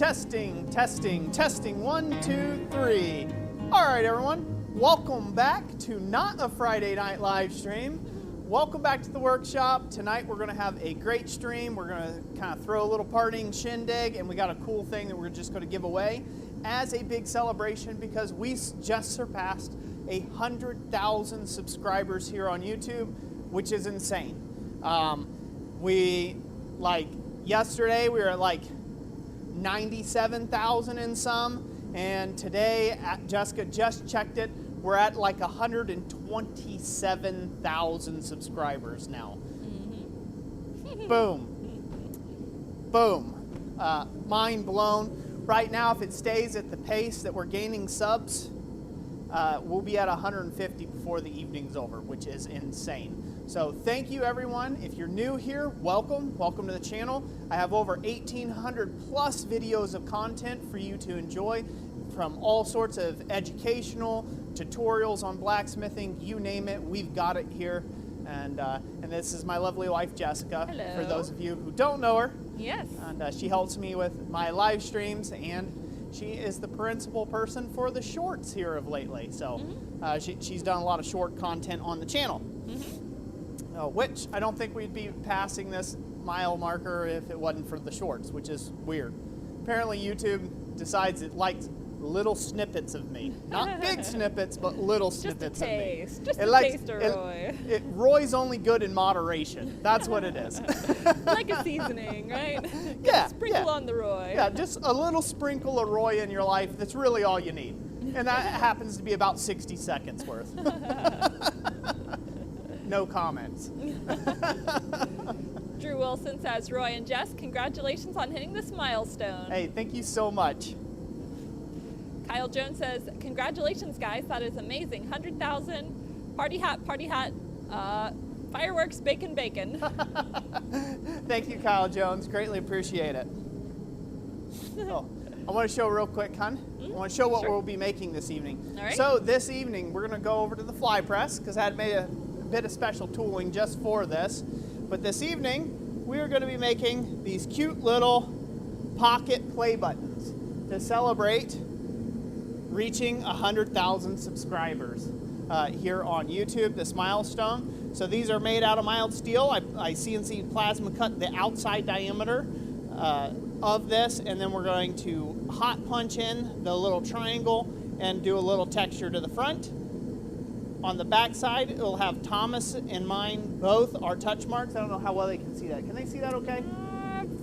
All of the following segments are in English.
Testing, testing, testing. 1, 2, 3. All right, everyone. Welcome back to Not a Friday Night live stream. Welcome back to the workshop. Tonight we're going to have a great stream. We're going to kind of throw a little partying shindig, and we got a cool thing that we're just going to give away as a big celebration because we just surpassed 100,000 subscribers here on YouTube, which is insane. Yesterday we were at like 97,000 and some, and today Jessica just checked it, we're at like 127,000 subscribers now. Mm-hmm. Boom. Mind blown. Right now, if it stays at the pace that we're gaining subs, we'll be at 150 before the evening's over, which is insane. So thank you, everyone. If you're new here, welcome to the channel. I have over 1,800 plus videos of content for you to enjoy, from all sorts of educational tutorials on blacksmithing, you name it, we've got it here. And this is my lovely wife, Jessica. Hello. For those of you who don't know her. Yes. And she helps me with my live streams, and she is the principal person for the shorts here of lately. So she's done a lot of short content on the channel. Which I don't think we'd be passing this mile marker if it wasn't for the shorts, which is weird. Apparently YouTube decides it likes little snippets of me. Not big snippets, but little snippets of me. Just a taste of Roy. Roy's only good in moderation. That's what it is. Like a seasoning, right? Yeah. Sprinkle on the Roy. Yeah, just a little sprinkle of Roy in your life. That's really all you need. And that happens to be about 60 seconds worth. No comments. Drew Wilson says, Roy and Jess, congratulations on hitting this milestone. Hey, thank you so much. Kyle Jones says, congratulations, guys. That is amazing. 100,000. Party hat. Fireworks, bacon. Thank you, Kyle Jones. Greatly appreciate it. Oh, I want to show real quick, hon. I want to show what we'll be making this evening. All right. So this evening, we're going to go over to the fly press because I had made a bit of special tooling just for this. But this evening, we are going to be making these cute little pocket play buttons to celebrate reaching 100,000 subscribers here on YouTube, this milestone. So these are made out of mild steel. I CNC plasma cut the outside diameter of this, and then we're going to hot punch in the little triangle and do a little texture to the front. On the back side, it'll have Thomas and mine, both our touch marks. I don't know how well they can see that. Can they see that okay?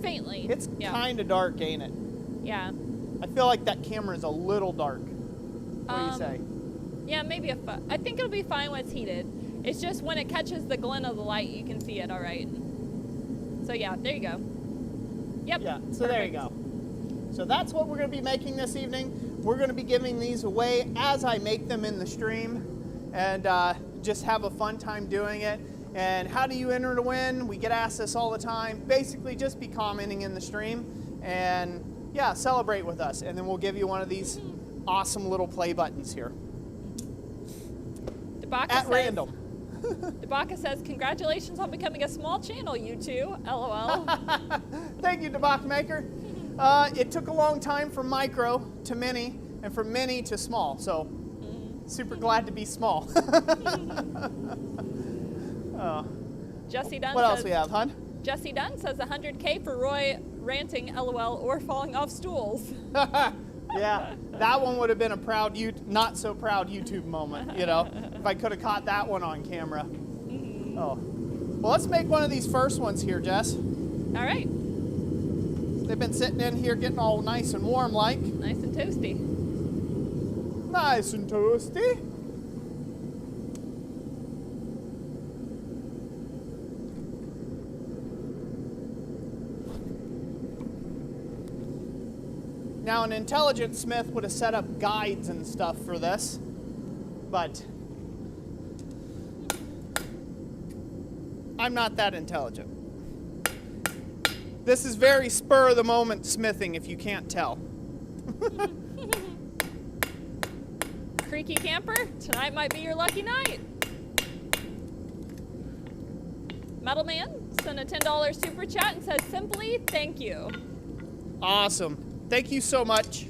Faintly. It's kind of dark, ain't it? Yeah. I feel like that camera is a little dark. What do you say? Yeah, maybe I think it'll be fine when it's heated. It's just when it catches the glint of the light, you can see it all right. So yeah, there you go. Yep. Yeah, so there you go. So that's what we're going to be making this evening. We're going to be giving these away as I make them in the stream, and just have a fun time doing it. And how do you enter to win? We get asked this all the time. Basically, just be commenting in the stream and yeah, celebrate with us, and then we'll give you one of these awesome little play buttons here. Random. Debaka says, congratulations on becoming a small channel, you two. LOL. Thank you, Debaka Maker. It took a long time from micro to mini, and from mini to small, so super glad to be small. Jesse Dunn what else we have, hon? Jesse Dunn says 100K for Roy ranting, LOL, or falling off stools. Yeah, that one would have been a proud, not so proud YouTube moment, you know, if I could have caught that one on camera. Oh, well, let's make one of these first ones here, Jess. All right. They've been sitting in here getting all nice and warm like. Nice and toasty. Nice and toasty. Now, an intelligent smith would have set up guides and stuff for this, but I'm not that intelligent. This is very spur of the moment smithing, if you can't tell. Creaky camper, tonight might be your lucky night. Metal Man sent a $10 super chat and says simply thank you. Awesome. Thank you so much.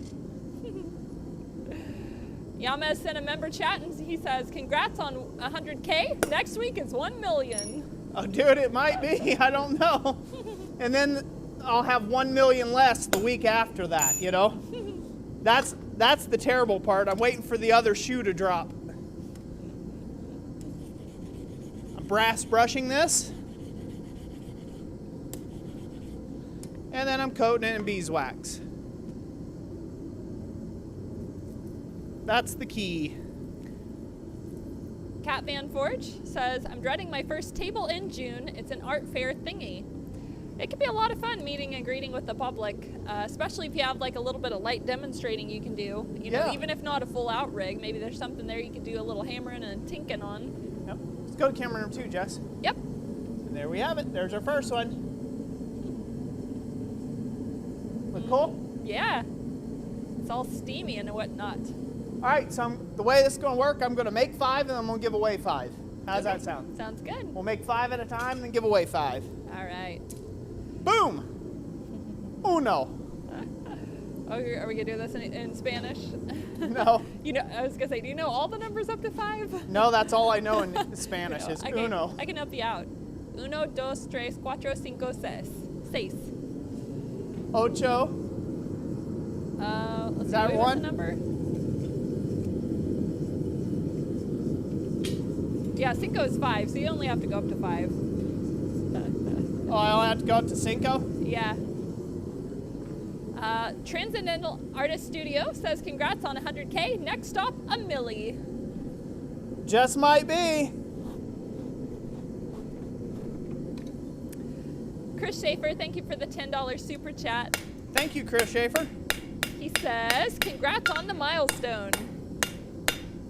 Yama sent a member chat and he says, congrats on 100K. Next week is 1 million. Oh, dude, it might be. I don't know. And then I'll have 1 million less the week after that, you know? That's the terrible part. I'm waiting for the other shoe to drop. I'm brass brushing this. And then I'm coating it in beeswax. That's the key. Cat Van Forge says, I'm dreading my first table in June. It's an art fair thingy. It can be a lot of fun meeting and greeting with the public, especially if you have like a little bit of light demonstrating you can do. You know, even if not a full out rig, maybe there's something there you can do a little hammering and tinking on. Yep. Let's go to camera number 2, Jess. Yep. And there we have it. There's our first one. Look cool? Yeah. It's all steamy and whatnot. All right, so the way this is going to work, I'm going to make 5 and I'm going to give away 5. How's that sound? Sounds good. We'll make 5 at a time and then give away 5. All right. Boom! Uno. Oh, are we going to do this in Spanish? No. You know, I was going to say, do you know all the numbers up to 5? No, that's all I know in Spanish is uno. I can help you out. 1, 2, 3, 4, 5, 6. Ocho. Let's Is that see, what's one? the number? Yeah, cinco is 5, so you only have to go up to 5. Oh, I only have to go up to cinco? Yeah. Transcendental Artist Studio says, congrats on 100K. Next stop, a milli. Just might be. Chris Schaefer, thank you for the $10 super chat. Thank you, Chris Schaefer. He says, congrats on the milestone.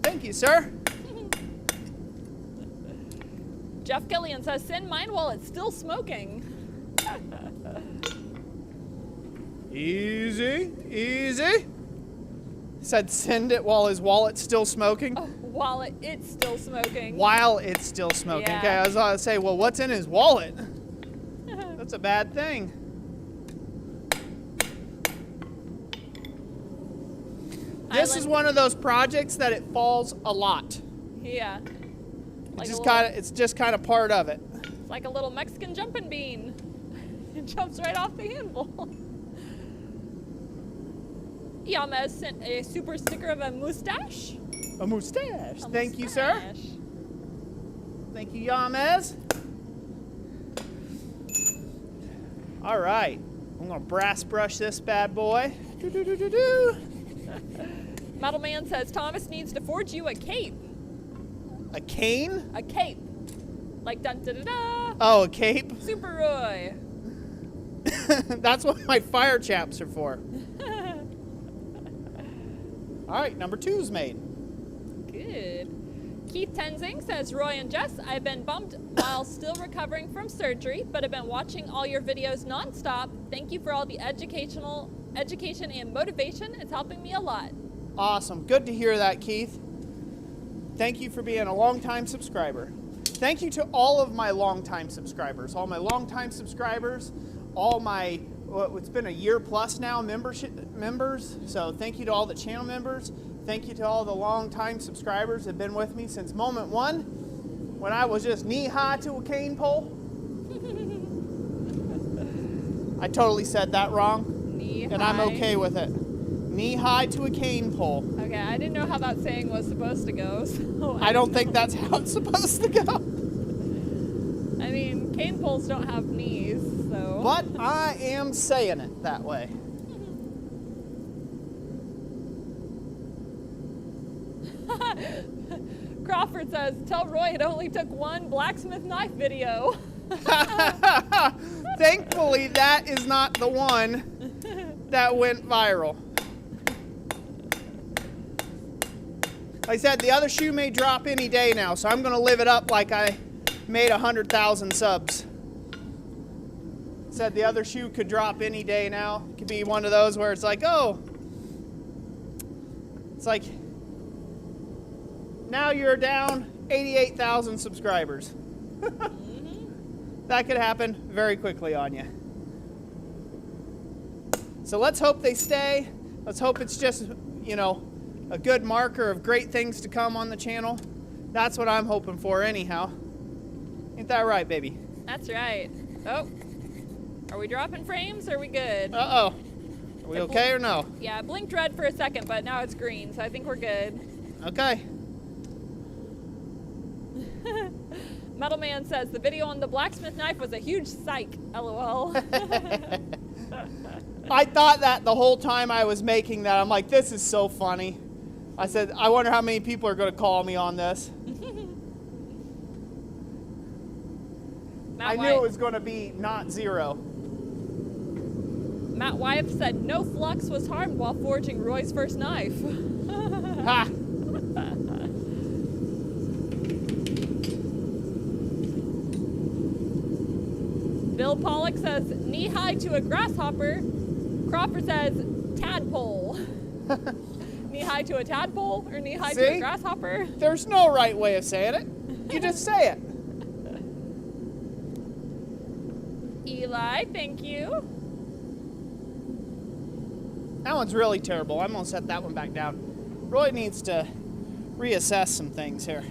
Thank you, sir. Jeff Gillian says, send mine while it's still smoking. Easy, easy. Said send it while his wallet's still smoking. Oh, while it's still smoking. While it's still smoking. Yeah. Okay, I was going to say, well, what's in his wallet? That's a bad thing. This is one of those projects that it falls a lot. Yeah. Like It's just kind of part of it. It's like a little Mexican jumping bean. It jumps right off the handle. Yamez sent a super sticker of a mustache. A mustache. Thank you, sir. Thank you, Yamez. All right. I'm going to brass brush this bad boy. Metal Man says, Thomas needs to forge you a cape. A cane? A cape. Like dun da da da. Oh, a cape? Super Roy. That's what my fire chaps are for. All right, number 2's made. Good. Keith Tenzing says, Roy and Jess, I've been bummed while still recovering from surgery, but I've been watching all your videos nonstop. Thank you for all the education and motivation. It's helping me a lot. Awesome. Good to hear that, Keith. Thank you for being a longtime subscriber. Thank you to all of my longtime subscribers, all my, it's been a year plus now, members. So thank you to all the channel members. Thank you to all the longtime subscribers that have been with me since moment 1, when I was just knee-high to a cane pole. I totally said that wrong. Knee-high. And I'm okay with it. Knee-high to a cane pole. Okay, I didn't know how that saying was supposed to go. So I don't think that's how it's supposed to go. I mean, cane poles don't have knees, so. But I am saying it that way. Crawford says, tell Roy it only took one blacksmith knife video. Thankfully, that is not the one that went viral. Like I said, the other shoe may drop any day now, so I'm going to live it up like I made 100,000 subs. Said the other shoe could drop any day now. It could be one of those where it's like, oh, it's like, now you're down 88,000 subscribers. That could happen very quickly on you. So let's hope they stay. Let's hope it's just, you know, a good marker of great things to come on the channel. That's what I'm hoping for anyhow. Ain't that right, baby? That's right. Oh, are we dropping frames? Or are we good? Uh-oh. Are we okay or no? Yeah, it blinked red for a second, but now it's green, so I think we're good. Okay. Metal Man says, the video on the blacksmith knife was a huge psych, LOL. I thought that the whole time I was making that. I'm like, this is so funny. I said, I wonder how many people are going to call me on this. I knew it was going to be not 0. Matt Wyeth said, no flux was harmed while forging Roy's first knife. Ha! Bill Pollock says, knee-high to a grasshopper. Crawford says, tadpole. Knee-high to a tadpole or knee-high to a grasshopper? There's no right way of saying it. You just say it. Eli, thank you. That one's really terrible. I'm going to set that one back down. Roy needs to reassess some things here.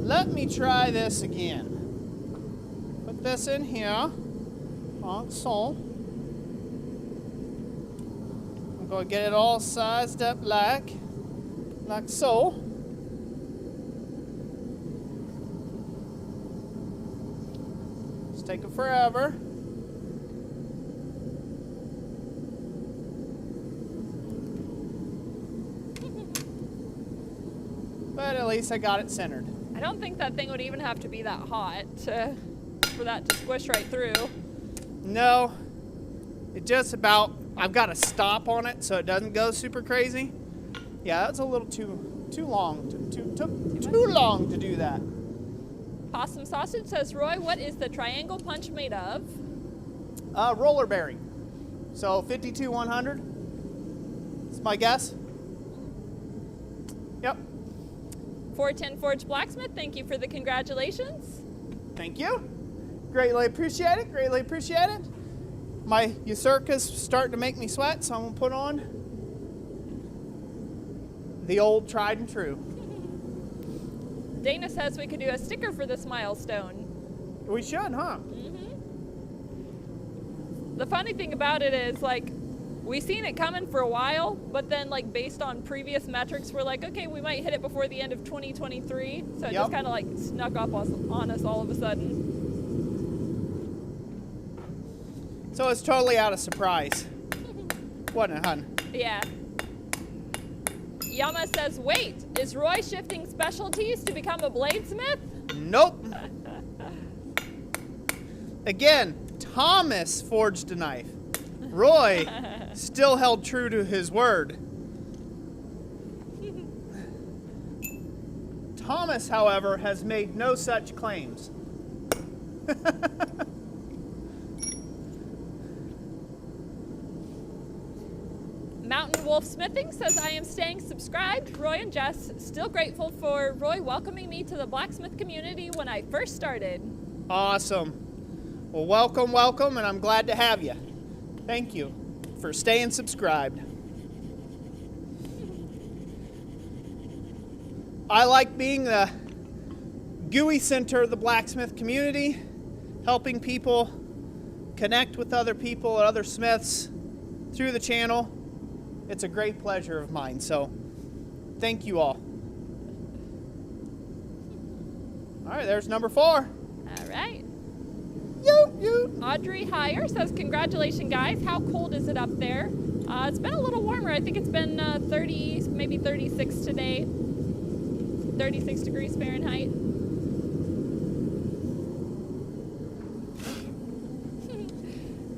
Let me try this again. Put this in here, like so. I'm going to get it all sized up like so. It's taking forever. But at least I got it centered. I don't think that thing would even have to be that hot for that to squish right through. No, it just about, I've got to stop on it so it doesn't go super crazy. Yeah, that's a little too long, too long to do that. Possum Sausage says, Roy, what is the triangle punch made of? Roller bearing. So 52-100. That's my guess. Yep. 410 Forge Blacksmith, thank you for the congratulations. Thank you. Greatly appreciate it. Greatly appreciate it. My Usurka's starting to make me sweat, so I'm going to put on the old tried and true. Dana says we could do a sticker for this milestone. We should, huh? Mm-hmm. The funny thing about it is, like, we seen it coming for a while, but then, like, based on previous metrics, we're like, okay, we might hit it before the end of 2023. So it just kind of, like, snuck up on us all of a sudden. So it's totally out of surprise. Wasn't it, hun? Yeah. Yama says, wait, is Roy shifting specialties to become a bladesmith? Nope. Again, Thomas forged a knife. Roy still held true to his word. Thomas, however, has made no such claims. Mountain Wolf Smithing says, I am staying subscribed. Roy and Jess, still grateful for Roy welcoming me to the blacksmith community when I first started. Awesome. Well, welcome, welcome, and I'm glad to have you. Thank you for staying subscribed. I like being the GUI center of the blacksmith community, helping people connect with other people and other smiths through the channel. It's a great pleasure of mine, so thank you all. All right, there's number 4. All right. You. Audrey Heyer says, congratulations, guys. How cold is it up there? It's been a little warmer. I think it's been 30, maybe 36 today. 36 degrees Fahrenheit.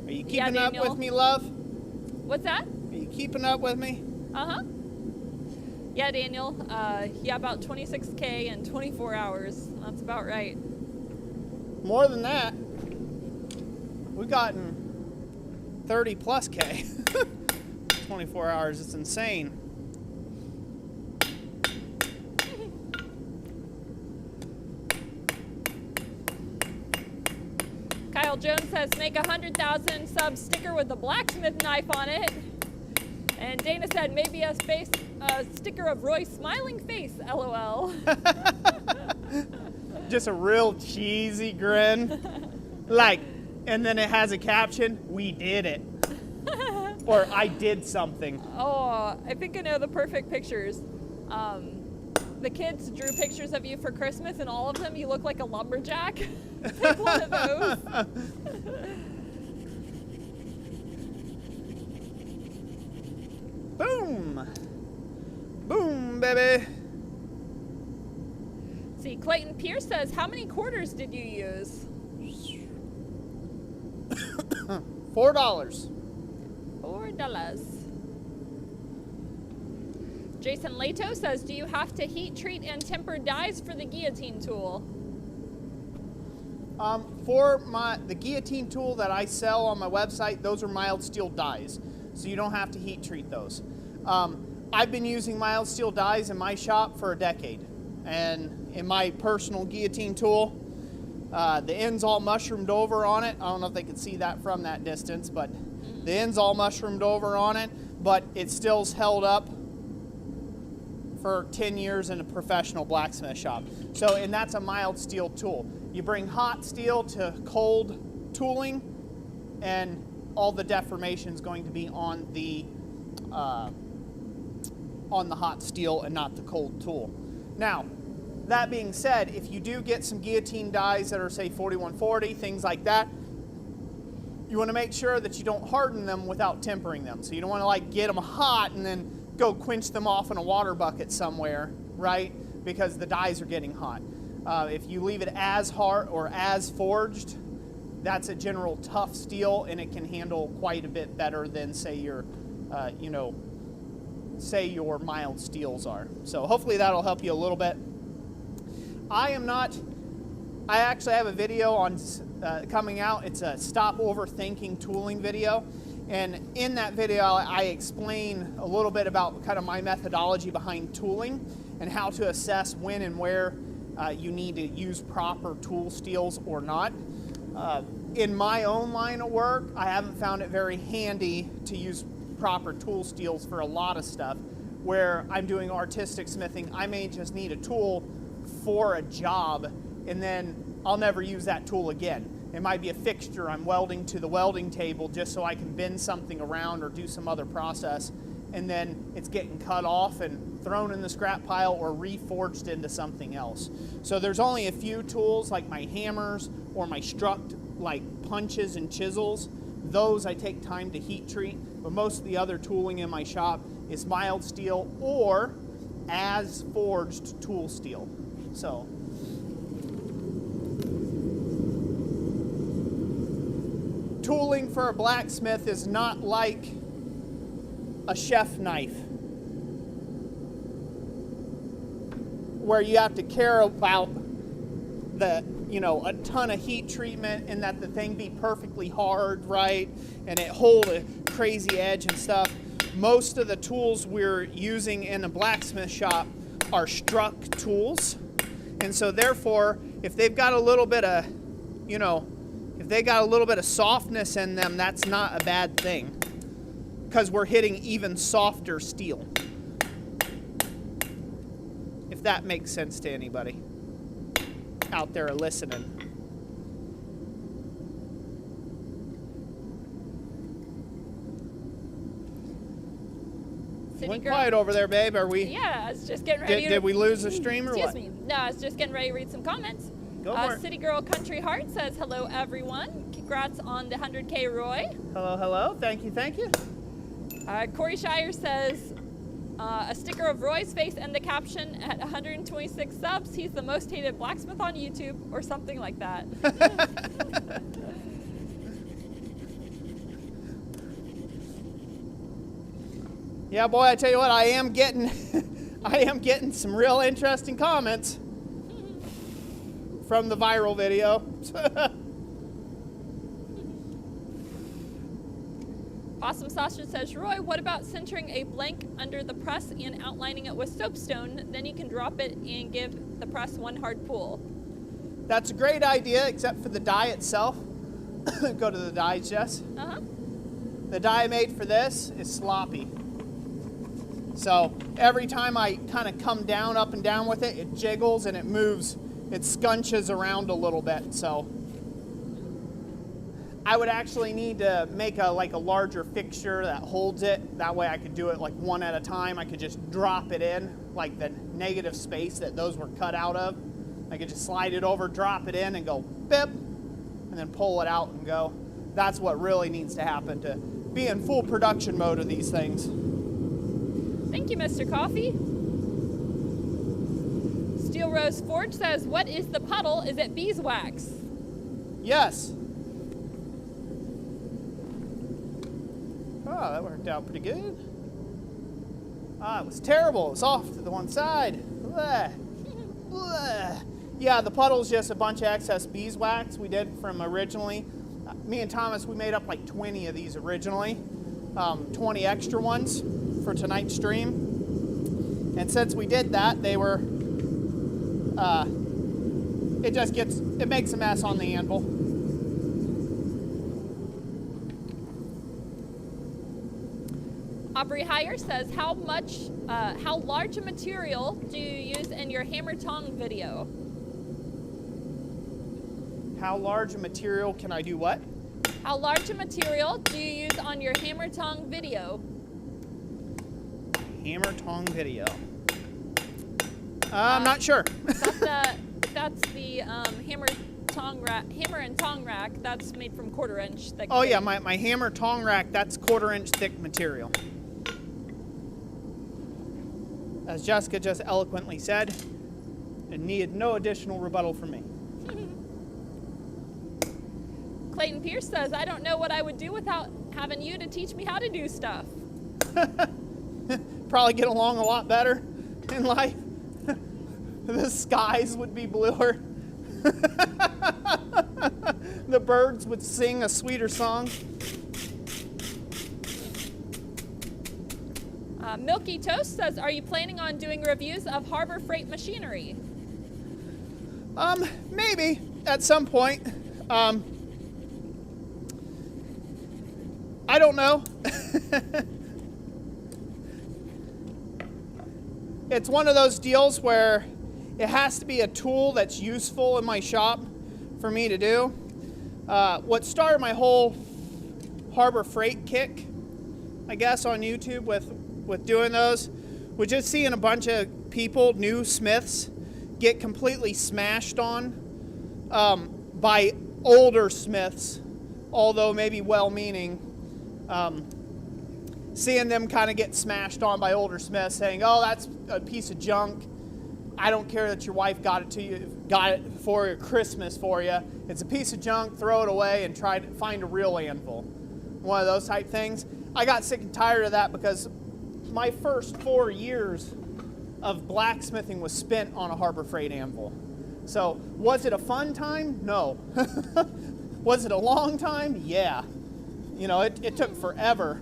Are you keeping up with me, love? What's that? Are you keeping up with me? Uh-huh. Yeah, Daniel. Yeah, about 26K in 24 hours. That's about right. More than that. We've gotten 30 plus K. 24 hours. It's insane. Kyle Kyle Jones says, make 100,000 sub sticker with the blacksmith knife on it. And Dana said, maybe a sticker of Roy's smiling face, LOL. Just a real cheesy grin. Like, and then it has a caption, we did it. Or I did something. Oh, I think I know the perfect pictures. The kids drew pictures of you for Christmas, and all of them, you look like a lumberjack. Pick one of those. Boom. Boom, baby. See, Clayton Pierce says, how many quarters did you use? $4. $4. Jason Lato says, do you have to heat treat and temper dies for the guillotine tool? For the guillotine tool that I sell on my website, those are mild steel dies, so you don't have to heat treat those. I've been using mild steel dies in my shop for a decade, and in my personal guillotine tool, the end's all mushroomed over on it. I don't know if they can see that from that distance, but the end's all mushroomed over on it, but it still's held up for 10 years in a professional blacksmith shop. So, and that's a mild steel tool. You bring hot steel to cold tooling, and all the deformation is going to be on the hot steel and not the cold tool. Now, that being said, if you do get some guillotine dies that are, say, 4140, things like that, you want to make sure that you don't harden them without tempering them. So you don't want to like get them hot and then go quench them off in a water bucket somewhere, right? Because the dies are getting hot. If you leave it as hard or as forged, that's a general tough steel, and it can handle quite a bit better than, say, your, say your mild steels are. So hopefully that'll help you a little bit. I actually have a video on coming out. It's a stop overthinking tooling video. And in that video, I explain a little bit about kind of my methodology behind tooling and how to assess when and where you need to use proper tool steels or not. In my own line of work, I haven't found it very handy to use proper tool steels for a lot of stuff. Where I'm doing artistic smithing, I may just need a tool for a job, and then I'll never use that tool again. It might be a fixture I'm welding to the welding table just so I can bend something around or do some other process, and then it's getting cut off and thrown in the scrap pile or reforged into something else. So there's only a few tools like my hammers or my struct like punches and chisels. Those I take time to heat treat, but most of the other tooling in my shop is mild steel or as forged tool steel. So tooling for a blacksmith is not like a chef knife where you have to care about the, a ton of heat treatment and that the thing be perfectly hard, right? And it hold a crazy edge and stuff. Most of the tools we're using in a blacksmith shop are struck tools. And so therefore, if they've got a little bit of, if they got a little bit of softness in them, that's not a bad thing, because we're hitting even softer steel. If that makes sense to anybody out there listening. Went quiet over there, babe. Are we? Yeah, I was just getting ready. Did we lose the stream or what? Excuse me. No, I was just getting ready to read some comments. Go for it. City Girl Country Heart says, hello, everyone. Congrats on the 100K, Roy. Hello, hello. Thank you, thank you. Corey Shire says, a sticker of Roy's face and the caption, at 126 subs, he's the most hated blacksmith on YouTube, or something like that. Yeah, boy, I tell you what, I am getting some real interesting comments from the viral video. Awesome Sausage says, Roy, what about centering a blank under the press and outlining it with soapstone? Then you can drop it and give the press one hard pull. That's a great idea, except for the die itself. go to the dies, Jess. Uh-huh. The die I made for this is sloppy. So every time I kind of come down, up and down with it, it jiggles and it moves. It scunches around a little bit. So I would actually need to make a larger fixture that holds it. That way I could do it like one at a time. I could just drop it in, like the negative space that those were cut out of. I could just slide it over, drop it in, and go bip, and then pull it out and go. That's what really needs to happen to be in full production mode of these things. Thank you, Mr. Coffee. Steel Rose Forge says, what is the puddle? Is it beeswax? Yes. Oh, that worked out pretty good. Ah, it was terrible. It was off to the one side. Blech. Blech. Yeah, the puddle's just a bunch of excess beeswax we did from originally. Me and Thomas, we made up like 20 of these originally. 20 extra ones for tonight's stream. And since we did that, they were, it makes a mess on the anvil. Aubrey Heyer says, how large a material do you use in your hammer tong video? How large a material can I do what? How large a material do you use on your hammer tong video? Hammer tong video. I'm not sure. That's the hammer and tong rack. That's made from 1/4 inch thick. Oh yeah, my hammer tong rack, that's 1/4 inch thick material. As Jessica just eloquently said, it needed no additional rebuttal from me. Clayton Pierce says, I don't know what I would do without having you to teach me how to do stuff. Probably get along a lot better in life. The skies would be bluer. The birds would sing a sweeter song. Milky Toast says, are you planning on doing reviews of Harbor Freight machinery? Maybe at some point. I don't know. It's one of those deals where it has to be a tool that's useful in my shop for me to do. What started my whole Harbor Freight kick, I guess, on YouTube with doing those, was just seeing a bunch of people, new smiths, get completely smashed on by older smiths, although maybe well-meaning. Seeing them kind of get smashed on by older smiths, saying, "Oh, that's a piece of junk. I don't care that your wife got it for Christmas for you. It's a piece of junk. Throw it away and try to find a real anvil." One of those type things. I got sick and tired of that because my first 4 years of blacksmithing was spent on a Harbor Freight anvil. So was it a fun time? No. Was it a long time? Yeah. You know, it took forever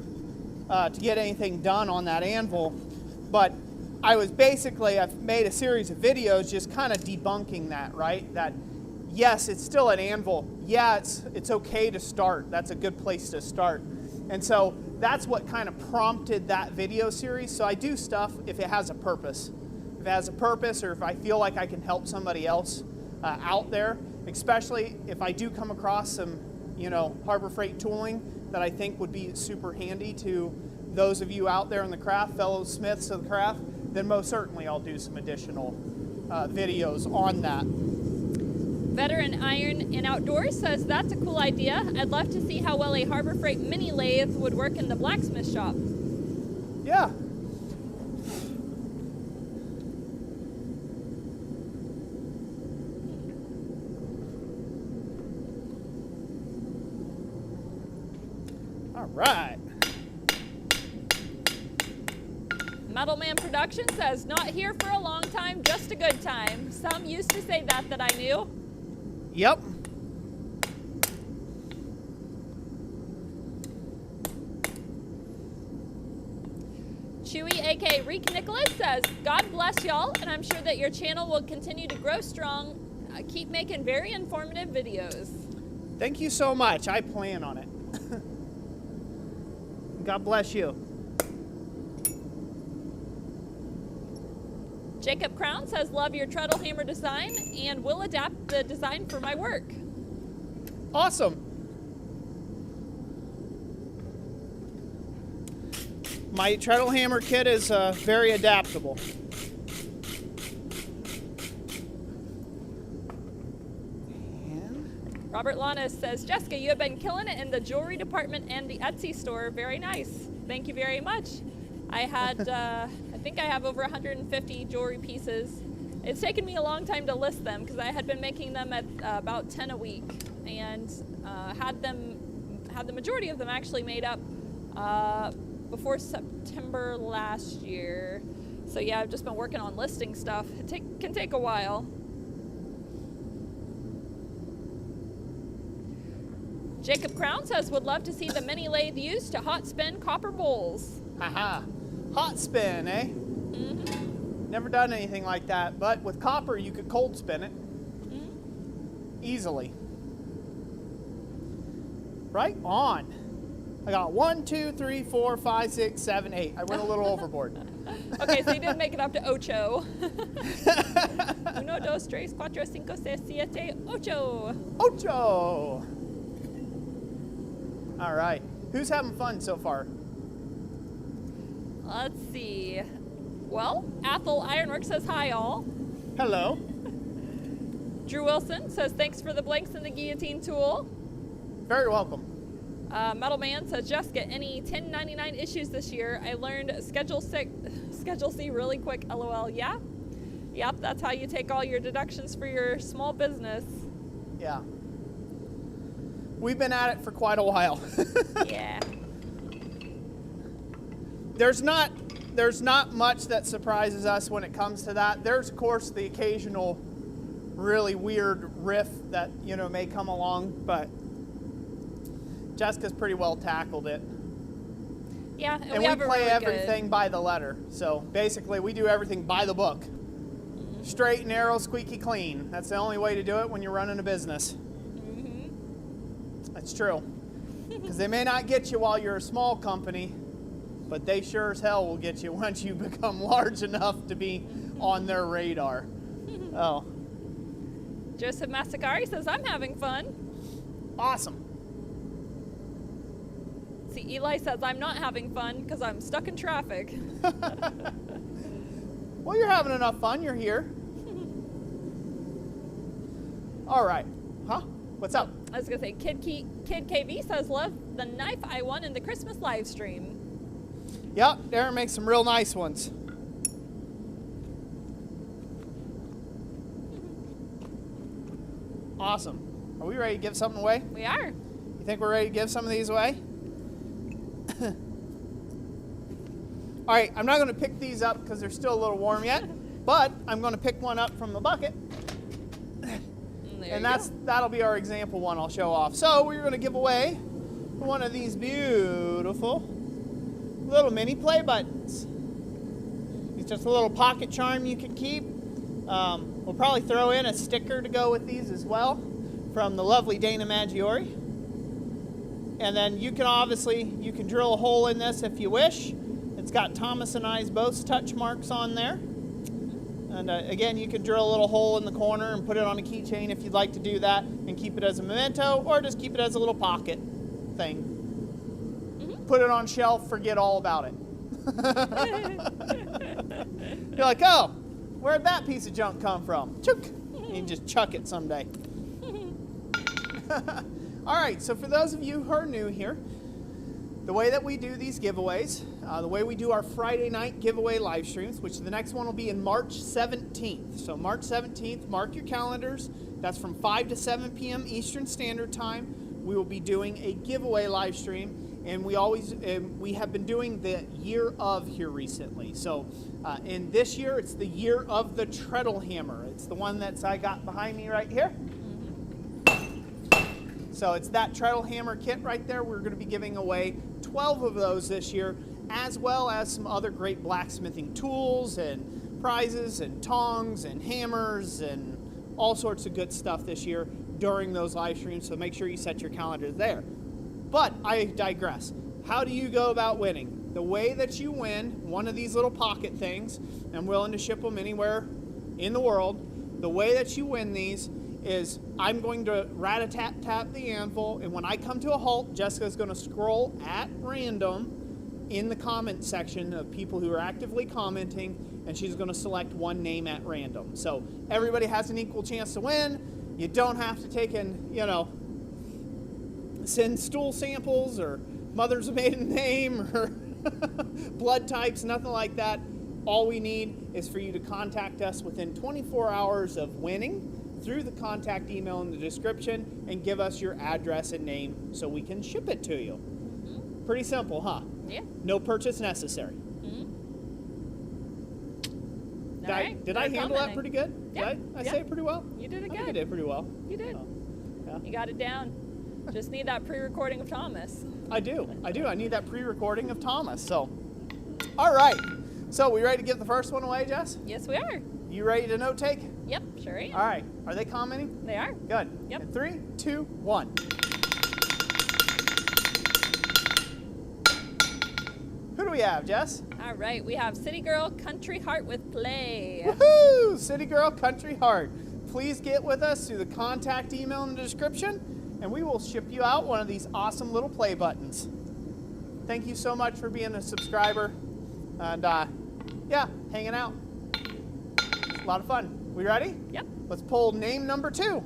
to get anything done on that anvil, but I've made a series of videos just kind of debunking that, right? That yes, it's still an anvil. Yeah, it's okay to start. That's a good place to start. And so that's what kind of prompted that video series. So I do stuff if it has a purpose. If it has a purpose, or if I feel like I can help somebody else out there, especially if I do come across some, Harbor Freight tooling that I think would be super handy to those of you out there in the craft, fellow smiths of the craft, then most certainly I'll do some additional videos on that. Veteran Iron and Outdoors says, that's a cool idea. I'd love to see how well a Harbor Freight mini lathe would work in the blacksmith shop. Yeah. All right. Metalman Production says, not here for a long time, just a good time. Some used to say that I knew. Yep. Chewy, aka Reek Nicholas, says, God bless y'all, and I'm sure that your channel will continue to grow strong. Keep making very informative videos. Thank you so much. I plan on it. God bless you. Jacob Crown says, love your treadle hammer design and will adapt the design for my work. Awesome. My treadle hammer kit is very adaptable. Robert Lanas says, Jessica, you have been killing it in the jewelry department and the Etsy store. Very nice. Thank you very much. I had, I think I have over 150 jewelry pieces. It's taken me a long time to list them because I had been making them at about 10 a week and had the majority of them actually made up before September last year. So yeah, I've just been working on listing stuff. It can take a while. Jacob Crown says, would love to see the mini lathe used to hot spin copper bowls. Haha. Hot spin, eh? Mm-hmm. Never done anything like that, but with copper you could cold spin it. Mm-hmm. Easily. Right on. I got 1, 2, 3, 4, 5, 6, 7, 8. I went a little overboard. Okay, so you did make it up to ocho. 1, 2, 3, 4, 5, 6, 7, 8. Ocho! All right. Who's having fun so far? Let's see. Well, Athel Ironworks says hi all. Hello. Drew Wilson says thanks for the blanks and the guillotine tool. Very welcome. Metal Man says, Jessica, any 1099 issues this year? I learned Schedule C really quick, LOL. Yeah? Yep, that's how you take all your deductions for your small business. Yeah. We've been at it for quite a while. Yeah. There's not much that surprises us when it comes to that. There's, of course, the occasional really weird riff that, may come along, but Jessica's pretty well tackled it. Yeah, and we play really everything by the letter. So basically, we do everything by the book. Mm-hmm. Straight, narrow, squeaky clean. That's the only way to do it when you're running a business. Mm-hmm. That's true. Because they may not get you while you're a small company, but they sure as hell will get you once you become large enough to be on their radar. Oh. Joseph Masakari says, I'm having fun. Awesome. See, Eli says, I'm not having fun because I'm stuck in traffic. Well, you're having enough fun. You're here. All right. Huh? What's up? I was going to say, Kid KV says, love the knife I won in the Christmas live stream. Yep, Darren makes some real nice ones. Awesome. Are we ready to give something away? We are. You think we're ready to give some of these away? All right, I'm not going to pick these up because they're still a little warm yet, but I'm going to pick one up from the bucket. And that'll be our example one I'll show off. So we're going to give away one of these beautiful little mini play buttons. It's just a little pocket charm you can keep. We'll probably throw in a sticker to go with these as well from the lovely Dana Maggiore. And then you can drill a hole in this if you wish. It's got Thomas and I's both touch marks on there. And again, you can drill a little hole in the corner and put it on a keychain if you'd like to do that and keep it as a memento, or just keep it as a little pocket thing. Mm-hmm. Put it on shelf, forget all about it. You're like, oh, where'd that piece of junk come from? Chook! You can just chuck it someday. All right, so for those of you who are new here, the way that we do these giveaways, the way we do our Friday night giveaway live streams, which the next one will be in March 17th. So March 17th, mark your calendars. That's from 5 to 7 p.m. Eastern Standard Time. We will be doing a giveaway live stream, and we have been doing the year of here recently. So in this year, it's the year of the treadle hammer. It's the one that's I got behind me right here. So it's that treadle hammer kit right there. We're going to be giving away 12 of those this year, as well as some other great blacksmithing tools and prizes and tongs and hammers and all sorts of good stuff this year during those live streams, so make sure you set your calendar there. But I digress. How do you go about winning? The way that you win one of these little pocket things, I'm willing to ship them anywhere in the world, the way that you win these is I'm going to rat-a-tat-tap the anvil, and when I come to a halt, Jessica's going to scroll at random in the comment section of people who are actively commenting, and she's going to select one name at random. So everybody has an equal chance to win. You don't have to take in, send stool samples or mother's maiden name or blood types, nothing like that. All we need is for you to contact us within 24 hours of winning through the contact email in the description and give us your address and name so we can ship it to you. Mm-hmm. Pretty simple, huh? Yeah. No purchase necessary. Mm-hmm. Did I handle that pretty good? Yeah. Did I say it pretty well? You did it I think good. I did pretty well. You did. Oh, yeah. You got it down. Just need that pre-recording of Thomas. I do. I need that pre-recording of Thomas. So, all right. So, we ready to give the first one away, Jess? Yes, we are. You ready to note take? Yep, sure am. All right. Are they commenting? They are. Good. Yep. In 3, 2, 1. Who do we have, Jess? All right, we have City Girl Country Heart with Play. Woohoo! City Girl Country Heart. Please get with us through the contact email in the description, and we will ship you out one of these awesome little play buttons. Thank you so much for being a subscriber, and hanging out. It's a lot of fun. We ready? Yep. Let's pull name number 2.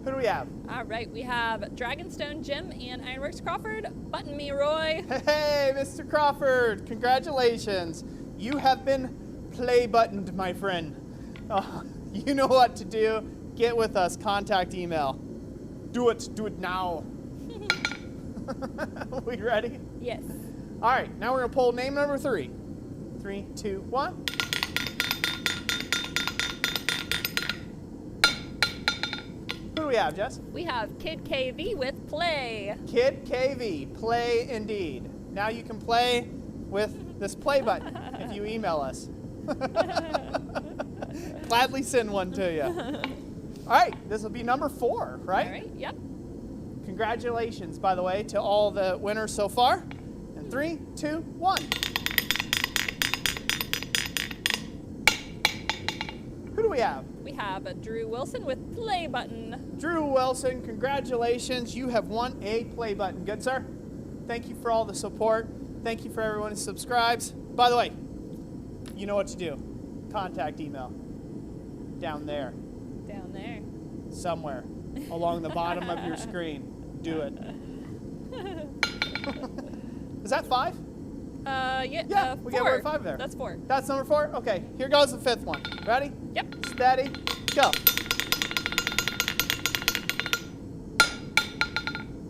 Who do we have? All right, we have Dragonstone Jim and Ironworks Crawford. Button me, Roy. Hey, Mr. Crawford, congratulations. You have been play buttoned, my friend. You know what to do. Get with us, contact email. Do it now. We ready? Yes. All right, now we're gonna pull name number 3. 3, 2, 1. Who do we have, Jess? We have Kid KV with Play. Kid KV, play indeed. Now you can play with this play button if you email us. Gladly send one to you. All right, this will be number 4, right? All right, yep. Congratulations, by the way, to all the winners so far. In 3, 2, 1. Who do we have? We have Drew Wilson with Play Button. Drew Wilson, congratulations. You have won a play button. Good, sir? Thank you for all the support. Thank you for everyone who subscribes. By the way, you know what to do. Contact email. Down there. Down there. Somewhere. Along the bottom of your screen. Do it. Is that 5? Yeah, Yeah, we got 4. 5 there. That's 4. That's number 4? Okay, here goes the 5th one. Ready? Yep. Steady, go.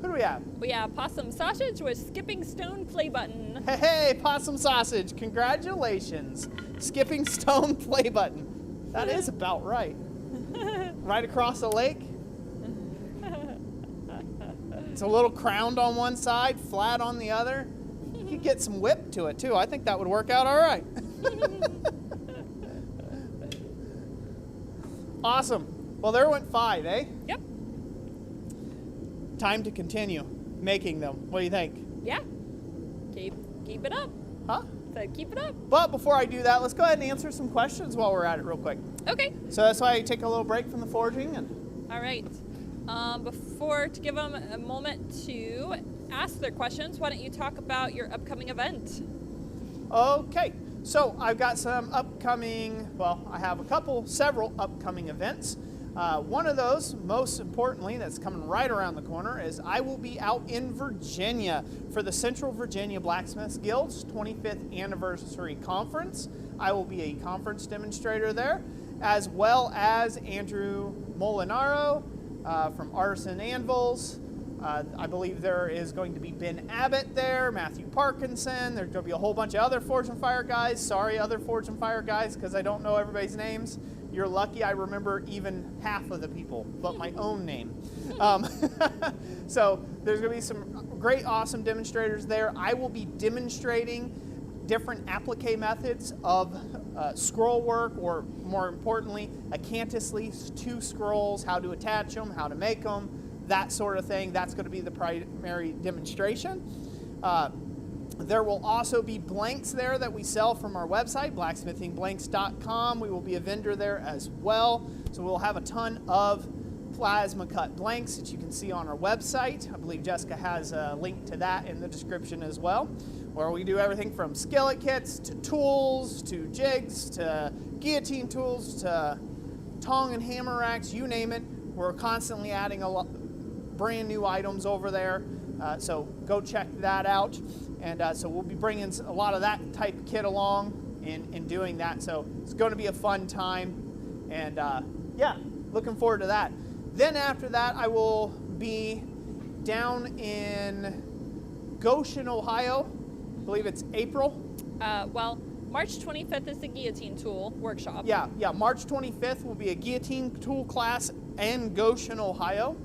Who do we have? We have Possum Sausage with Skipping Stone Play Button. Hey, Possum Sausage, congratulations. Skipping Stone play button. That is about right. Right across the lake. It's a little crowned on one side, flat on the other. You could get some whip to it too. I think that would work out all right. Awesome. Well, there went 5, eh? Yep. Time to continue making them. What do you think? Yeah. Keep it up. Huh? Said keep it up. But before I do that, let's go ahead and answer some questions while we're at it real quick. Okay. So that's why I take a little break from the forging. And All right. To give them a moment to ask their questions, why don't you talk about your upcoming event? okay, so I've got some upcoming, I have several upcoming events. One of those, most importantly, that's coming right around the corner, is I will be out in Virginia for the Central Virginia Blacksmiths Guild's 25th Anniversary Conference. I will be a conference demonstrator there, as well as Andrew Molinaro from Artisan Anvils. I believe there is going to be Ben Abbott there, Matthew Parkinson. There's going to be a whole bunch of other Forge and Fire guys. Sorry, other Forge and Fire guys, because I don't know everybody's names. You're lucky I remember even half of the people, but my own name. So there's going to be some great, awesome demonstrators there. I will be demonstrating different applique methods of scroll work, or more importantly, acanthus leaves to scrolls, how to attach them, how to make them, that sort of thing. That's going to be the primary demonstration. There will also be blanks there that we sell from our website, blacksmithingblanks.com. We will be a vendor there as well. So we'll have a ton of plasma cut blanks that you can see on our website. I believe Jessica has a link to that in the description as well, where we do everything from skillet kits to tools to jigs to guillotine tools to tong and hammer racks, you name it. We're constantly adding brand new items over there. So go check that out. And so we'll be bringing a lot of that type of kit along in doing that. So it's going to be a fun time. And yeah, looking forward to that. Then after that, I will be down in Goshen, Ohio. I believe it's April. Well, March 25th is the guillotine tool workshop. Yeah, March 25th will be a guillotine tool class in Goshen, Ohio.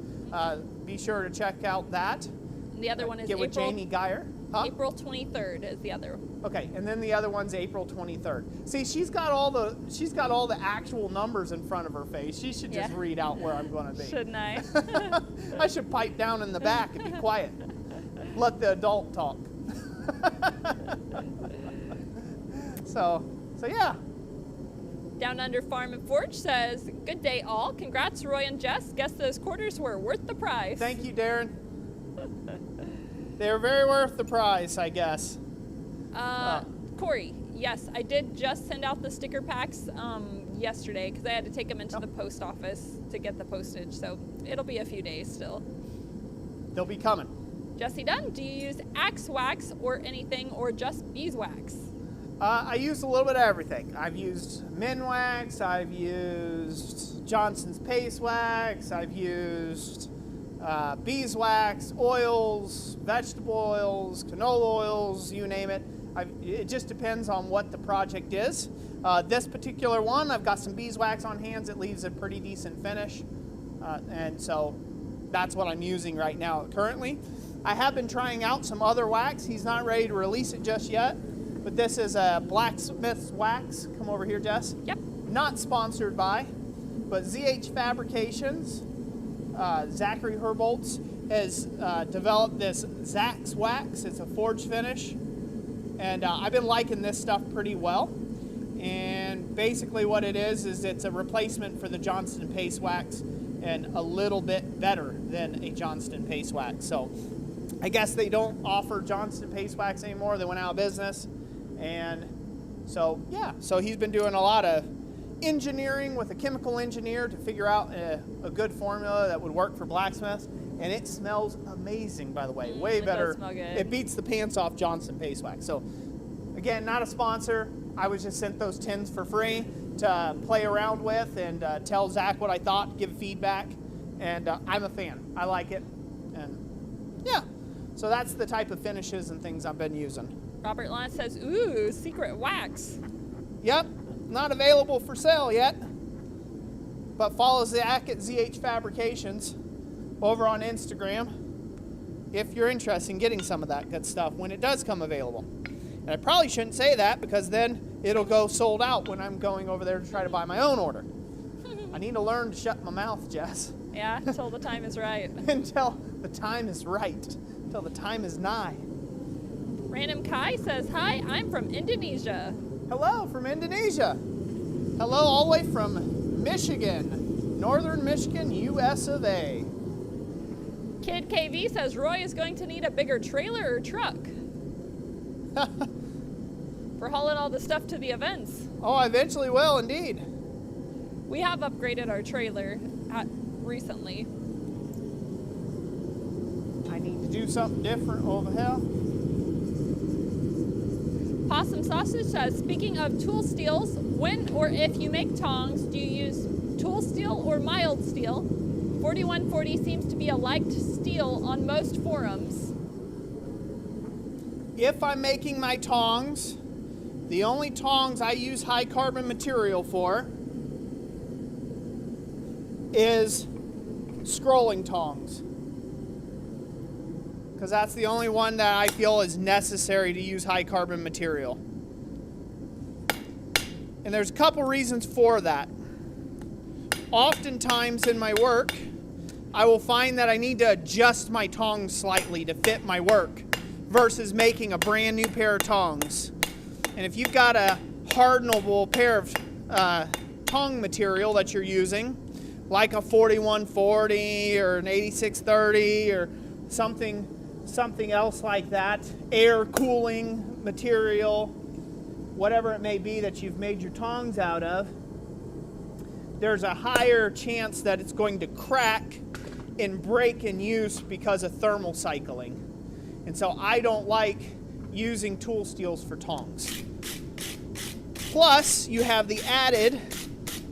Be sure to check out that. And the other one is Get with Jamie Geyer. Huh? April 23rd is the other. Okay, and then the other one's April 23rd. See, she's got all the actual numbers in front of her face. She should just read out where I'm going to be. Shouldn't I? I should pipe down in the back and be quiet. Let the adult talk. So yeah. Down Under Farm and Forge says, "Good day all. Congrats, Roy and Jess. Guess those quarters were worth the price." Thank you, Darren. They're very worth the price, I guess. Corey, yes, I did just send out the sticker packs yesterday because I had to take them into the post office to get the postage. So it'll be a few days still. They'll be coming. Jesse Dunn, do you use axe wax or anything, or just beeswax? I use a little bit of everything. I've used Minwax, I've used Johnson's Paste Wax, I've used beeswax, oils, vegetable oils, canola oils, you name it. It just depends on what the project is. This particular one, I've got some beeswax on hands. It leaves a pretty decent finish. And so that's what I'm using right now currently. I have been trying out some other wax. He's not ready to release it just yet. But this is a Blacksmith's wax. Come over here, Jess. Yep. Not sponsored by, but ZH Fabrications, Zachary Herboltz has developed this Zach's wax. It's a forge finish. And I've been liking this stuff pretty well. And basically what it is it's a replacement for the Johnston Paste Wax and a little bit better than a Johnston Paste Wax. So I guess they don't offer Johnston Paste Wax anymore. They went out of business. And so, yeah, so he's been doing a lot of engineering with a chemical engineer to figure out a good formula that would work for Blacksmith. And it smells amazing, by the way. Way better. Does smell good. It beats the pants off Johnston Paste Wax. So, again, not a sponsor. I was just sent those tins for free to play around with and tell Zach what I thought, give feedback. And I'm a fan. I like it. And, yeah. So that's the type of finishes and things I've been using. Robert Lance says, "Ooh, secret wax." Yep, not available for sale yet, but follow Zach at ZH Fabrications over on Instagram if you're interested in getting some of that good stuff when it does come available. And I probably shouldn't say that because then it'll go sold out when I'm going over there to try to buy my own order. I need to learn to shut my mouth, Jess. Yeah, until the time is right. Until the time is right, until the time is nigh. Random Kai says, "Hi, I'm from Indonesia." Hello from Indonesia. Hello all the way from Michigan, Northern Michigan, US of A. Kid KV says, "Roy is going to need a bigger trailer or truck for hauling all the stuff to the events." Oh, I eventually will indeed. We have upgraded our trailer recently. I need to do something different over here. Possum Sausage says, "Speaking of tool steels, when or if you make tongs, do you use tool steel or mild steel? 4140 seems to be a liked steel on most forums." If I'm making my tongs, the only tongs I use high carbon material for is scrolling tongs. Because that's the only one that I feel is necessary to use high carbon material. And there's a couple reasons for that. Oftentimes in my work, I will find that I need to adjust my tongs slightly to fit my work versus making a brand new pair of tongs. And if you've got a hardenable pair of tong material that you're using, like a 4140 or an 8630 or something else like that, air cooling material, whatever it may be that you've made your tongs out of, there's a higher chance that it's going to crack and break in use because of thermal cycling. And so I don't like using tool steels for tongs. Plus, you have the added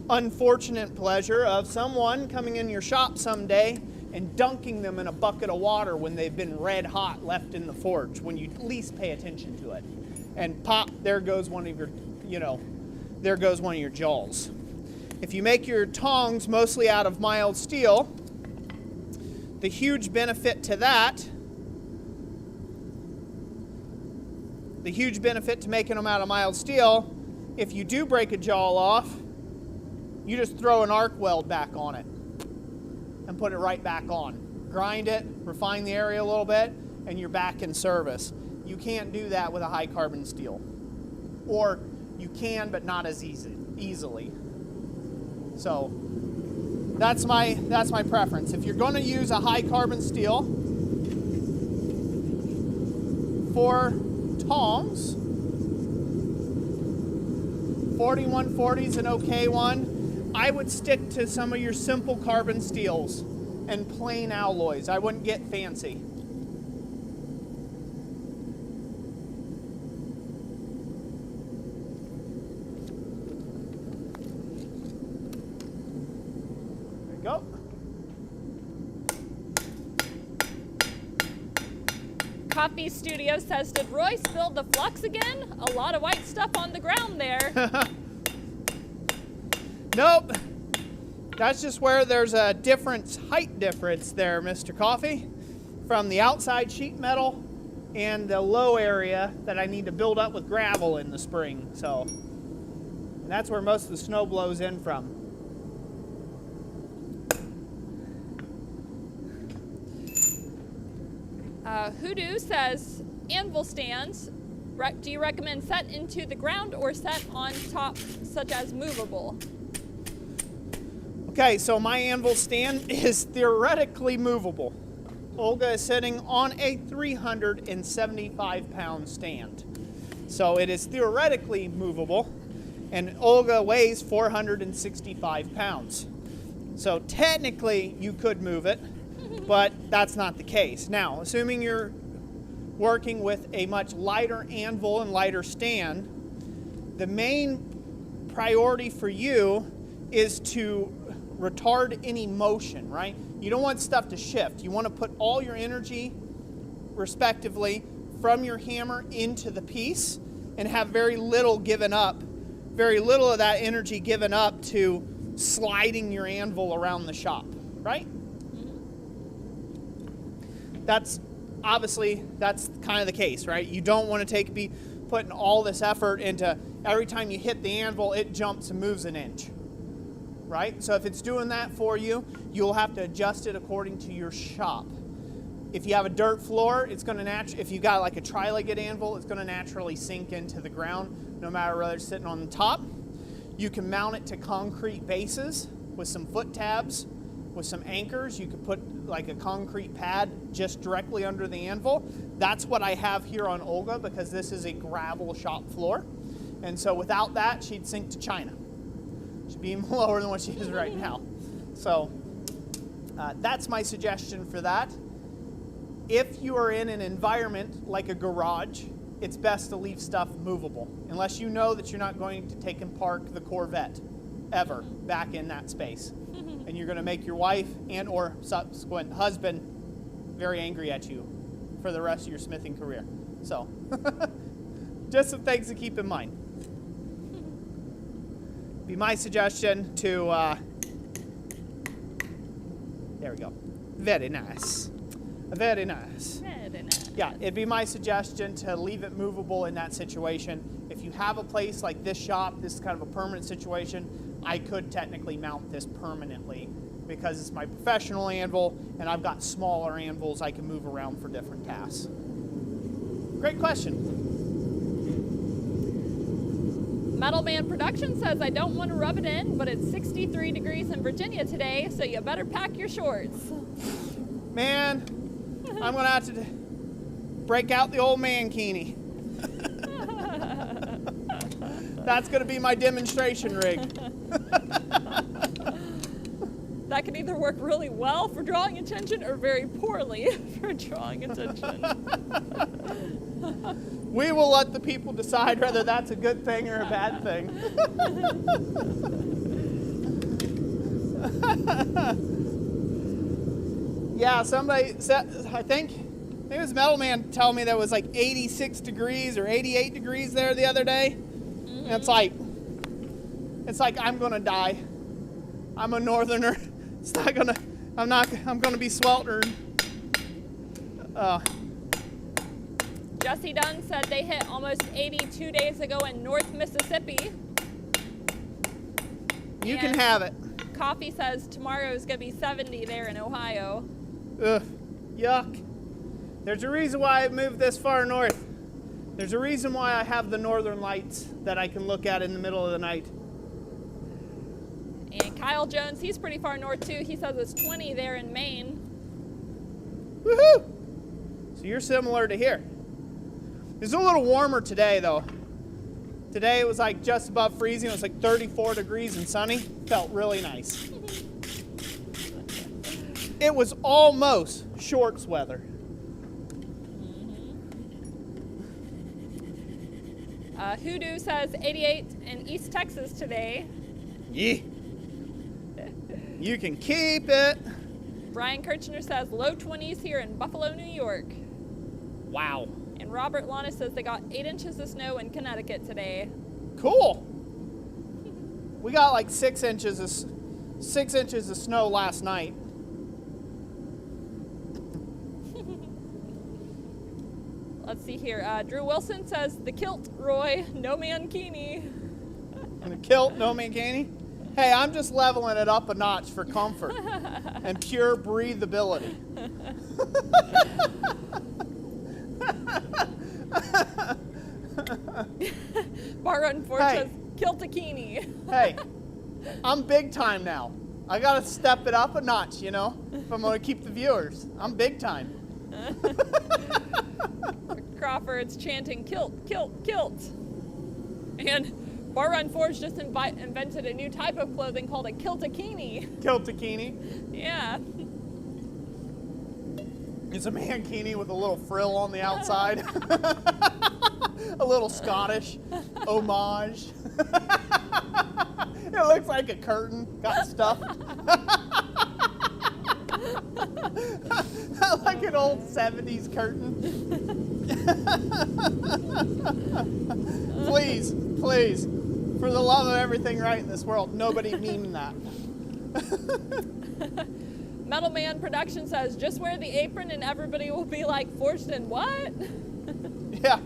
unfortunate pleasure of someone coming in your shop someday and dunking them in a bucket of water when they've been red hot left in the forge, when you least pay attention to it. And pop, there goes one of your, there goes one of your jawls. If you make your tongs mostly out of mild steel, the huge benefit to that, making them out of mild steel, if you do break a jawl off, you just throw an arc weld back on it and put it right back on. Grind it, refine the area a little bit, and you're back in service. You can't do that with a high carbon steel. Or you can, but not as easily. So that's my preference. If you're going to use a high carbon steel for tongs, 4140 is an okay one. I would stick to some of your simple carbon steels and plain alloys. I wouldn't get fancy. There you go. Coffee Studio says, did Roy spill the flux again? A lot of white stuff on the ground there. Nope. That's just where there's a height difference there, Mr. Coffee, from the outside sheet metal and the low area that I need to build up with gravel in the spring. So that's where most of the snow blows in from. Hoodoo says, anvil stands, do you recommend set into the ground or set on top, such as movable? Okay, so my anvil stand is theoretically movable. Olga is sitting on a 375-pound stand. So it is theoretically movable, and Olga weighs 465 pounds. So technically you could move it, but that's not the case. Now, assuming you're working with a much lighter anvil and lighter stand, the main priority for you is to retard any motion, right? You don't want stuff to shift. You want to put all your energy, respectively, from your hammer into the piece and have very little of that energy given up to sliding your anvil around the shop, right? That's kind of the case, right? You don't want to be putting all this effort into every time you hit the anvil, it jumps and moves an inch. Right? So if it's doing that for you, you'll have to adjust it according to your shop. If you have a dirt floor, it's going to if you got like a tri-legged anvil, it's going to naturally sink into the ground no matter whether it's sitting on the top. You can mount it to concrete bases with some foot tabs, with some anchors. You could put like a concrete pad just directly under the anvil. That's what I have here on Olga because this is a gravel shop floor. And so without that, she'd sink to China. Should be even lower than what she is right now. So that's my suggestion for that. If you are in an environment like a garage, it's best to leave stuff movable, unless you know that you're not going to take and park the Corvette ever back in that space. And you're going to make your wife and or subsequent husband very angry at you for the rest of your smithing career. So just some things to keep in mind. Be my suggestion to, there we go. Very nice. Very nice. Very nice. Yeah, it'd be my suggestion to leave it movable in that situation. If you have a place like this shop, this is kind of a permanent situation, I could technically mount this permanently because it's my professional anvil and I've got smaller anvils I can move around for different tasks. Great question. Metal Man Production says, I don't want to rub it in, but it's 63 degrees in Virginia today, so you better pack your shorts. Man, I'm going to have to break out the old mankini. That's going to be my demonstration rig. That can either work really well for drawing attention or very poorly for drawing attention. We will let the people decide whether that's a good thing or a bad thing. Yeah, somebody said, I think it was Metal Man telling me that it was like 86 degrees or 88 degrees there the other day. Mm-hmm. And it's like I'm gonna die. I'm a northerner. It's not gonna, I'm gonna be sweltering. Jesse Dunn said they hit almost 80 2 days ago in North Mississippi. You can have it. Coffee says tomorrow is going to be 70 there in Ohio. Ugh, yuck. There's a reason why I moved this far north. There's a reason why I have the northern lights that I can look at in the middle of the night. And Kyle Jones, he's pretty far north too. He says it's 20 there in Maine. Woohoo! So you're similar to here. It's a little warmer today though. Today it was like just above freezing. It was like 34 degrees and sunny. Felt really nice. It was almost shorts weather. Hoodoo says 88 in East Texas today. Yeah. You can keep it. Brian Kirchner says low 20s here in Buffalo, New York. Wow. And Robert Lana says they got 8 inches of snow in Connecticut today. Cool. We got like 6 inches of snow last night. Let's see here. Drew Wilson says the kilt, Roy, no mankini. And a kilt, no mankini. Hey, I'm just leveling it up a notch for comfort and pure breathability. Bar Run Ford says kiltakini. Hey, I'm big time now. I gotta step it up a notch, you know, if I'm gonna keep the viewers. I'm big time. Crawford's chanting kilt, kilt, kilt. And Bar Run Forge just invented a new type of clothing called a kiltakini. Kiltakini? Yeah. It's a mankini with a little frill on the outside. A little Scottish homage. It looks like a curtain. Got stuff. Like an old 70s curtain. Please, please, for the love of everything right in this world, nobody mean that. Metal Man Production says, just wear the apron and everybody will be like, forged in what? Yeah.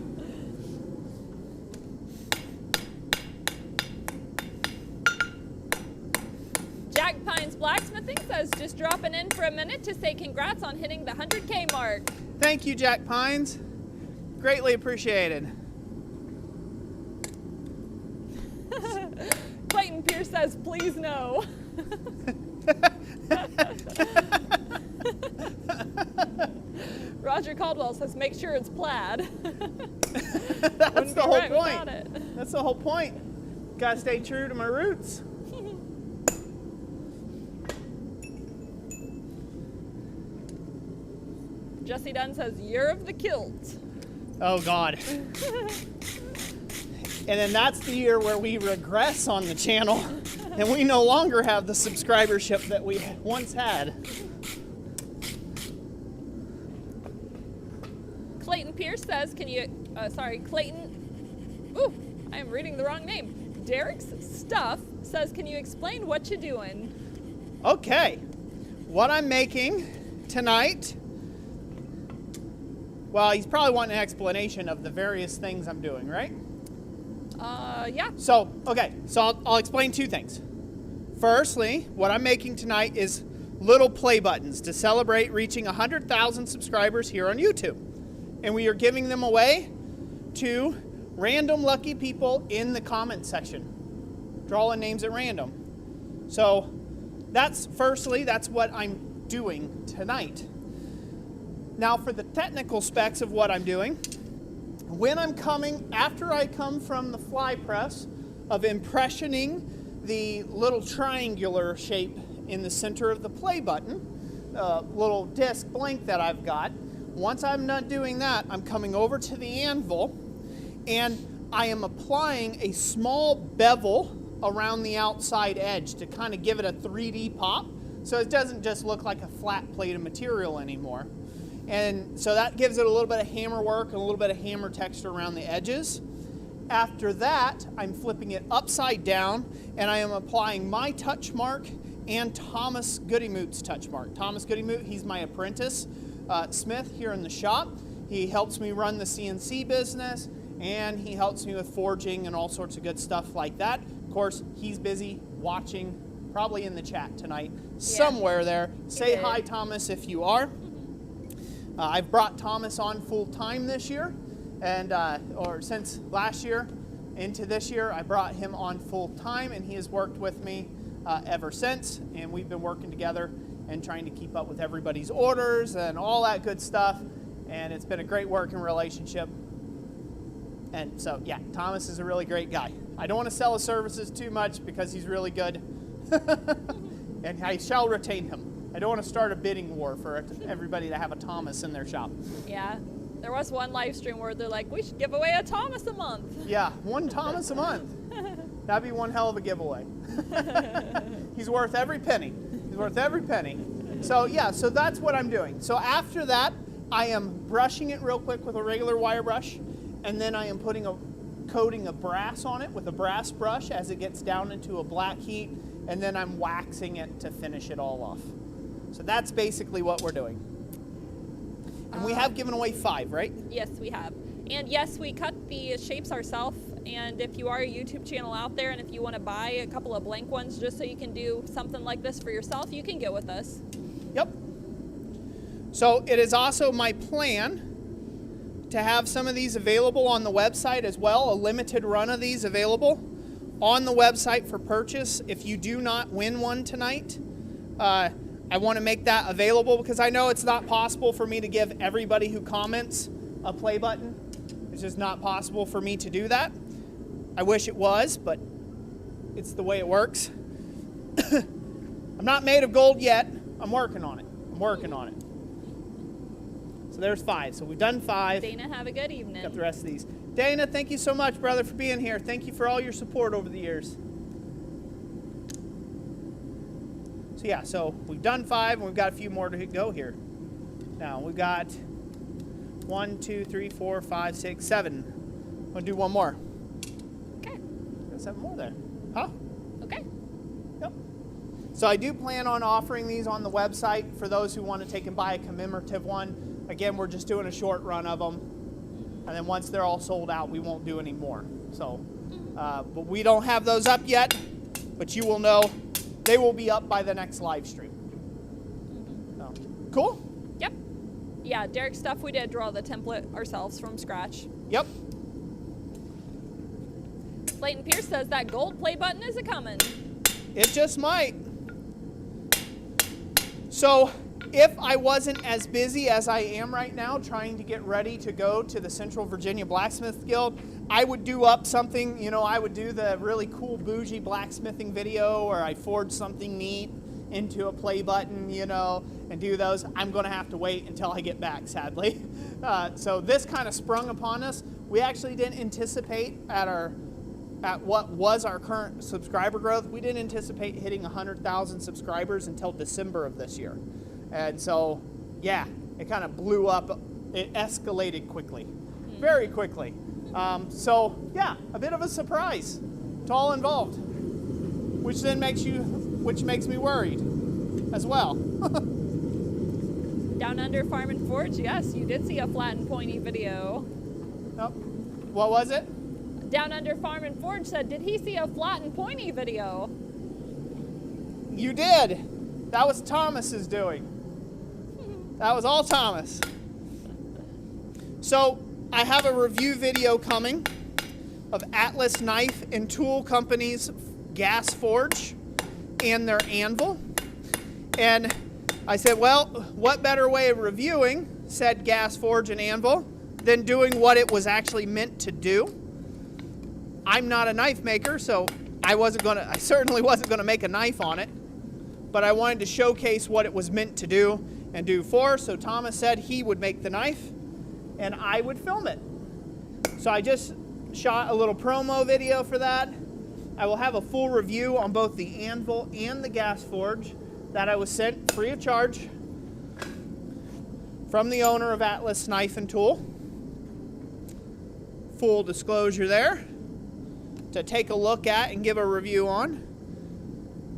Jack Pines Blacksmithing says, just dropping in for a minute to say congrats on hitting the 100K mark. Thank you, Jack Pines. Greatly appreciated. Clayton Pierce says, please no. Roger Caldwell says, make sure it's plaid. That's the whole point. That's the whole point. Gotta stay true to my roots. Jesse Dunn says, year of the kilt. Oh, God. And then that's the year where we regress on the channel and we no longer have the subscribership that we once had. Clayton Pierce says, can you, Clayton, ooh, I am reading the wrong name. Derek's Stuff says, can you explain what you're doing? Okay. What I'm making tonight Well, he's probably wanting an explanation of the various things I'm doing, right? Yeah. So, okay, so I'll explain two things. Firstly, what I'm making tonight is little play buttons to celebrate reaching 100,000 subscribers here on YouTube. And we are giving them away to random lucky people in the comment section. Drawing names at random. So that's what I'm doing tonight. Now for the technical specs of what I'm doing, after I come from the fly press of impressioning the little triangular shape in the center of the play button, little disc blank that I've got, once I'm done doing that, I'm coming over to the anvil and I am applying a small bevel around the outside edge to kind of give it a 3D pop so it doesn't just look like a flat plate of material anymore. And so that gives it a little bit of hammer work and a little bit of hammer texture around the edges. After that, I'm flipping it upside down and I am applying my touch mark and Thomas Goodymoot's touch mark. Thomas Goodymoot, he's my apprentice smith here in the shop. He helps me run the CNC business and he helps me with forging and all sorts of good stuff like that. Of course, he's busy watching, probably in the chat tonight, somewhere there. Say hi, Thomas, if you are. I've brought Thomas on full time this year, and or since last year into this year, I brought him on full time, and he has worked with me ever since. And we've been working together and trying to keep up with everybody's orders and all that good stuff. And it's been a great working relationship. And so, yeah, Thomas is a really great guy. I don't want to sell his services too much because he's really good, and I shall retain him. I don't want to start a bidding war for everybody to have a Thomas in their shop. Yeah. There was one live stream where they're like, we should give away a Thomas a month. Yeah, one Thomas a month. That'd be one hell of a giveaway. He's worth every penny. He's worth every penny. So yeah, so that's what I'm doing. So after that, I am brushing it real quick with a regular wire brush, and then I am putting a coating of brass on it with a brass brush as it gets down into a black heat, and then I'm waxing it to finish it all off. So that's basically what we're doing. And we have given away 5, right? Yes, we have. And yes, we cut the shapes ourselves. And if you are a YouTube channel out there and if you want to buy a couple of blank ones just so you can do something like this for yourself, you can get with us. Yep. So it is also my plan to have some of these available on the website as well, a limited run of these available on the website for purchase. If you do not win one tonight, I want to make that available because I know it's not possible for me to give everybody who comments a play button. It's just not possible for me to do that. I wish it was, but it's the way it works. I'm not made of gold yet. I'm working on it. I'm working on it. So there's 5. So we've done 5. Dana, have a good evening. Got the rest of these. Dana, thank you so much, brother, for being here. Thank you for all your support over the years. So yeah, so we've done 5 and we've got a few more to go here. Now we've got 1, 2, 3, 4, 5, 6, 7. We'll do one more. Okay. Got 7 more there. Huh? Okay. Yep. So I do plan on offering these on the website for those who want to take and buy a commemorative one. Again, we're just doing a short run of them. And then once they're all sold out, we won't do any more. So, but we don't have those up yet, but you will know. They will be up by the next live stream. So, cool? Yep. Yeah, Derek's stuff, we did draw the template ourselves from scratch. Yep. Clayton Pierce says that gold play button is a-coming. It just might. So, if I wasn't as busy as I am right now trying to get ready to go to the Central Virginia Blacksmith Guild, I would do up something, you know, I would do the really cool bougie blacksmithing video or I forge something neat into a play button, you know, and do those. I'm going to have to wait until I get back, sadly. So this kind of sprung upon us. We actually didn't anticipate at what was our current subscriber growth. We didn't anticipate hitting 100,000 subscribers until December of this year. And so, yeah, it kind of blew up. It escalated quickly, very quickly. So, yeah, a bit of a surprise to all involved, which then makes me worried as well. Down Under Farm and Forge, yes, you did see a flat and pointy video. Oh, what was it? Down Under Farm and Forge said, did he see a flat and pointy video? You did. That was Thomas's doing. That was all Thomas. So I have a review video coming of Atlas Knife and Tool Company's gas forge and their anvil. And I said, well, what better way of reviewing said gas forge and anvil than doing what it was actually meant to do? I'm not a knife maker, so I certainly wasn't gonna make a knife on it, but I wanted to showcase what it was meant to do and do for. So Thomas said he would make the knife and I would film it. So I just shot a little promo video for that. I will have a full review on both the anvil and the gas forge that I was sent free of charge from the owner of Atlas Knife and Tool. Full disclosure there to take a look at and give a review on.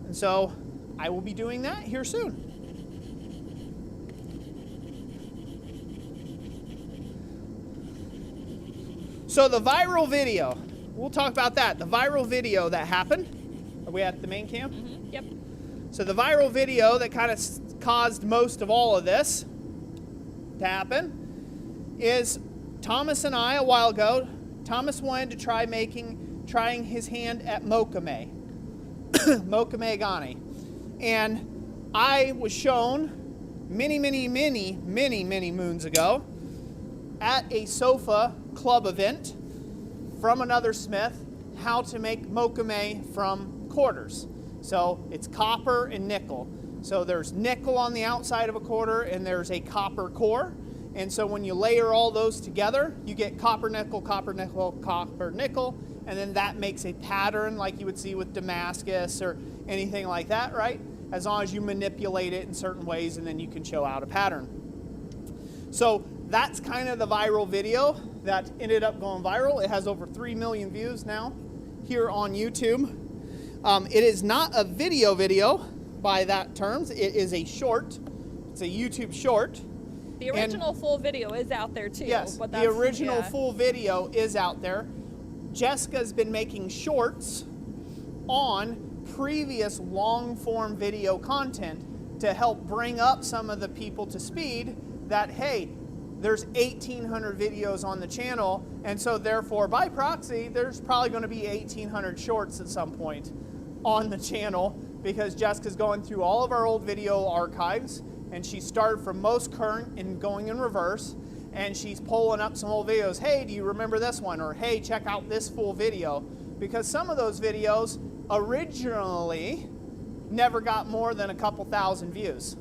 And so I will be doing that here soon. So the viral video, we'll talk about that. The viral video that happened. Are we at the main cam? Mm-hmm. Yep. So the viral video that kind of caused most of all of this to happen is Thomas and I, a while ago, Thomas wanted to trying his hand at mokame, mokame-gane. And I was shown many moons ago at a sofa club event from another smith how to make mokame from quarters. So it's copper and nickel. So there's nickel on the outside of a quarter and there's a copper core. And so when you layer all those together, you get copper, nickel, copper, nickel, copper, nickel, and then that makes a pattern like you would see with Damascus or anything like that, right? As long as you manipulate it in certain ways and then you can show out a pattern. So that's kind of the viral video that ended up going viral. It has over 3 million views now here on YouTube. It is not a video by that terms. It is a short. It's a YouTube short. The original full video is out there too. Yes, the original full video is out there. Jessica's been making shorts on previous long form video content to help bring up some of the people to speed that, hey, there's 1,800 videos on the channel, and so therefore by proxy there's probably going to be 1,800 shorts at some point on the channel, because Jessica's going through all of our old video archives and she started from most current and going in reverse, and she's pulling up some old videos. Hey, do you remember this one? Or hey, check out this full video, because some of those videos originally never got more than a couple thousand views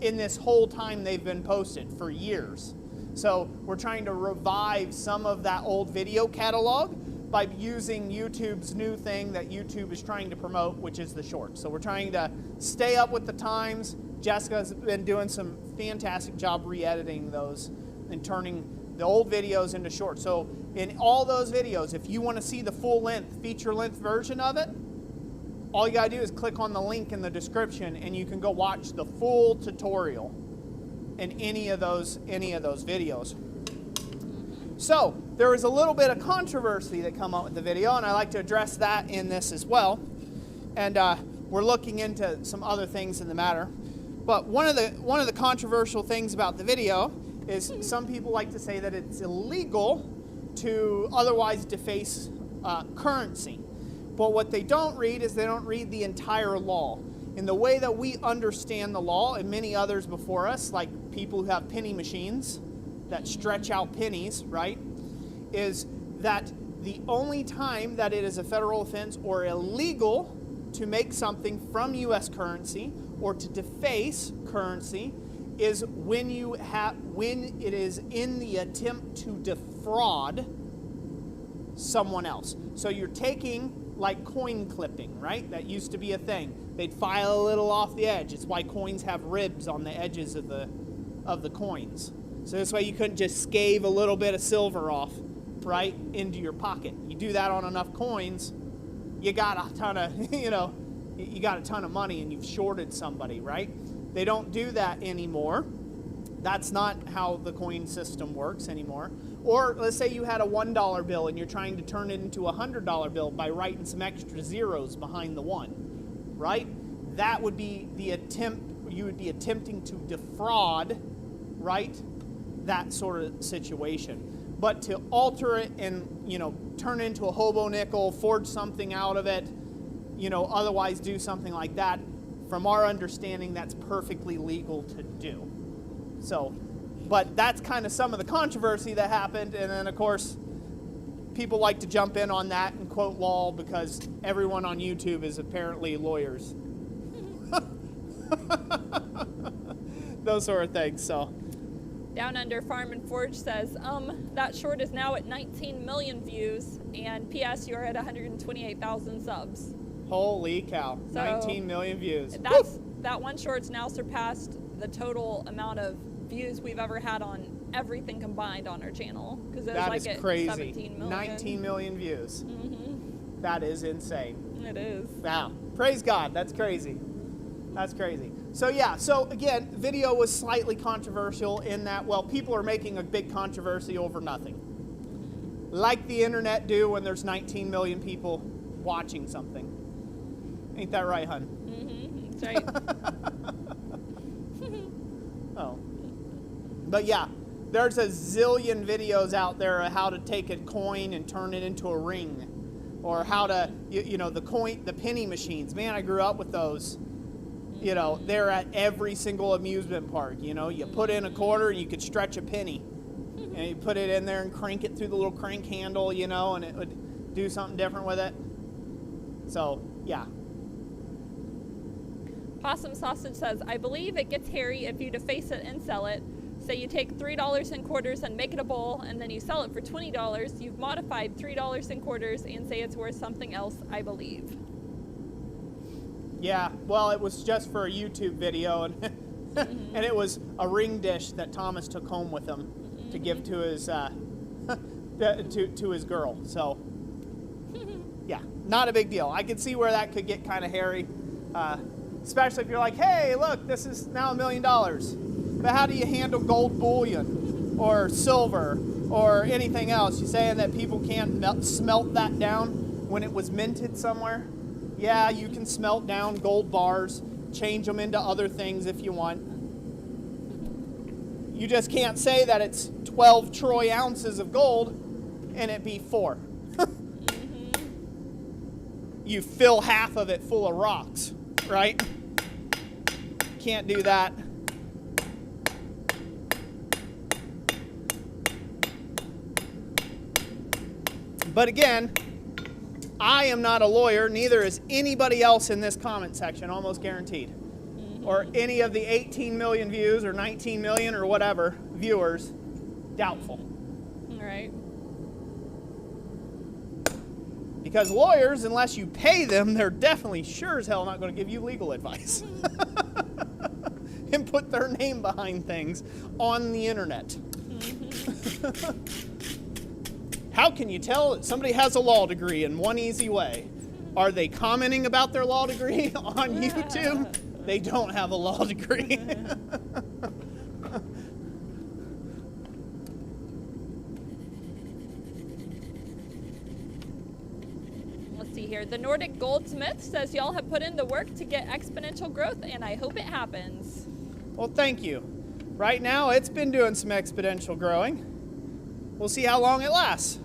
in this whole time they've been posted for years. So we're trying to revive some of that old video catalog by using YouTube's new thing that YouTube is trying to promote, which is the shorts. So we're trying to stay up with the times. Jessica's been doing some fantastic job re-editing those and turning the old videos into shorts. So in all those videos, if you want to see the full length, feature length version of it, all you gotta do is click on the link in the description and you can go watch the full tutorial in any of those videos. So there was a little bit of controversy that come up with the video, and I like to address that in this as well. And we're looking into some other things in the matter. But one of the controversial things about the video is some people like to say that it's illegal to otherwise deface currency. But what they don't read is they don't read the entire law. In the way that we understand the law, and many others before us, like people who have penny machines that stretch out pennies, right, is that the only time that it is a federal offense or illegal to make something from U.S. currency or to deface currency is when it is in the attempt to defraud someone else. So you're taking like coin clipping, right? That used to be a thing. They'd file a little off the edge. It's why coins have ribs on the edges of the coins. So this way you couldn't just scave a little bit of silver off right into your pocket. You do that on enough coins, you got a ton of, you got a ton of money and you've shorted somebody, right? They don't do that anymore. That's not how the coin system works anymore. Or let's say you had a $1 bill and you're trying to turn it into a $100 bill by writing some extra zeros behind the 1, right? That would be the attempt. You would be attempting to defraud, right? That sort of situation. But to alter it and, you know, turn it into a hobo nickel, forge something out of it, you know, otherwise do something like that, from our understanding, that's perfectly legal to do. So, but that's kind of some of the controversy that happened. And then, of course, people like to jump in on that and quote law because everyone on YouTube is apparently lawyers. Those sort of things, so. Down Under Farm and Forge says, that short is now at 19 million views, and P.S. you're at 128,000 subs. Holy cow, So 19 million views. That one short's now surpassed the total amount of views we've ever had on everything combined on our channel. Because it was That like is at crazy. 17 million. 19 million views. Mm-hmm. That is insane. It is. Wow. Praise God. That's crazy. That's crazy. So yeah, so again, video was slightly controversial in that, well, people are making a big controversy over nothing. Like the internet do when there's 19 million people watching something. Ain't that right, hun? Mm-hmm. That's right. Oh. But yeah, there's a zillion videos out there of how to take a coin and turn it into a ring. Or how to, you know, the penny machines. Man, I grew up with those. You know, they're at every single amusement park. You know, you put in a quarter and you could stretch a penny. And you put it in there and crank it through the little crank handle, you know, and it would do something different with it. So, yeah. Possum Sausage says, I believe it gets hairy if you deface it and sell it. Say you take $3 in quarters and make it a bowl, and then you sell it for $20. You've modified $3 in quarters and say it's worth something else, I believe. Yeah, well, it was just for a YouTube video, and and it was a ring dish that Thomas took home with him to give to his to his girl. So, yeah, not a big deal. I could see where that could get kind of hairy, especially if you're like, hey, look, this is now $1 million. But how do you handle gold bullion or silver or anything else? You saying that people can't smelt that down when it was minted somewhere? Yeah, you can smelt down gold bars, change them into other things if you want. You just can't say that it's 12 troy ounces of gold and it be 4. You fill half of it full of rocks, right? Can't do that. But again, I am not a lawyer, neither is anybody else in this comment section, almost guaranteed. Or any of the 18 million views or 19 million or whatever viewers, doubtful. All right. Because lawyers, unless you pay them, they're definitely sure as hell not going to give you legal advice. And put their name behind things on the internet. How can you tell that somebody has a law degree in one easy way? Are they commenting about their law degree on YouTube? They don't have a law degree. Let's see here. The Nordic Goldsmith says y'all have put in the work to get exponential growth, and I hope it happens. Well, thank you. Right now, it's been doing some exponential growing. We'll see how long it lasts.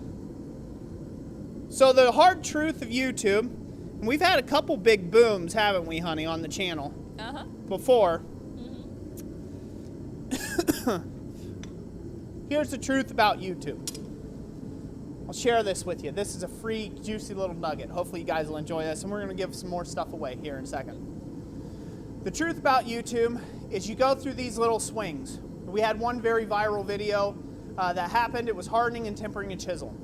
So the hard truth of YouTube, and we've had a couple big booms, haven't we, honey, on the channel before. Here's the truth about YouTube. I'll share this with you. This is a free, juicy little nugget. Hopefully you guys will enjoy this, and we're going to give some more stuff away here in a second. The truth about YouTube is you go through these little swings. We had one very viral video that happened. It was hardening and tempering a chisel.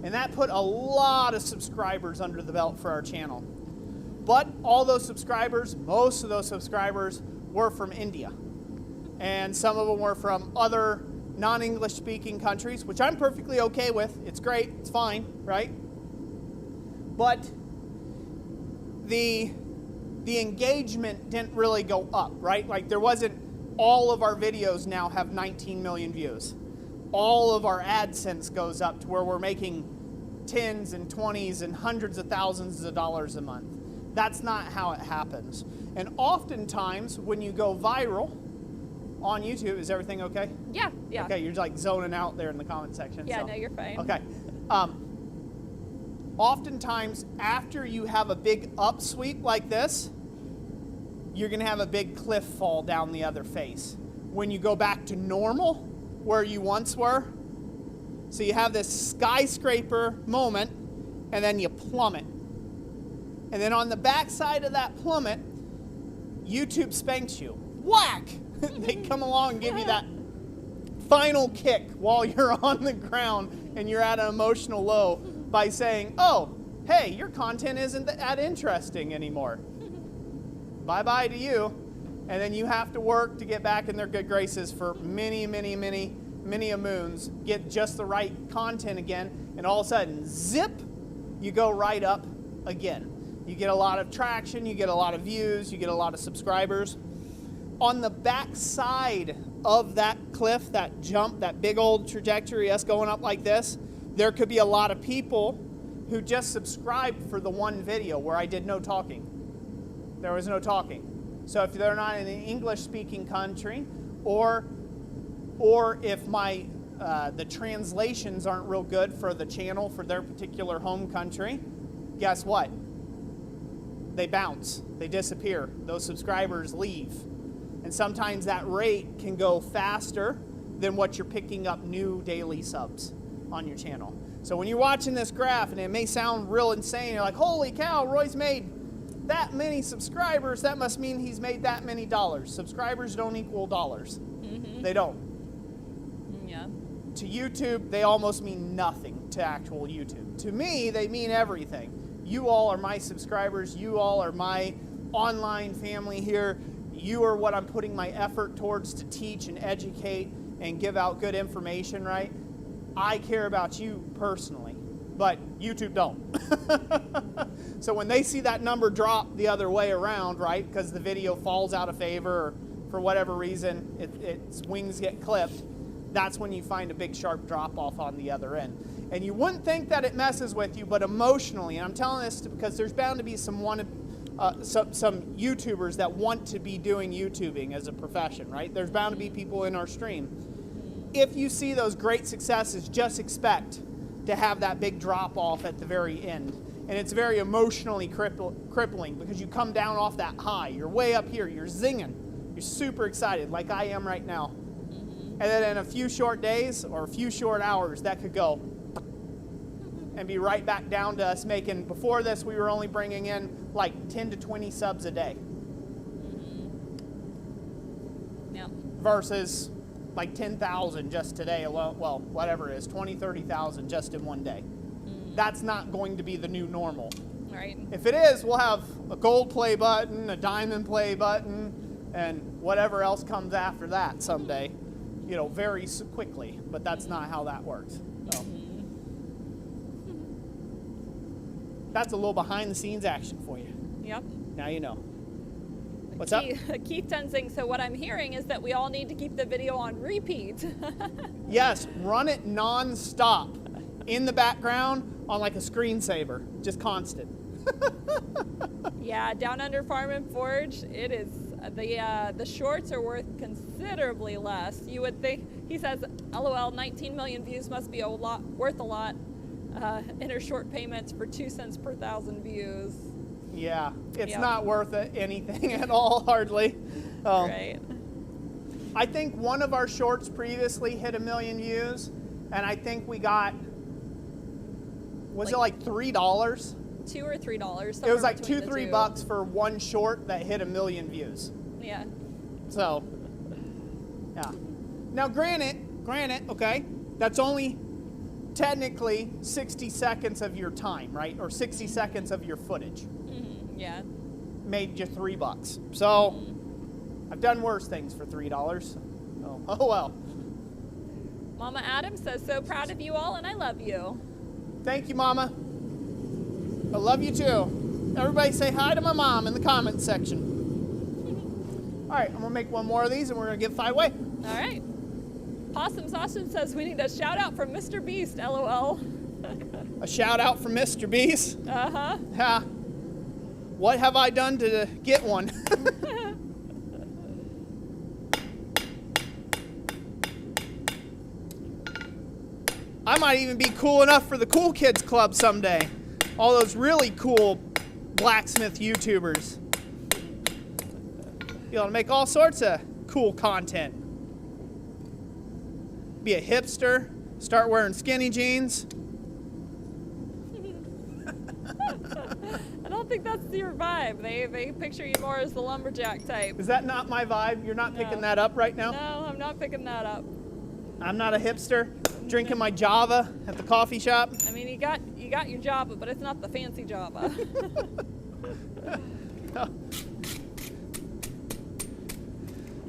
And that put a lot of subscribers under the belt for our channel. But all those subscribers, most of those subscribers were from India. And some of them were from other non-English speaking countries, which I'm perfectly okay with. It's great, it's fine, right? But the engagement didn't really go up, right? Like there wasn't all of our videos now have 19 million views. All of our AdSense goes up to where we're making tens and 20s and hundreds of thousands of dollars a month. That's not how it happens. And oftentimes when you go viral on YouTube, is everything okay? Yeah. Okay, you're like zoning out there in the comment section. Yeah, so. no, you're fine. Okay. Oftentimes after you have a big upsweep like this, you're gonna have a big cliff fall down the other face. When you go back to normal, where you once were, so you have this skyscraper moment, and then you plummet. And then on the backside of that plummet, YouTube spanks you. Whack! They come along and give you that final kick while you're on the ground and you're at an emotional low by saying, oh, hey, your content isn't that interesting anymore. Bye-bye to you. And then you have to work to get back in their good graces for many a moons, get just the right content again, and all of a sudden, zip, you go right up again. You get a lot of traction, you get a lot of views, you get a lot of subscribers. On the back side of that cliff, that jump, that big old trajectory, us going up like this, there could be a lot of people who just subscribed for the one video where I did no talking. There was no talking. So if they're not in an English-speaking country, or if the translations aren't real good for the channel for their particular home country, guess what? They bounce, they disappear. Those subscribers leave. And sometimes that rate can go faster than what you're picking up new daily subs on your channel. So when you're watching this graph, and it may sound real insane, you're like, holy cow, Roy's made that many subscribers, that must mean he's made that many dollars. Subscribers don't equal dollars. Mm-hmm. They don't. Yeah. To YouTube, they almost mean nothing to actual YouTube. To me, they mean everything. You all are my subscribers. You all are my online family here. You are what I'm putting my effort towards to teach and educate and give out good information, right? I care about you personally, but YouTube don't. So when they see that number drop the other way around, right, because the video falls out of favor or for whatever reason its wings get clipped, that's when you find a big sharp drop off on the other end. And you wouldn't think that it messes with you, but emotionally, and I'm telling this because there's bound to be some YouTubers that want to be doing YouTubing as a profession, right? There's bound to be people in our stream. If you see those great successes, just expect to have that big drop off at the very end. And it's very emotionally crippling because you come down off that high. You're way up here. You're zinging. You're super excited like I am right now. And then in a few short days or a few short hours, that could go and be right back down to us making, before this, we were only bringing in like 10 to 20 subs a day. Yeah. Versus like 10,000 just today alone. Well, whatever it is, 20, 30,000 just in one day. That's not going to be the new normal. Right. If it is, we'll have a gold play button, a diamond play button, and whatever else comes after that someday, you know, very quickly. But that's not how that works. So. That's a little behind the scenes action for you. Yep. Now you know. What's up? Keith Tenzing, so what I'm hearing is that we all need to keep the video on repeat. Yes, run it non-stop in the background on like a screensaver, just constant. Yeah, Down Under Farm and Forge, it is, the shorts are worth considerably less. You would think, he says, LOL, 19 million views must be worth a lot. Enter short payments for 2 cents per 1,000 views. Yeah, it's not worth anything at all, hardly. Right. I think one of our shorts previously hit 1 million views, and I think we got, was it like $3? $2 or $3. It was like $2-3 for one short that hit 1 million views. Yeah. So, yeah. Now, granted, okay, that's only technically 60 seconds of your time, right? Or 60 seconds of your footage. Mm-hmm. Yeah. Made you $3. So, I've done worse things for $3. Oh well. Mama Adam says, so proud of you all and I love you. Thank you, Mama. I love you too. Everybody say hi to my mom in the comments section. right, I'm gonna make one more of these and we're gonna give 5 away. All right. Possum Sausage says we need a shout out from Mr. Beast, LOL. A shout out from Mr. Beast. Uh-huh. Yeah. What have I done to get one? I might even be cool enough for the Cool Kids Club someday. All those really cool blacksmith YouTubers. Be able to make all sorts of cool content. Be a hipster, start wearing skinny jeans. I don't think that's your vibe. They picture you more as the lumberjack type. Is that not my vibe? You're not picking No. that up right now? No, I'm not picking that up. I'm not a hipster, drinking my Java at the coffee shop. I mean, you got your Java, but it's not the fancy Java.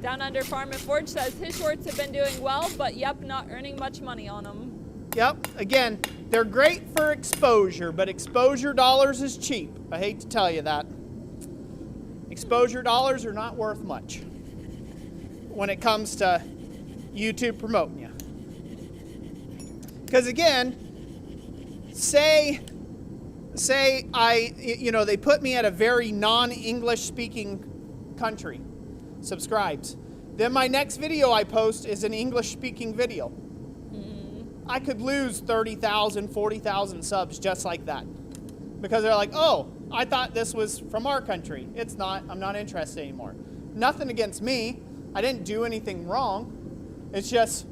Down Under Farm and Forge says his shorts have been doing well, but yep, not earning much money on them. Yep, again, they're great for exposure, but exposure dollars is cheap. I hate to tell you that. Exposure dollars are not worth much when it comes to YouTube promoting you. Because again, say they put me at a very non-English speaking country, subscribes. Then my next video I post is an English speaking video. I could lose 30,000, 40,000 subs just like that. Because they're like, oh, I thought this was from our country. It's not. I'm not interested anymore. Nothing against me. I didn't do anything wrong. It's just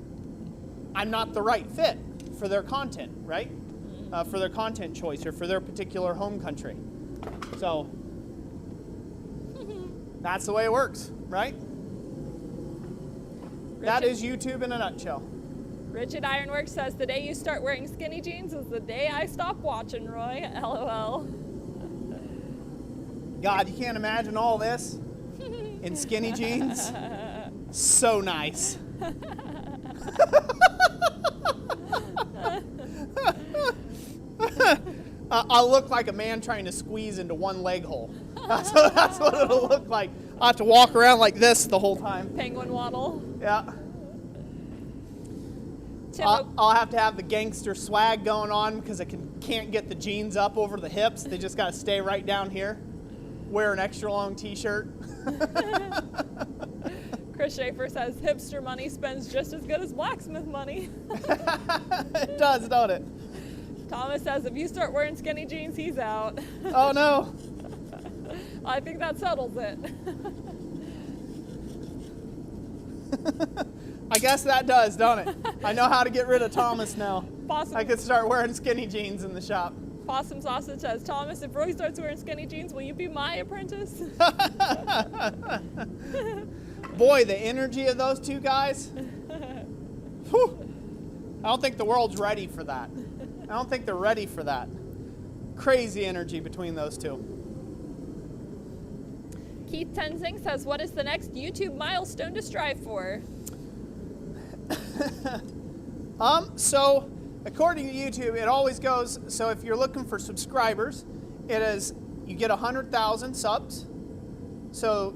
I'm not the right fit for their content, right? For their content choice or for their particular home country. So that's the way it works, right? That is YouTube in a nutshell. Rigid Ironworks says the day you start wearing skinny jeans is the day I stop watching, Roy. LOL. God, you can't imagine all this in skinny jeans. So nice. I'll look like a man trying to squeeze into one leg hole. That's what it'll look like. I'll have to walk around like this the whole time. Penguin waddle. Yeah. I'll have to have the gangster swag going on because I can't get the jeans up over the hips. They just got to stay right down here. Wear an extra long t-shirt. Chris Schaefer says hipster money spends just as good as blacksmith money. It does, don't it? Thomas says if you start wearing skinny jeans, he's out. Oh no. I think that settles it. I guess that does, don't it? I know how to get rid of Thomas now. Possum, I could start wearing skinny jeans in the shop. Possum Sausage says, Thomas, if Roy starts wearing skinny jeans, will you be my apprentice? Boy, the energy of those two guys. Whew. I don't think the world's ready for that. I don't think they're ready for that. Crazy energy between those two. Keith Tenzing says, what is the next YouTube milestone to strive for? So according to YouTube, it always goes, so if you're looking for subscribers, it is, you get 100,000 subs. So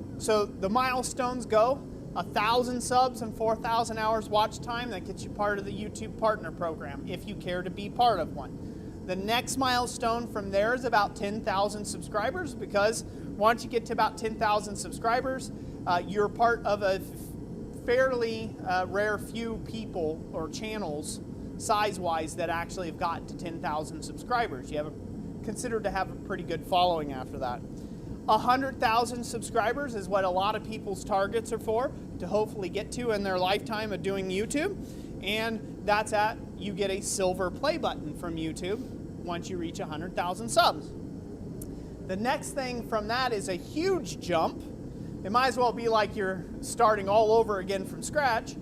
the milestones go 1,000 subs and 4,000 hours watch time. That gets you part of the YouTube Partner Program, if you care to be part of one. The next milestone from there is about 10,000 subscribers, because once you get to about 10,000 subscribers, you're part of a fairly rare few people or channels size-wise that actually have gotten to 10,000 subscribers. You have considered to have a pretty good following after that. 100,000 subscribers is what a lot of people's targets are for, to hopefully get to in their lifetime of doing YouTube. And that's you get a silver play button from YouTube once you reach 100,000 subs. The next thing from that is a huge jump. It might as well be like you're starting all over again from scratch.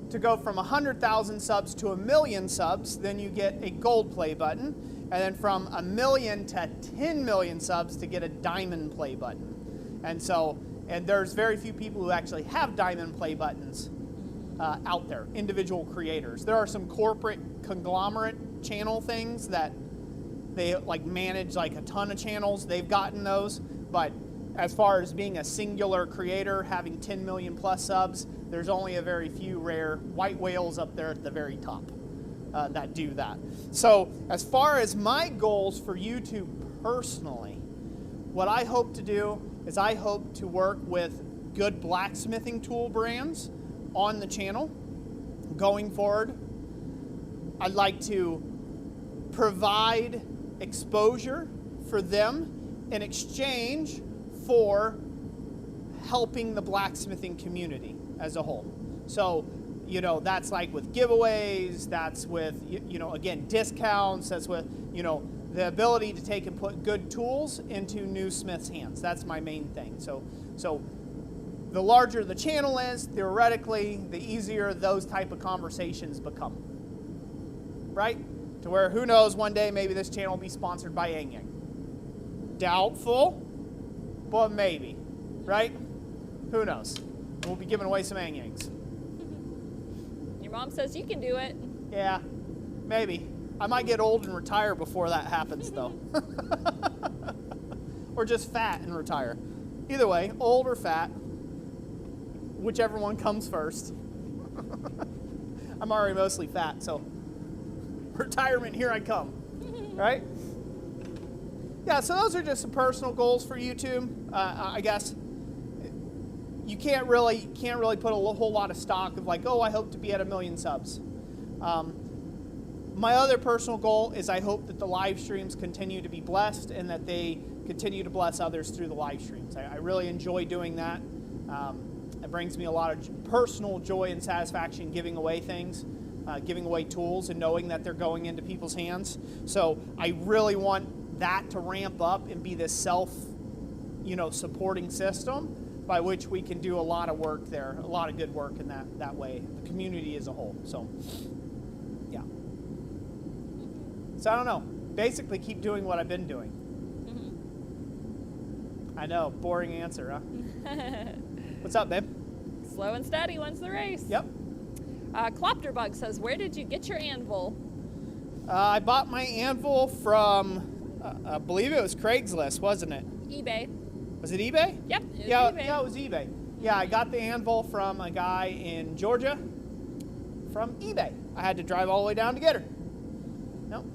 To go from 100,000 subs to 1 million subs, then you get a gold play button. And then from 1 million to 10 million subs to get a diamond play button. And there's very few people who actually have diamond play buttons out there, individual creators. There are some corporate conglomerate channel things that they like manage like a ton of channels. They've gotten those, but as far as being a singular creator, having 10 million plus subs, there's only a very few rare white whales up there at the very top that do that. So as far as my goals for YouTube personally, what I hope to do is I hope to work with good blacksmithing tool brands on the channel going forward. I'd like to provide exposure for them in exchange for helping the blacksmithing community as a whole. So, you know, that's like with giveaways, that's with, you know, again, discounts, that's with, you know, the ability to take and put good tools into new smiths' hands. That's my main thing. So the larger the channel is, theoretically, the easier those type of conversations become. Right? To where, who knows, one day maybe this channel will be sponsored by Yang Yang. Doubtful, but maybe. Right? Who knows? We'll be giving away some Yang Yangs. Your mom says you can do it. Yeah, maybe. I might get old and retire before that happens, though. Or just fat and retire. Either way, old or fat, whichever one comes first. I'm already mostly fat, so retirement, here I come. Right? Yeah, so those are just some personal goals for YouTube. I guess you can't really put a whole lot of stock of like, oh, I hope to be at 1 million subs. My other personal goal is I hope that the live streams continue to be blessed and that they continue to bless others through the live streams. I really enjoy doing that. It brings me a lot of personal joy and satisfaction giving away things, giving away tools and knowing that they're going into people's hands. So I really want that to ramp up and be this supporting system by which we can do a lot of work there, a lot of good work in that way, the community as a whole. So, yeah. So I don't know. Basically, keep doing what I've been doing. Mm-hmm. I know, boring answer, huh? What's up, babe? Slow and steady wins the race. Yep. Clopterbug says, where did you get your anvil? I bought my anvil from, I believe it was Craigslist, wasn't it? eBay. Was it eBay? Yep, it was eBay. Yeah, it was eBay. Yeah, I got the anvil from a guy in Georgia from eBay. I had to drive all the way down to get her. Nope.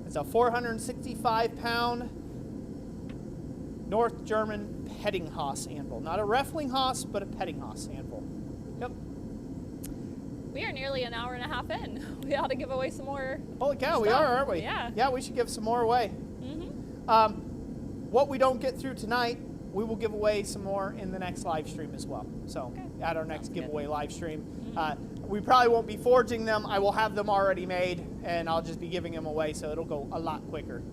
It's a 465-pound North German Pettinghaus anvil. Not a Reiflinghaus, but a Pettinghaus anvil. Yep. We are nearly an hour and a half in. We ought to give away some more. Holy cow, stuff. we are, aren't we? Yeah. Yeah, we should give some more away. Mm-hmm. What we don't get through tonight, we will give away some more in the next live stream as well. So at our next giveaway live stream. Mm-hmm. We probably won't be forging them. I will have them already made, and I'll just be giving them away, so it'll go a lot quicker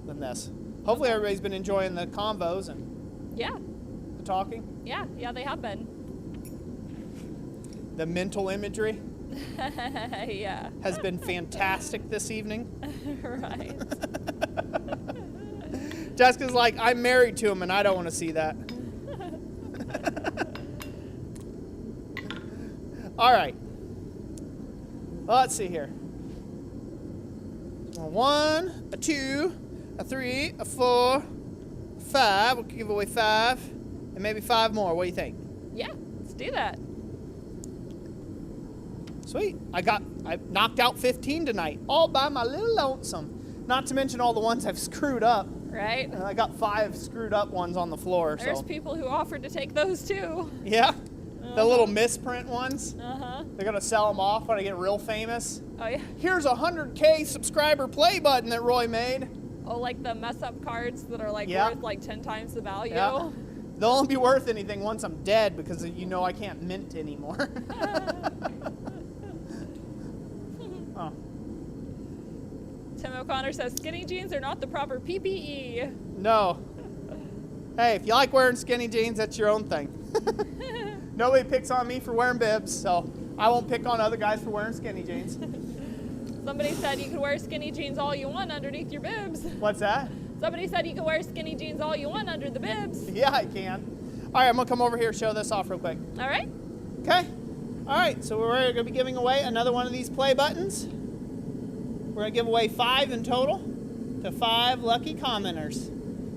than this. Hopefully everybody's been enjoying the convos and the talking. Yeah, they have been. The mental imagery Yeah. has been fantastic this evening. Right. Jessica's like, I'm married to him, and I don't want to see that. All right. Well, let's see here. 1, a 2, a 3, a 4, 5. We'll give away 5, and maybe 5 more. What do you think? Yeah, let's do that. Sweet. I knocked out 15 tonight, all by my little lonesome. Not to mention all the ones I've screwed up. Right. I got 5 screwed up ones on the floor. There's people who offered to take those too. Yeah. The little misprint ones. Uh-huh. They're going to sell them off when I get real famous. Oh, yeah. Here's a 100K subscriber play button that Roy made. Oh, like the mess-up cards that are like Yeah. worth like 10 times the value. Yeah. They'll only be worth anything once I'm dead because you know I can't mint anymore. Oh. Tim O'Connor says, skinny jeans are not the proper PPE. No. Hey, if you like wearing skinny jeans, that's your own thing. Nobody picks on me for wearing bibs, so I won't pick on other guys for wearing skinny jeans. Somebody said you can wear skinny jeans all you want underneath your bibs. What's that? Somebody said you can wear skinny jeans all you want under the bibs. Yeah, I can. All right, I'm going to come over here and show this off real quick. All right. Okay. All right, so we're going to be giving away another one of these play buttons. We're going to give away 5 in total to 5 lucky commenters.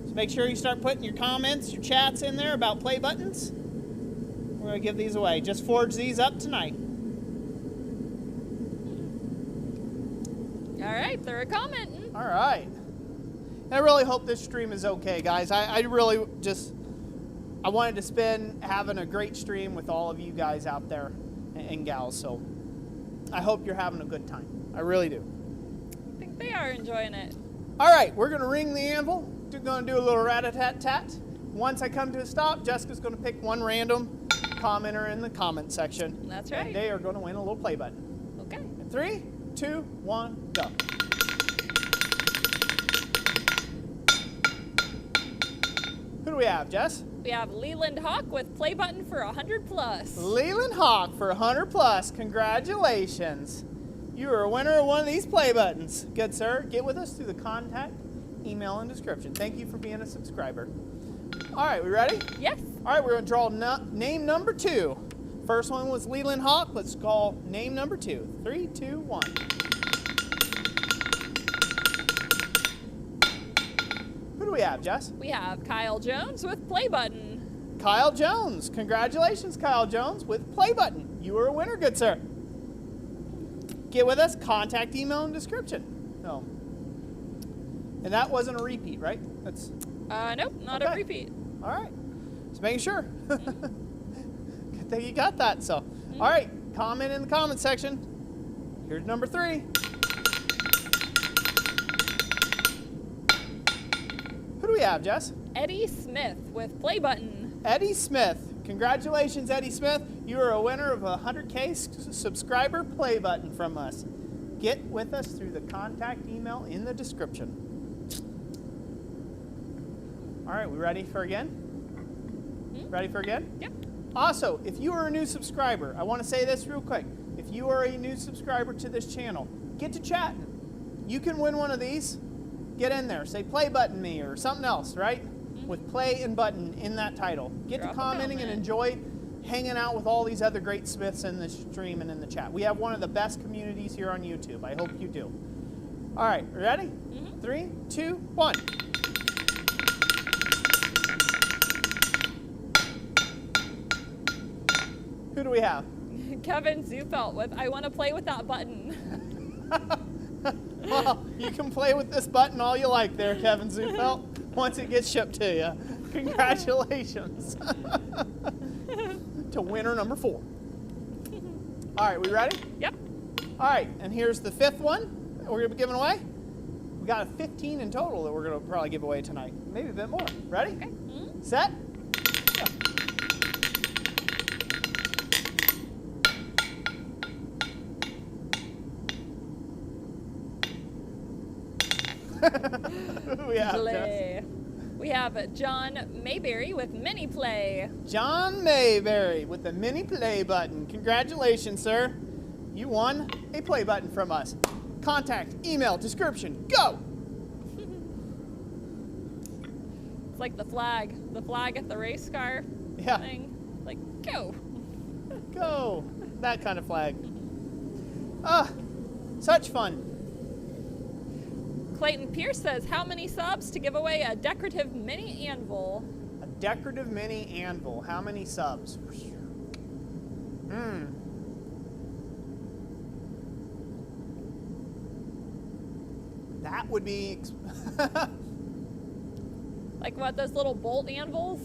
So make sure you start putting your comments, your chats in there about play buttons. We're going to give these away. Just forge these up tonight. All right, they're commenting. All right. I really hope this stream is okay, guys. I really just, I wanted to spend having a great stream with all of you guys out there and gals. So I hope you're having a good time. I really do. I think they are enjoying it. All right, we're going to ring the anvil. We're going to do a little rat-a-tat-tat. Once I come to a stop, Jessica's going to pick one random commenter in the comment section. That's right. And they are going to win a little play button. Okay. In 3, 2, 1, go. Who do we have, Jess? We have Leland Hawk with play button for 100 plus. Leland Hawk for 100 plus. Congratulations. You are a winner of one of these play buttons. Good, sir. Get with us through the contact, email, and description. Thank you for being a subscriber. All right, we ready? Yes. All right, we're going to draw name number 2. First one was Leland Hawk. Let's call name number 2. 3, 2, 1. Who do we have, Jess? We have Kyle Jones with play button. Kyle Jones. Congratulations, Kyle Jones, with play button. You are a winner, good sir. Get with us, contact, email, and description. No. And that wasn't a repeat, right? That's Nope, not okay. a repeat. All right. Just making sure. Good thing you got that. So, all right. Comment in the comment section. Here's number 3. Who do we have, Jess? Eddie Smith with play button. Eddie Smith. Congratulations, Eddie Smith. You are a winner of a 100K subscriber play button from us. Get with us through the contact email in the description. All right, we ready for again? Ready for again? Yep. Also, if you are a new subscriber, I want to say this real quick. If you are a new subscriber to this channel, get to chatting. You can win one of these. Get in there. Say play button me or something else, right? With play and button in that title. Get Drop to a commenting and comment. enjoy hanging out with all these other great Smiths in the stream and in the chat. We have one of the best communities here on YouTube. I hope you do. All right, ready? 3, 2, 1. Who do we have? Kevin Zufelt with I want to play with that button. Well, you can play with this button all you like there, Kevin Zufelt, once it gets shipped to you. Congratulations to winner number 4. All right, we ready? Yep. All right, and here's the 5th one that we're going to be giving away. We got 15 in total that we're going to probably give away tonight. Maybe a bit more. Ready? Okay. Set? Go. Who do we have, Jess? Play. We have John Mayberry with mini play. John Mayberry with the mini play button. Congratulations, sir. You won a play button from us. Contact, email, description, go! It's like the flag at the race car thing. Like, go. Go. That kind of flag. Ah, such fun. Clayton Pierce says, how many subs to give away a decorative mini anvil? A decorative mini anvil. How many subs? That would be... Like what, those little bolt anvils?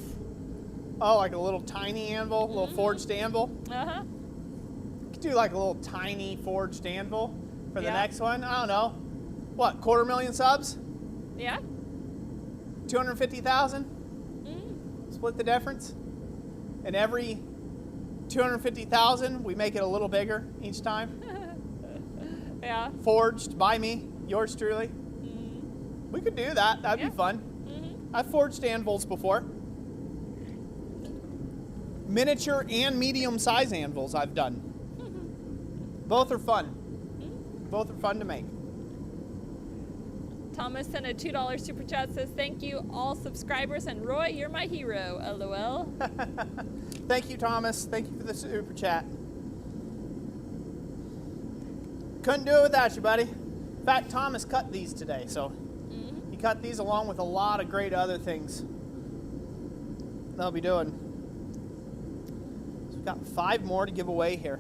Oh, like a little tiny anvil, a little forged anvil? Uh-huh. You could do like a little tiny forged anvil for the Yeah. next one. I don't know. What, 250,000 subs? Yeah. 250,000? Split the difference. And every 250,000, we make it a little bigger each time. Yeah. Forged by me, yours truly. We could do that. That'd be fun. I've forged anvils before. Miniature and medium size anvils I've done. Both are fun. Both are fun to make. Thomas sent a $2 super chat, says, thank you all subscribers, and Roy, you're my hero, LOL. Thank you, Thomas. Thank you for the super chat. Couldn't do it without you, buddy. In fact, Thomas cut these today, so He cut these along with a lot of great other things they'll be doing. So we've got 5 more to give away here.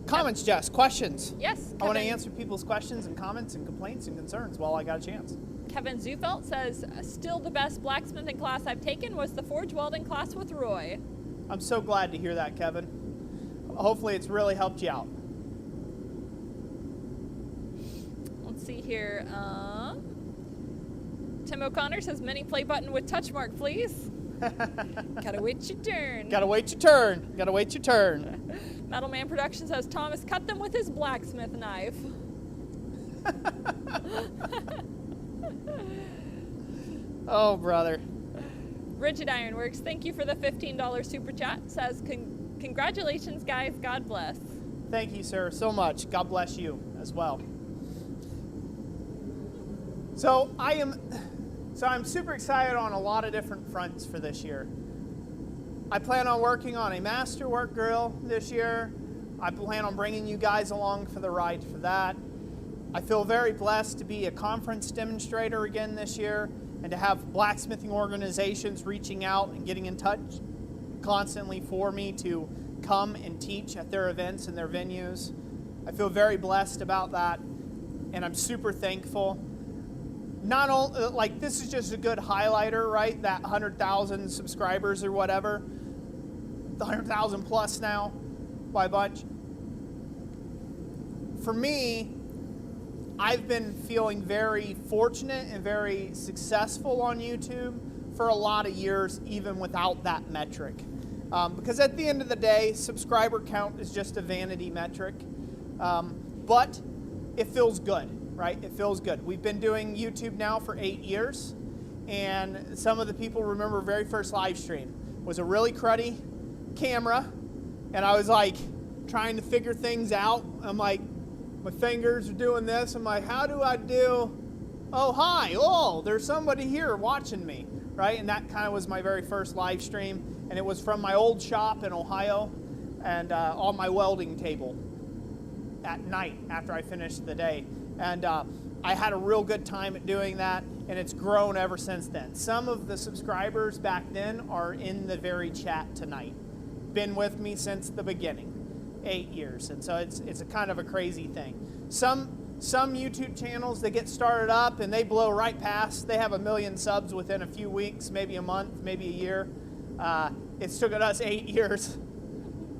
Comments, Jess, questions? Yes. I want to answer people's questions and comments and complaints and concerns while I got a chance. Kevin Zufelt says, still the best blacksmithing class I've taken was the forge welding class with Roy. I'm so glad to hear that, Kevin. Hopefully it's really helped you out. Let's see here. Tim O'Connor says, mini play button with touch mark, please. Gotta wait your turn. Gotta wait your turn. Gotta wait your turn. Metal Man Productions says, Thomas cut them with his blacksmith knife. Oh, brother. Rigid Ironworks, thank you for the $15 super chat. Says, congratulations, guys. God bless. Thank you, sir, so much. God bless you as well. So I'm super excited on a lot of different fronts for this year. I plan on working on a masterwork grill this year. I plan on bringing you guys along for the ride for that. I feel very blessed to be a conference demonstrator again this year and to have blacksmithing organizations reaching out and getting in touch constantly for me to come and teach at their events and their venues. I feel very blessed about that, and I'm super thankful. Not only, like, this is just a good highlighter, right? That 100,000 subscribers or whatever. The 100,000 plus now by a bunch. For me, I've been feeling very fortunate and very successful on YouTube for a lot of years, even without that metric. Because at the end of the day, subscriber count is just a vanity metric. But it feels good, right? It feels good. We've been doing YouTube now for 8 years, and some of the people remember very first live stream was a really cruddy camera, and I was like trying to figure things out. I'm like, my fingers are doing this. I'm like, how do I do? Oh, hi. Oh, there's somebody here watching me, right? And that kind of was my very first live stream, and it was from my old shop in Ohio and on my welding table at night after I finished the day. And I had a real good time at doing that, and it's grown ever since then. Some of the subscribers back then are in the very chat tonight. Been with me since the beginning, 8 years, and so it's a kind of a crazy thing. Some YouTube channels, they get started up and they blow right past. They have 1 million subs within a few weeks, maybe a month, maybe a year. It's taken us 8 years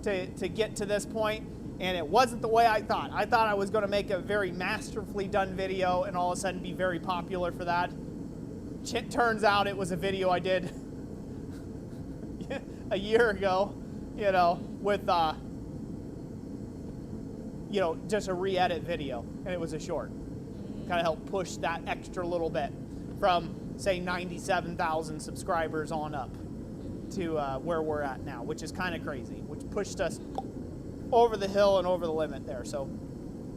to get to this point, and it wasn't the way I thought. I thought I was going to make a very masterfully done video and all of a sudden be very popular for that. It turns out it was a video I did a year ago, with just a re-edit video, and it was a short. Kind of helped push that extra little bit from, say, 97,000 subscribers on up to where we're at now, which is kind of crazy, which pushed us over the hill and over the limit there. So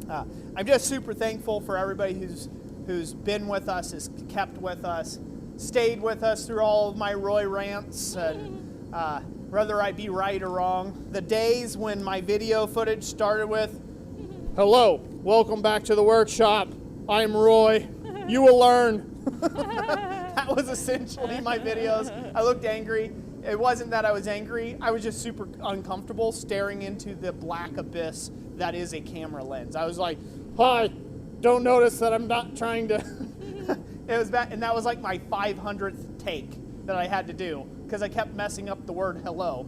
I'm just super thankful for everybody who's been with us, has kept with us, stayed with us through all of my Roy rants, and whether I be right or wrong. The days when my video footage started with, "Hello, welcome back to the workshop. I'm Roy. You will learn." That was essentially my videos. I looked angry. It wasn't that I was angry. I was just super uncomfortable staring into the black abyss that is a camera lens. I was like, "Hi, don't notice that I'm not trying to." It was bad, and that was like my 500th take that I had to do because I kept messing up the word hello,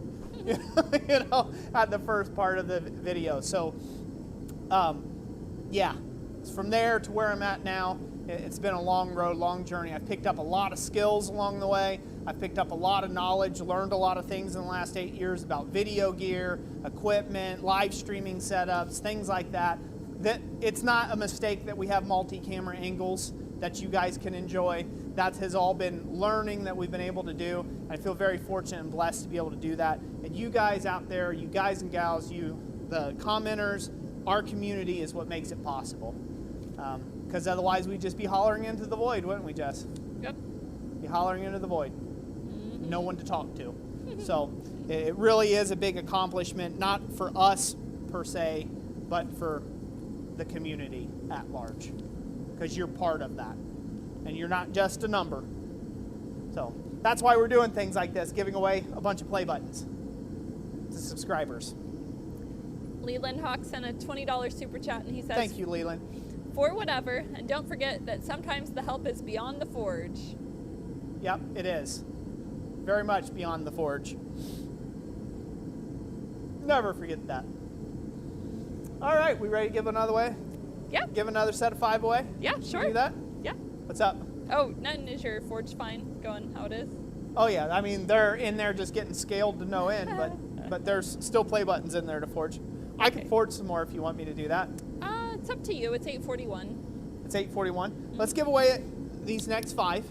at the first part of the video. So, yeah, from there to where I'm at now, it's been a long road, long journey. I've picked up a lot of skills along the way. I've picked up a lot of knowledge, learned a lot of things in the last 8 years about video gear, equipment, live streaming setups, things like that. That it's not a mistake that we have multi-camera angles that you guys can enjoy. That has all been learning that we've been able to do. I feel very fortunate and blessed to be able to do that. And you guys out there, you guys and gals, you, the commenters, our community is what makes it possible. Because otherwise we'd just be hollering into the void, wouldn't we, Jess? Yep. Be hollering into the void. No one to talk to. So it really is a big accomplishment, not for us per se, but for the community at large, because you're part of that. and you're not just a number. So that's why we're doing things like this, giving away a bunch of play buttons to subscribers. Leland Hawk sent a $20 super chat, and he says, Thank you, Leland. For whatever, and don't forget that sometimes the help is beyond the forge. Yep, it is. Very much beyond the forge. Never forget that. All right, we ready to give another way? Yeah. Give another set of 5 away? Yeah, Can we sure. do that? Yeah. What's up? Oh, nothing. Is your forge fine going how it is? Oh yeah, I mean they're in there just getting scaled to no end, but there's still play buttons in there to forge. I Okay. can forge some more if you want me to do that. It's up to you. It's 841. It's 841. Let's give away these next 5.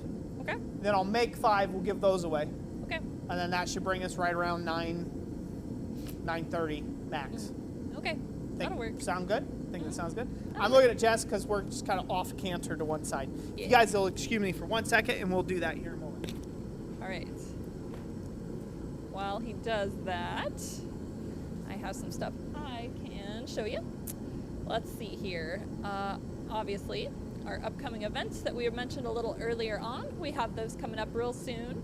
Okay. Then I'll make 5. We'll give those away, Okay. and then that should bring us right around 9:30 max. Okay. That'll work. Sound good? Think that sounds good? That'll I'm looking at Jess because we're just kind of off canter to one side. Yeah. You guys will excuse me for 1 second, and we'll do that here in a moment. All right. While he does that, I have some stuff I can show you. Let's see here. Obviously, our upcoming events that we have mentioned a little earlier on, we have those coming up real soon.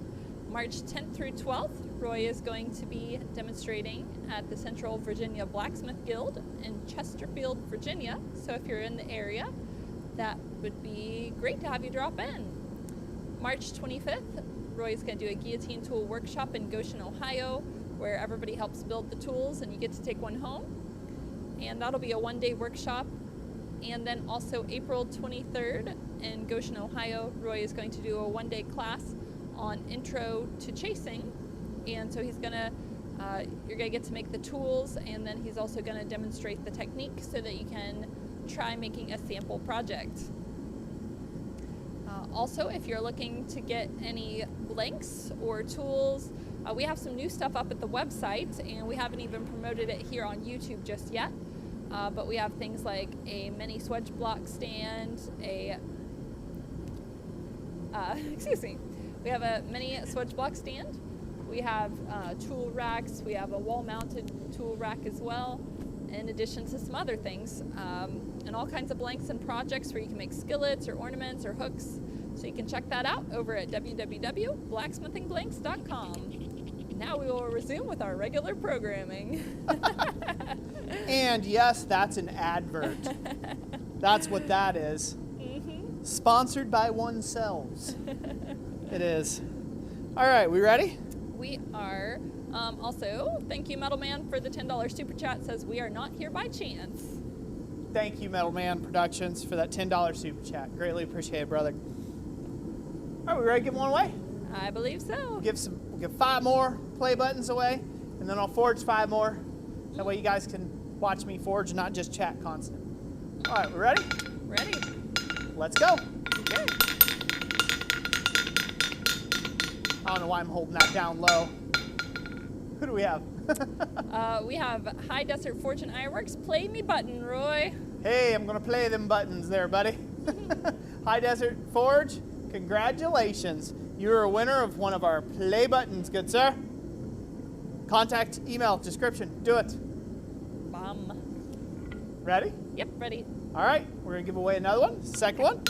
March 10th through 12th, Roy is going to be demonstrating at the Central Virginia Blacksmith Guild in Chesterfield, Virginia. So if you're in the area, that would be great to have you drop in. March 25th, Roy is going to do a guillotine tool workshop in Goshen, Ohio, where everybody helps build the tools and you get to take one home. And that'll be a 1-day workshop. And then also April 23rd in Goshen, Ohio, Roy is going to do a 1-day class on intro to chasing. And so he's going to, you're going to get to make the tools, and then he's also going to demonstrate the technique so that you can try making a sample project. Also, if you're looking to get any blanks or tools, we have some new stuff up at the website, and we haven't even promoted it here on YouTube just yet. But we have things like a mini swedge block stand, we have a mini swedge block stand. We have tool racks. We have a wall-mounted tool rack as well, in addition to some other things, and all kinds of blanks and projects where you can make skillets or ornaments or hooks. So you can check that out over at www.blacksmithingblanks.com. Now we will resume with our regular programming. And yes, that's an advert. That's what that is. Mm-hmm. Sponsored by oneself. It is. All right, we ready? We are. Also, thank you, Metal Man, for the $10 super chat. Says we are not here by chance. Thank you, Metal Man Productions, for that $10 super chat. Greatly appreciate it, brother. All right, we ready to give one away? I believe so. We'll give 5 more play buttons away, and then I'll forge 5 more. That way you guys can watch me forge and not just chat constant. All right, we ready? Ready. Let's go. Okay. I don't know why I'm holding that down low. Who do we have? We have High Desert Forge and Ironworks. Play me button, Roy. Hey, I'm going to play them buttons there, buddy. High Desert Forge, congratulations. You're a winner of one of our play buttons, good sir. Contact, email, description. Do it. Bomb. Ready? Yep, ready. All right, we're going to give away another one. Second one.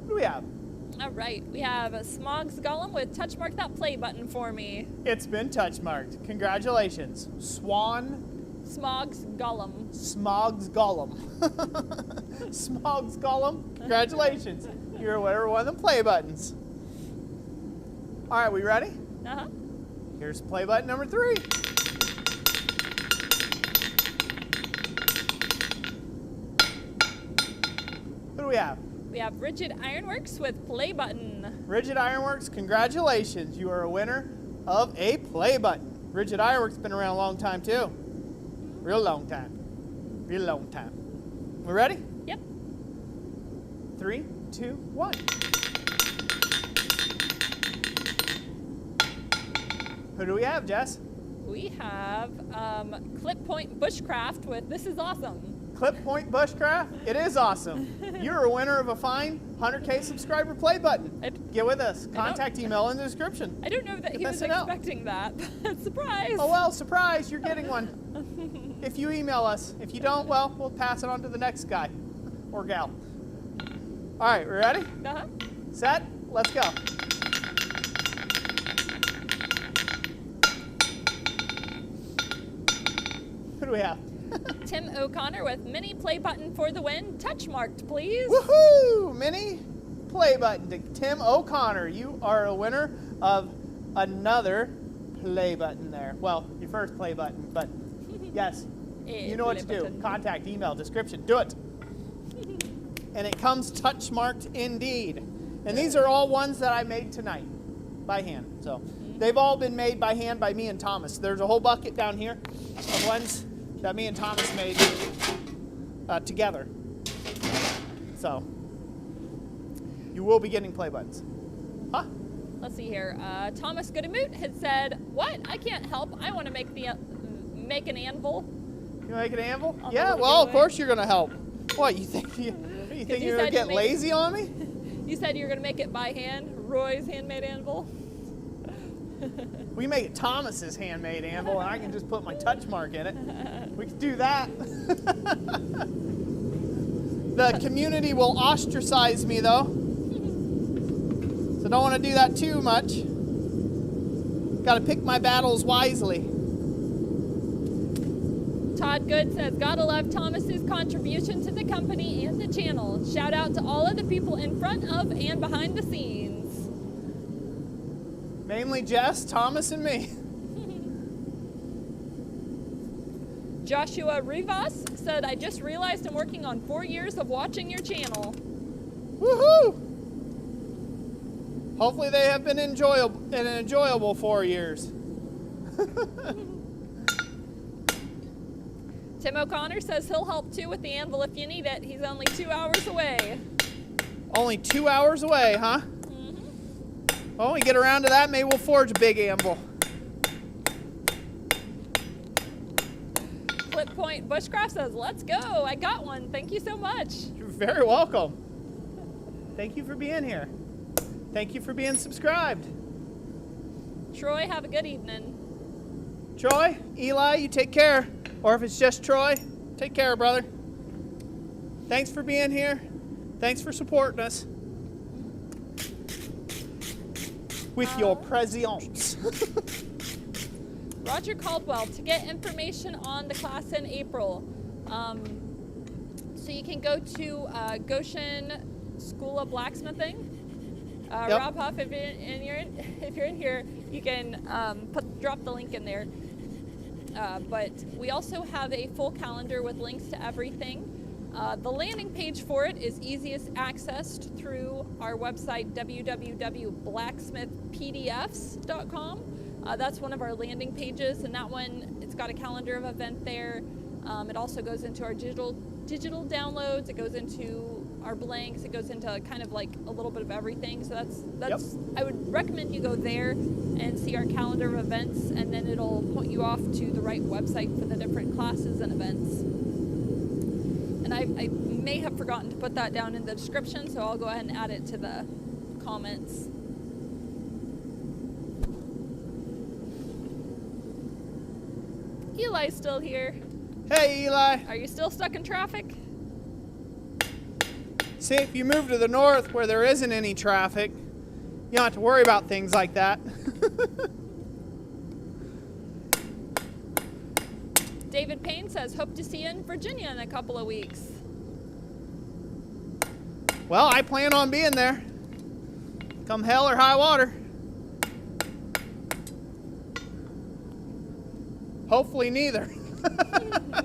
What do we have? All right, we have a Smog's Golem with touch mark that play button for me. It's been touch marked. Congratulations. Smog's Golem. Smog's Golem. Smog's Golem. Congratulations. You're a winner of one of the play buttons. All right, we ready? Uh-huh. Here's play button number 3. Who do we have? We have Rigid Ironworks with play button. Rigid Ironworks, congratulations. You are a winner of a play button. Rigid Ironworks has been around a long time too. Real long time. Real long time. We ready? Yep. 3, 2, 1. Who do we have, Jess? We have Clip Point Bushcraft with This Is Awesome. Clip Point Bushcraft, it is awesome. You're a winner of a fine 100K subscriber play button. Get with us. Contact email in the description. I don't know that he was missing out. expecting that, but surprise. Oh well, surprise, you're getting one. if you email us. If you don't, well, we'll pass it on to the next guy or gal. All right, we ready? Uh-huh. Set? Let's go. Who do we have? Tim O'Connor with mini play button for the win. Touch marked, please. Woohoo! Mini play button to Tim O'Connor. You are a winner of another play button there. Well, your first play button, but yes, you know what to do. Contact, email, description, do it. And it comes touch marked indeed. And these are all ones that I made tonight by hand. So they've all been made by hand by me and Thomas. There's a whole bucket down here of ones that me and Thomas made together. So you will be getting play buttons. Huh? Let's see here. Thomas Goodamoot had said, "What? I can't help. I want to make make an anvil." You make an anvil? I'll Yeah, hold it well, of away. course you're going to help. What, you think you're going to get lazy on me? You said you were going to make it by hand, Roy's handmade anvil. We make it Thomas's handmade anvil, and I can just put my touch mark in it. We can do that. The community will ostracize me, though. So don't want to do that too much. Got to pick my battles wisely. Todd Good says, "Gotta love Thomas's contribution to the company and the channel. Shout out to all of the people in front of and behind the scenes." Mainly Jess, Thomas, and me. Joshua Rivas said, "I just realized I'm working on 4 years of watching your channel." Woohoo! Hopefully they have been enjoyable 4 years. Tim O'Connor says he'll help too with the anvil if you need it. He's only 2 hours away. Only 2 hours away, huh? Mm-hmm. Well, we get around to that, maybe we'll forge a big anvil. Flip Point Bushcraft says, "Let's go. I got one. Thank you so much." You're very welcome. Thank you for being here. Thank you for being subscribed. Troy, have a good evening. Troy, Eli, you take care. Or if it's just Troy, take care, brother. Thanks for being here. Thanks for supporting us. With your presence. Roger Caldwell, to get information on the class in April, so you can go to Goshen School of Blacksmithing. Yep. Rob Huff, if you're in here, you can drop the link in there. But we also have a full calendar with links to everything. The landing page for it is easiest accessed through our website, www.blacksmithpdfs.com. That's one of our landing pages, and that one, it's got a calendar of event there. It also goes into our digital downloads. It goes into our blanks. It goes into kind of like a little bit of everything. So that's Yep. I would recommend you go there and see our calendar of events, and then it'll point you off to the right website for the different classes and events. And I may have forgotten to put that down in the description, so I'll go ahead and add it to the comments. Eli's still here. Hey, Eli. Are you still stuck in traffic? See, if you move to the north where there isn't any traffic, you don't have to worry about things like that. David Payne says, "Hope to see you in Virginia in a couple of weeks." Well, I plan on being there. Come hell or high water. Hopefully neither.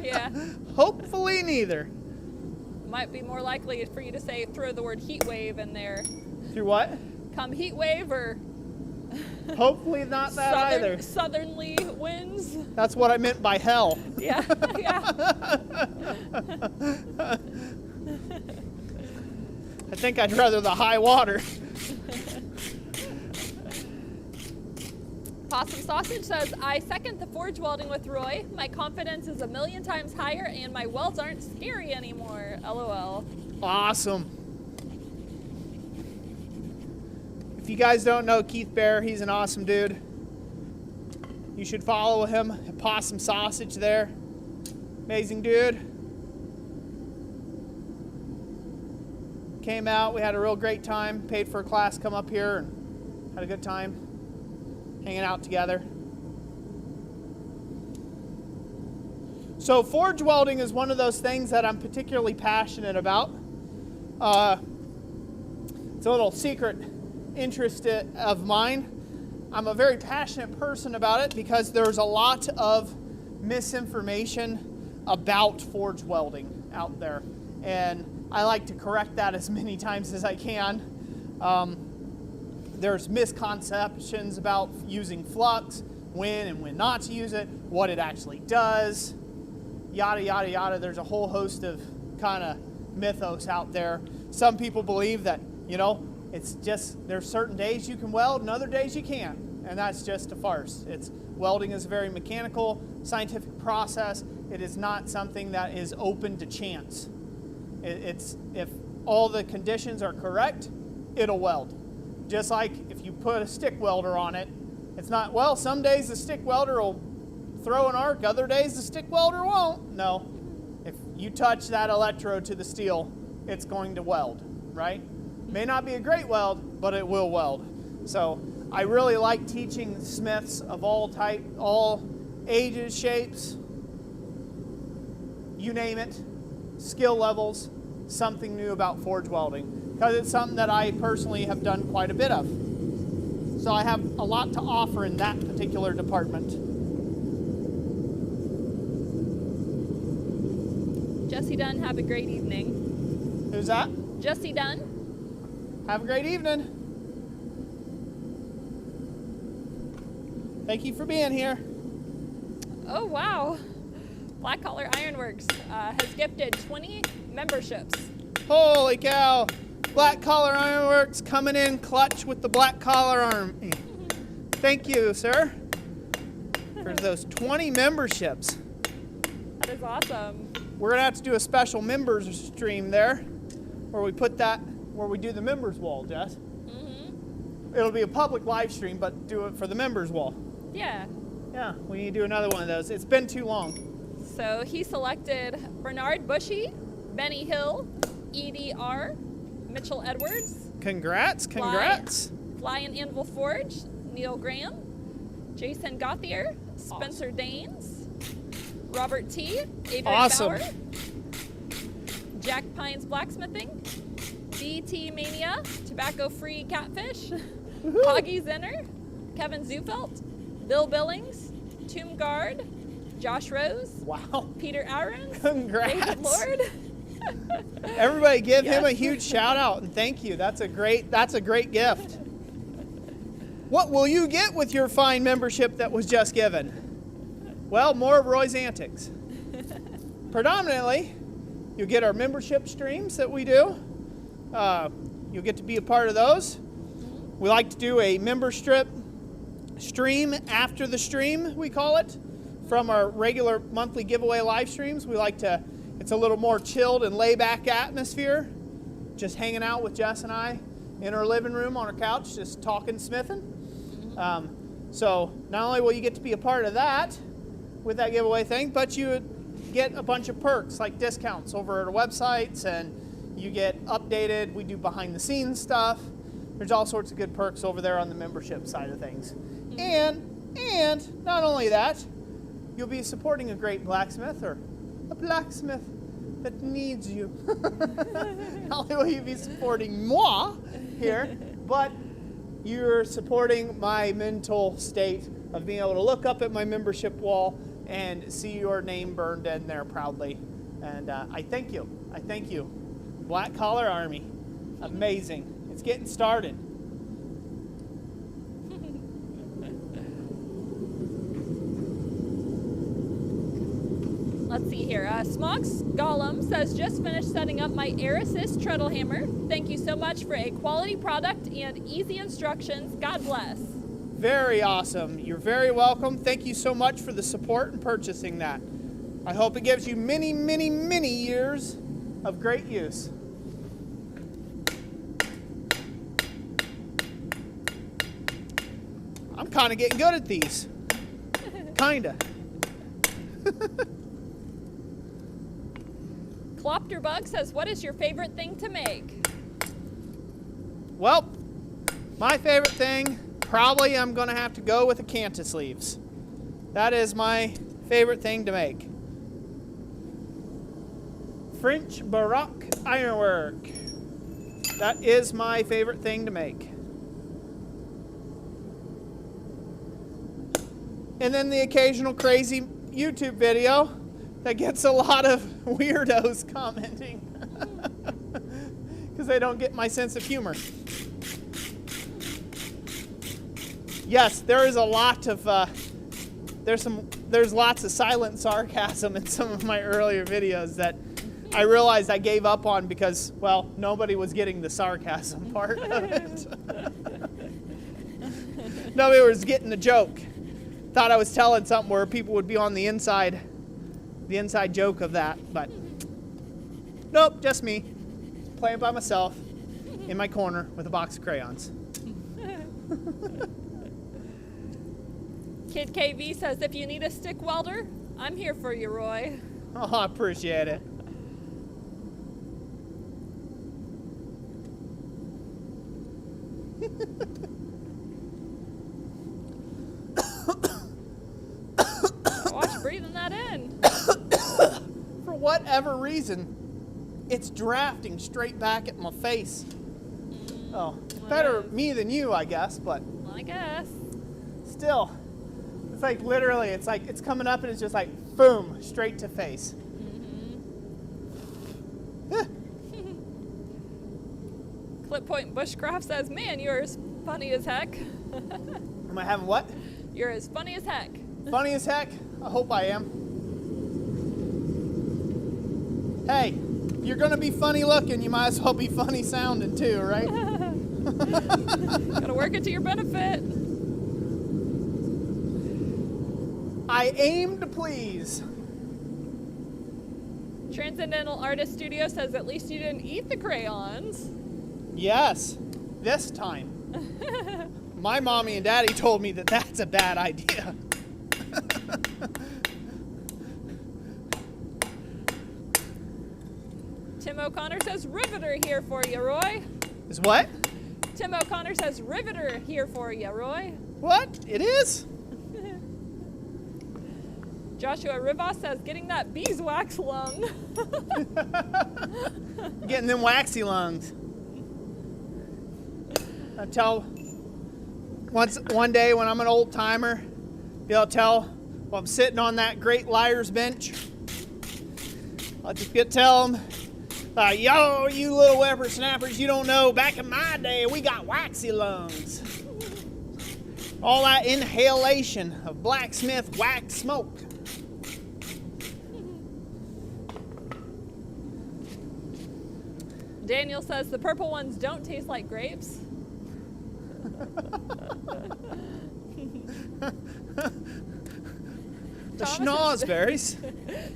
Yeah. Hopefully neither. Might be more likely for you to say, throw the word heat wave in there. Through what? Come heat wave or Hopefully not that either. southerly winds. That's what I meant by hell. Yeah, yeah. I think I'd rather the high water. Possum Sausage says, "I second the forge welding with Roy. My confidence is 1,000,000 times higher and my welds aren't scary anymore. LOL." Awesome. If you guys don't know Keith Bear, he's an awesome dude. You should follow him at Possum Sausage there. Amazing dude. Came out, we had a real great time, paid for a class, come up here and had a good time hanging out together. So forge welding is one of those things that I'm particularly passionate about. It's a little secret interest of mine. I'm a very passionate person about it because there's a lot of misinformation about forge welding out there. And I like to correct that as many times as I can. There's misconceptions about using flux, when and when not to use it, what it actually does, yada, yada, yada. There's a whole host of kind of mythos out there. Some people believe that, you know, it's just, there's certain days you can weld and other days you can't. And that's just a farce. Welding is a very mechanical, scientific process. It is not something that is open to chance. If all the conditions are correct, it'll weld. Just like if you put a stick welder on it, it's not, well, some days the stick welder will throw an arc, other days the stick welder won't. No, if you touch that electrode to the steel, it's going to weld, right? May not be a great weld, but it will weld. So I really like teaching smiths of all type, all ages, shapes, you name it, skill levels, something new about forge welding, because it's something that I personally have done quite a bit of. So I have a lot to offer in that particular department. Jesse Dunn, have a great evening. Who's that? Jesse Dunn. Have a great evening. Thank you for being here. Oh, wow. Black Collar Ironworks has gifted 20 memberships. Holy cow. Black Collar Ironworks coming in clutch with the Black Collar Army. Thank you, sir, for those 20 memberships. That is awesome. We're going to have to do a special members stream there where we put that, where we do the members wall, Jess. Mm-hmm. It'll be a public live stream, but do it for the members wall. Yeah. Yeah, we need to do another one of those. It's been too long. So he selected Bernard Bushy, Benny Hill, EDR, Mitchell Edwards. Congrats, congrats. Fly and Anvil Forge, Neil Graham, Jason Gauthier, Spencer Danes, Robert T, Avery Awesome. Bauer, Jack Pines Blacksmithing, DT Mania, Tobacco Free Catfish, Augie Zenner, Kevin Zufelt, Bill Billings, Tomb Guard, Josh Rose, Wow. Peter Aaron, Congrats. David Lord. Everybody give him a Yes. huge shout out and thank you. That's a great gift. What will you get with your fine membership that was just given? Well, more of Roy's antics. Predominantly, you'll get our membership streams that we do. You'll get to be a part of those. We like to do a member stream after the stream, we call it, from our regular monthly giveaway live streams. We like to, it's a little more chilled and laid-back atmosphere, just hanging out with Jess and I in our living room on our couch, just talking, smithing. So not only will you get to be a part of that with that giveaway thing, but you get a bunch of perks like discounts over at our websites, and you get updated. We do behind the scenes stuff. There's all sorts of good perks over there on the membership side of things. And not only that, you'll be supporting a great blacksmith or a blacksmith that needs you. Not only will you be supporting moi here, but you're supporting my mental state of being able to look up at my membership wall and see your name burned in there proudly. And I thank you. I thank you. Black Collar Army. Amazing. It's getting started. Let's see here. Smogs Gollum says, just finished setting up my air assist treadle hammer. Thank you so much for a quality product and easy instructions. God bless. Very awesome. You're very welcome. Thank you so much for the support and purchasing that. I hope it gives you many, many, many years of great use. I'm kind of getting good at these. Kinda. Clopterbug says, what is your favorite thing to make? Well, my favorite thing, probably I'm going to have to go with the cantisleeves. That is my favorite thing to make. French Baroque ironwork. That is my favorite thing to make. And then the occasional crazy YouTube video that gets a lot of weirdos commenting because they don't get my sense of humor. Yes, there is a lot of there's lots of silent sarcasm in some of my earlier videos that I realized I gave up on because, well, nobody was getting the sarcasm part of it. Nobody was getting the joke. Thought I was telling something where people would be on the inside joke of that, but nope, just me playing by myself in my corner with a box of crayons. Kid KV says, if you need a stick welder, I'm here for you, Roy. Oh, I appreciate it. Watch breathing that in. For whatever reason, it's drafting straight back at my face. Oh, better me than you, I guess, but I guess. still. It's like literally, it's like it's coming up and it's just like boom, straight to face. Clip Point Bushcraft says, man, you're as funny as heck. Am I having what? You're as funny as heck. Funny as heck? I hope I am. Hey, if you're gonna be funny looking, you might as well be funny sounding too, right? Gotta work it to your benefit. I aim to please. Transcendental Artist Studio says, at least you didn't eat the crayons. Yes, this time. My mommy and daddy told me that that's a bad idea. Tim O'Connor says, Riveter here for you, Roy. Is what? Tim O'Connor says, Riveter here for you, Roy. What? It is? Joshua Rivas says, getting that beeswax lung. Getting them waxy lungs. I tell one day when I'm an old timer, be able to tell while I'm sitting on that great liar's bench, I'll just tell them, yo, you little whippersnappers, you don't know, back in my day, we got waxy lungs. All that inhalation of Blacksmith wax smoke. Daniel says, the purple ones don't taste like grapes. The schnozberries.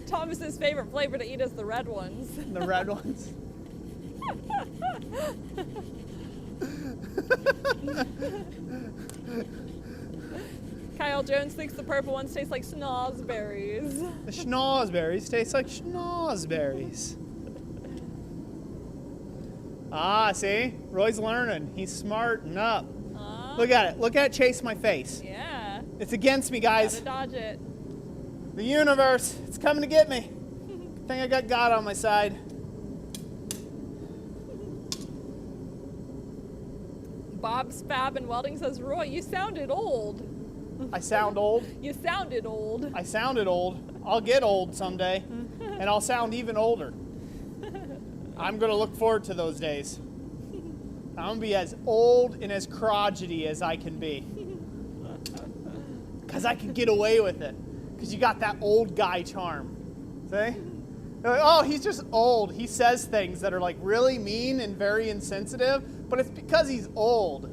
Thomas's favorite flavor to eat is the red ones. The red ones. Kyle Jones thinks the purple ones taste like schnozberries. The schnozberries taste like schnozberries. Ah, see? Roy's learning. He's smarting up. Look at it. Look at it chase my face. Yeah. It's against me, guys. Gotta dodge it. The universe, it's coming to get me. Good thing I got God on my side. Bob's Fab and Welding says, Roy, you sounded old. I sound old. You sounded old. I sounded old. I'll get old someday, and I'll sound even older. I'm going to look forward to those days. I'm going to be as old and as crotchety as I can be. Because I can get away with it. Because you got that old guy charm. See? They're like, oh, he's just old. He says things that are like really mean and very insensitive, but it's because he's old.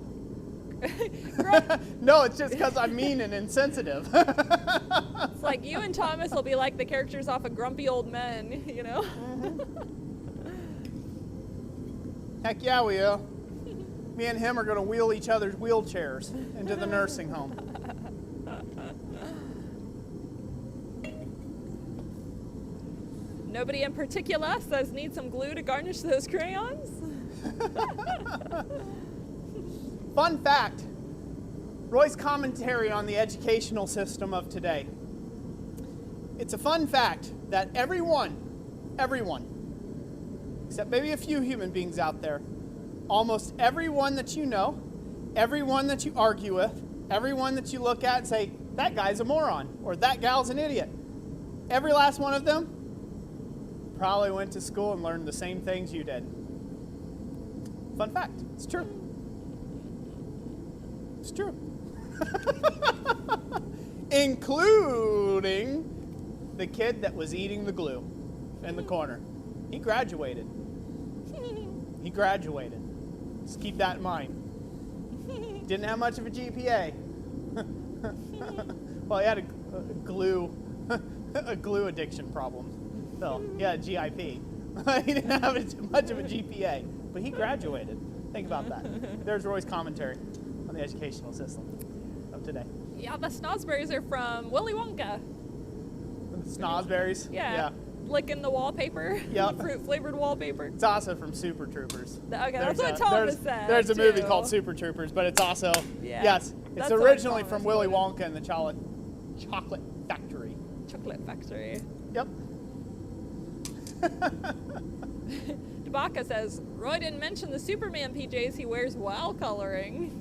No, it's just because I'm mean and insensitive. It's like you and Thomas will be like the characters off of Grumpy Old Men, you know? Heck yeah, we will. Me and him are going to wheel each other's wheelchairs into the nursing home. Nobody in particular says need some glue to garnish those crayons. Fun fact, Roy's commentary on the educational system of today. It's a fun fact that everyone, except maybe a few human beings out there, almost everyone that you know, everyone that you argue with, everyone that you look at and say, that guy's a moron, or that gal's an idiot. Every last one of them probably went to school and learned the same things you did. Fun fact, it's true. It's true. Including the kid that was eating the glue in the corner. He graduated. He graduated. Just keep that in mind. Didn't have much of a GPA. Well, he had a glue addiction problem. So he had a GIP. He didn't have much of a GPA, but he graduated. Think about that. There's Roy's commentary on the educational system of today. Yeah, the snozberries are from Willy Wonka. Snozberries? Yeah. Licking the wallpaper. Yep. The fruit-flavored wallpaper. It's also from Super Troopers. Okay, that's what Thomas said. There's a movie too. called Super Troopers, but it's also, yes, it's That's originally what from Thomas Willy quoted. Wonka and the Chocolate Factory. Chocolate Factory. Yep. Dabaka says, Roy didn't mention the Superman PJs he wears while coloring.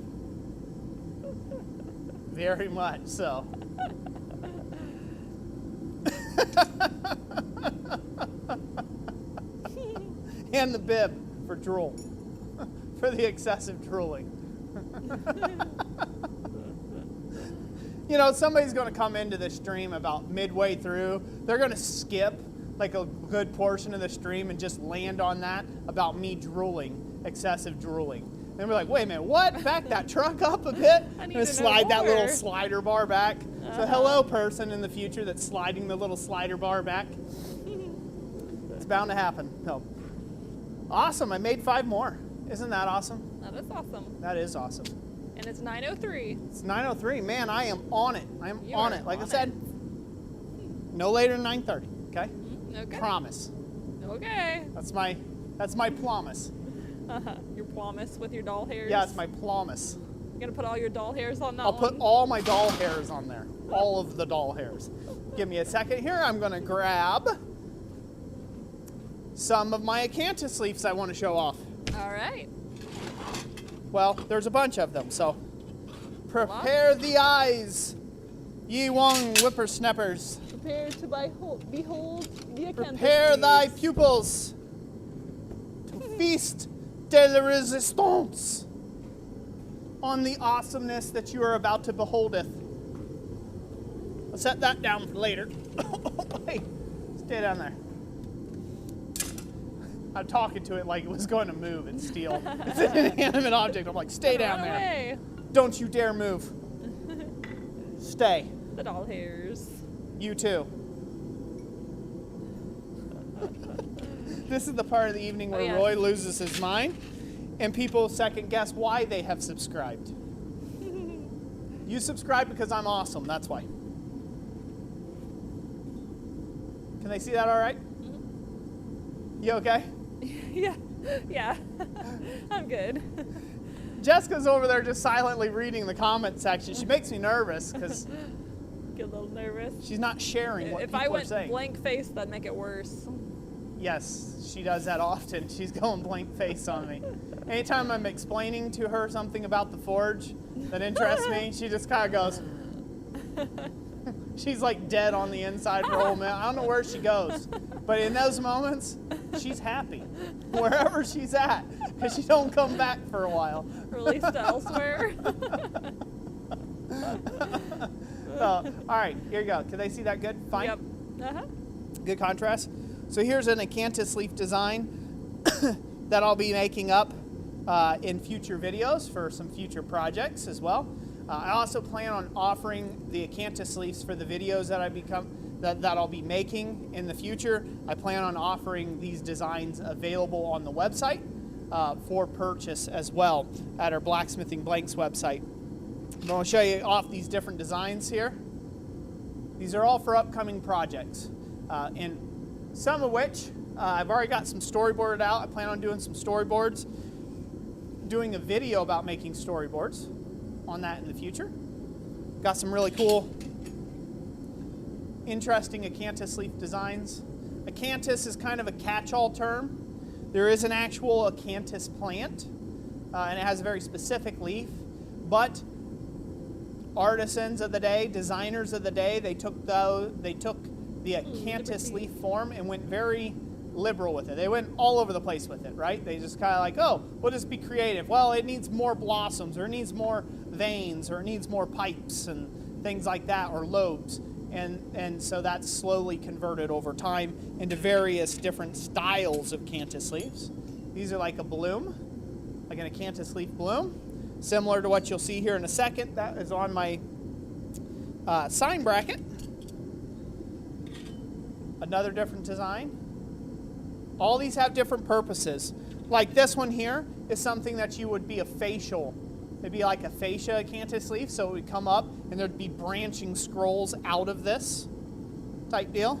Very much so. And the bib for drool. For the excessive drooling. You know, somebody's going to come into the stream about midway through. They're going to skip like a good portion of the stream and just land on that about me drooling, excessive drooling. And we're like, wait a minute, what? Back that truck up a bit? I need And to know slide that little more. slider bar back. So hello, person in the future that's sliding the little slider bar back. It's bound to happen. No. Awesome, I made 5 more. Isn't that awesome? That is awesome. That is awesome. And it's 9:03. It's 9:03. Man, I am on it. I am You on are it. Like I on said, no later than 9:30. Okay? Okay. Promise. Okay. That's my promise. Your promise with your doll hairs. Yeah, it's my promise. You're gonna put all your doll hairs on that I'll one? put all my doll hairs on there. All of the doll hairs. Give me a second here. I'm going to grab some of my acanthus leaves I want to show off. All right. Well, there's a bunch of them, so prepare the eyes, ye young whippersnappers. Prepare to behold the acanthus Prepare thy leaves. pupils to feast de la resistance on the awesomeness that you are about to beholdeth. I'll set that down for later. Hey, stay down there. I'm talking to it like it was going to move and steal. It's an inanimate object. I'm like, stay down Run there. away. Don't you dare move. Stay. The doll hairs. You too. This is the part of the evening where yes. Roy loses his mind and people second guess why they have subscribed. You subscribe because I'm awesome, that's why. Can they see that all right? You okay? Yeah. I'm good. Jessica's over there just silently reading the comment section. She makes me nervous because Get a little nervous. she's not sharing what If people I are went saying. blank face, that'd make it worse. Yes, she does that often. She's going blank face on me. Anytime I'm explaining to her something about the forge that interests me, she just kind of goes. She's like dead on the inside for a whole minute. I don't know where she goes. But in those moments, she's happy. Wherever she's at. Because she don't come back for a while. Released elsewhere. All right, here you go. Can they see that good? Fine? Yep. Uh-huh. Good contrast. So here's an acanthus leaf design that I'll be making up in future videos for some future projects as well. I also plan on offering the acanthus leaves for the videos that I'll be making in the future. I plan on offering these designs available on the website for purchase as well at our Blacksmithing Blanks website. I'm going to show you off these different designs here. These are all for upcoming projects. And some of which I've already got some storyboarded out. I plan on doing some storyboards, doing a video about making storyboards on that in the future. Got some really cool, interesting acanthus leaf designs. Acanthus is kind of a catch-all term. There is an actual acanthus plant, and it has a very specific leaf, but artisans of the day, designers of the day, they took the acanthus leaf form and went very liberal with it. They went all over the place with it, right? They just kind of like, oh, we'll just be creative. Well, it needs more blossoms, or it needs more veins, or it needs more pipes and things like that, or lobes. And so that's slowly converted over time into various different styles of acanthus leaves. These are like a bloom, like an acanthus leaf bloom, similar to what you'll see here in a second. That is on my sign bracket. Another different design. All these have different purposes. Like this one here is something that you would be a facial. It'd be like a fascia acanthus leaf, so it would come up and there'd be branching scrolls out of this type deal.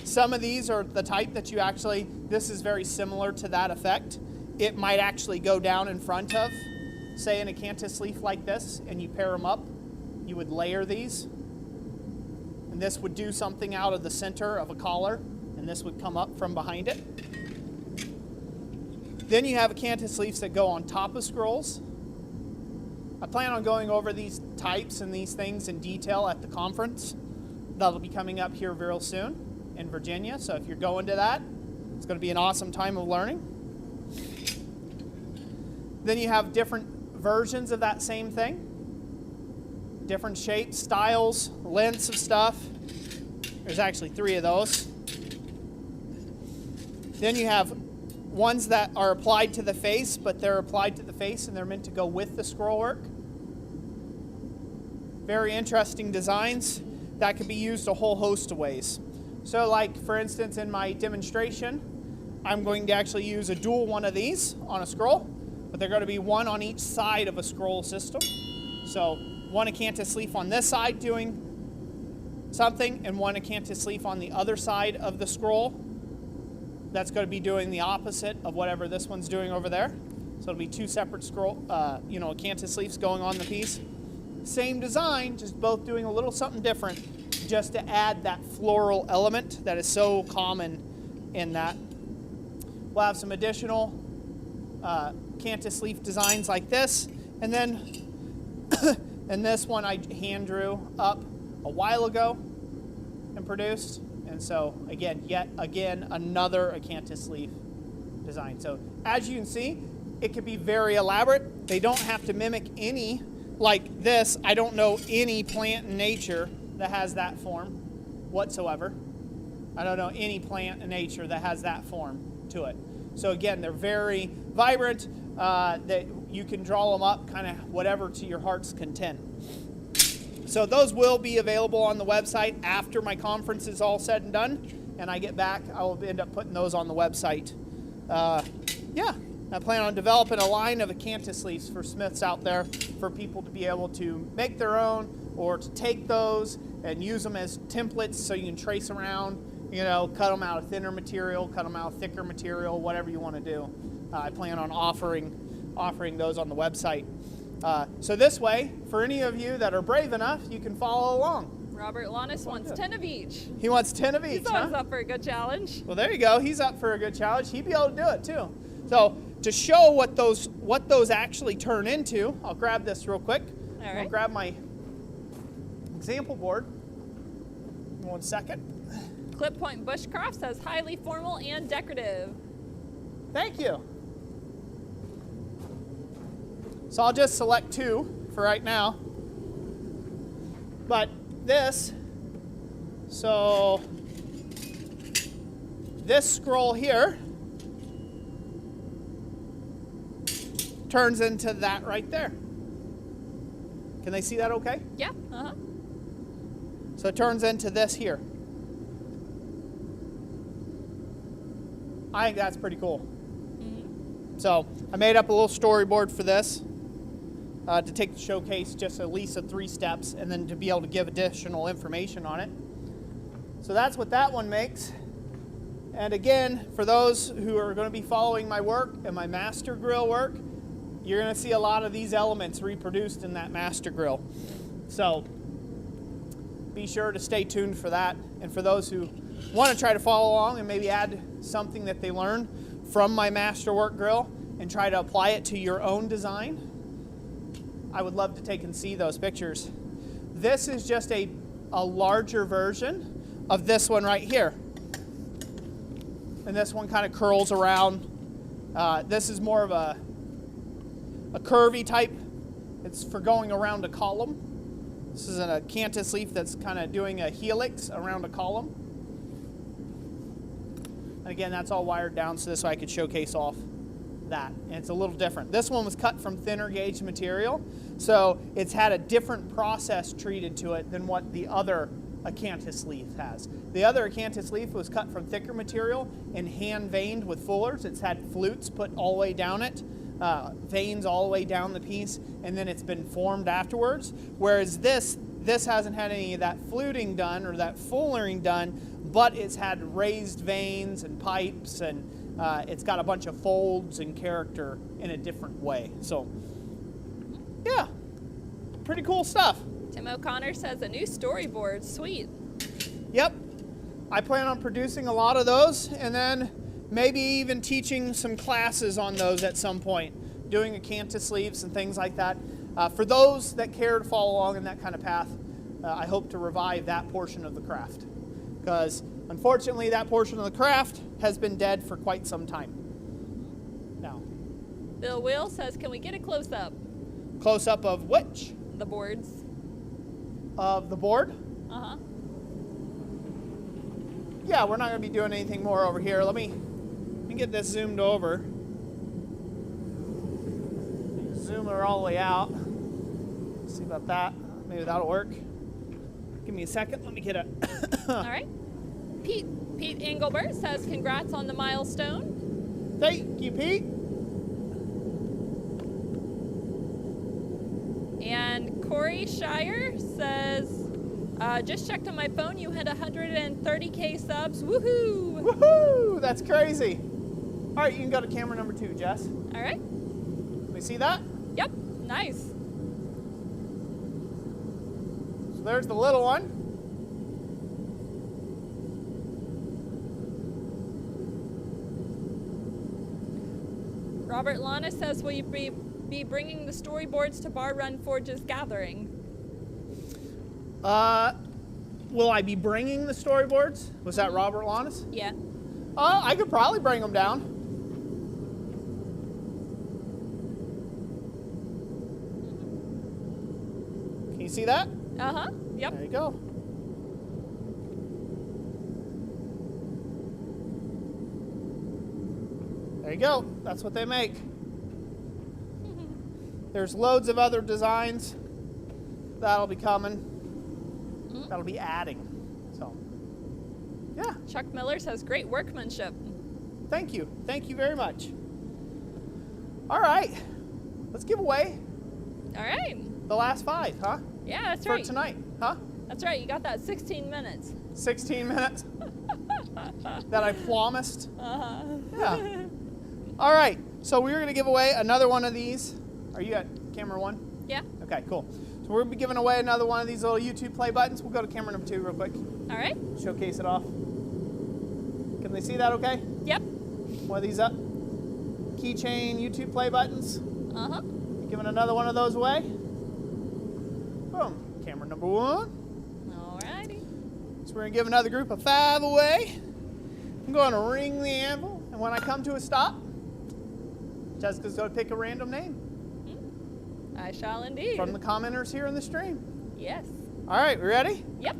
Some of these are the type that you actually, this is very similar to that effect. It might actually go down in front of, say, an acanthus leaf like this, and you pair them up. You would layer these. And this would do something out of the center of a collar, and this would come up from behind it. Then you have acanthus leaves that go on top of scrolls. I plan on going over these types and these things in detail at the conference. That'll be coming up here real soon in Virginia, so if you're going to that, it's going to be an awesome time of learning. Then you have different versions of that same thing. Different shapes, styles, lengths of stuff. There's actually 3 of those. Then you have ones that are applied to the face, but they're applied to the face and they're meant to go with the scroll work. Very interesting designs that can be used a whole host of ways. So like, for instance, in my demonstration, I'm going to actually use a dual one of these on a scroll, but they're going to be one on each side of a scroll system. So one acanthus leaf on this side doing something, and one acanthus leaf on the other side of the scroll that's going to be doing the opposite of whatever this one's doing over there. So it'll be 2 separate scroll, acanthus leaves going on the piece. Same design, just both doing a little something different, just to add that floral element that is so common in that. We'll have some additional acanthus leaf designs like this, and then and this one I hand drew up a while ago and produced. And so yet again, another acanthus leaf design. So as you can see, it can be very elaborate. They don't have to mimic any, like this. I don't know any plant in nature that has that form whatsoever. I don't know any plant in nature that has that form to it. So again, they're very vibrant, that you can draw them up kind of whatever to your heart's content. So those will be available on the website after my conference is all said and done, and I get back. I will end up putting those on the website. I plan on developing a line of acanthus leaves for smiths out there for people to be able to make their own, or to take those and use them as templates so you can trace around, cut them out of thinner material, cut them out of thicker material, whatever you want to do. I plan on offering those on the website. So this way, for any of you that are brave enough, you can follow along. Robert Lannis wants 10 of each. He wants 10 of each, He's always up for a good challenge. Well, there you go. He's up for a good challenge. He'd be able to do it too. So to show what those actually turn into, I'll grab this real quick. All right. I'll grab my example board. 1 second. Clip Point Bushcraft says highly formal and decorative. Thank you. So I'll just select 2 for right now. But this scroll here turns into that right there. Can they see that okay? Yeah. Uh-huh. So it turns into this here. I think that's pretty cool. Mm-hmm. So I made up a little storyboard for this to take the showcase just at least 3 steps, and then to be able to give additional information on it. So that's what that one makes. And again, for those who are going to be following my work and my master grill work, you're going to see a lot of these elements reproduced in that master grill. So be sure to stay tuned for that. And for those who want to try to follow along and maybe add something that they learned from my masterwork grill and try to apply it to your own design, I would love to take and see those pictures. This is just a larger version of this one right here. And this one kind of curls around. This is more of a curvy type. It's for going around a column. This is a cantus leaf that's kind of doing a helix around a column. And again, that's all wired down so this way I could showcase off that. And it's a little different. This one was cut from thinner gauge material, so it's had a different process treated to it than what the other acanthus leaf has. The other acanthus leaf was cut from thicker material and hand veined with fullers. It's had flutes put all the way down it, veins all the way down the piece, and then it's been formed afterwards. Whereas this hasn't had any of that fluting done or that fullering done, but it's had raised veins and pipes, and it's got a bunch of folds and character in a different way. So, yeah, pretty cool stuff. Tim O'Connor says a new storyboard. Sweet. Yep. I plan on producing a lot of those and then maybe even teaching some classes on those at some point, doing acanthus leaves and things like that. For those that care to follow along in that kind of path, I hope to revive that portion of the craft, because unfortunately that portion of the craft has been dead for quite some time now. Bill Will says, can we get a close-up? Close-up of which? The boards. Of the board? Uh-huh. Yeah, we're not going to be doing anything more over here. Let me get this zoomed over. Zoom her all the way out. Let's see about that. Maybe that'll work. Give me a second. Let me get it. All right. Pete Engelbert says, congrats on the milestone. Thank you, Pete. And Corey Shire says, just checked on my phone. You hit 130K subs. Woohoo! Woohoo! That's crazy. All right, you can go to camera number 2, Jess. All right. Let me see that. Yep. Nice. So there's the little one. Robert Lana says, will you be bringing the storyboards to Bar Run Forge's gathering? Will I be bringing the storyboards? Was that Robert Lannis? Yeah. I could probably bring them down. Can you see that? Uh-huh. Yep. There you go. There you go. That's what they make. There's loads of other designs that'll be coming. That'll be adding. So, yeah. Chuck Miller says, great workmanship. Thank you. Thank you very much. All right. Let's give away All right. the last 5, huh? Yeah, that's For right. tonight, huh? That's right. You got that 16 minutes. 16 minutes that I promised. Uh-huh. Yeah. All right. So we're going to give away another one of these. Are you at camera 1? Yeah. Okay, cool. So we're going to be giving away another one of these little YouTube play buttons. We'll go to camera number 2 real quick. All right. Showcase it off. Can they see that okay? Yep. One of these up. Keychain YouTube play buttons. Uh-huh. Giving another one of those away. Boom. Camera number 1. All righty. So we're going to give another group of 5 away. I'm going to ring the anvil, and when I come to a stop, Jessica's going to pick a random name. I shall indeed. From the commenters here in the stream. Yes. All right, we ready? Yep.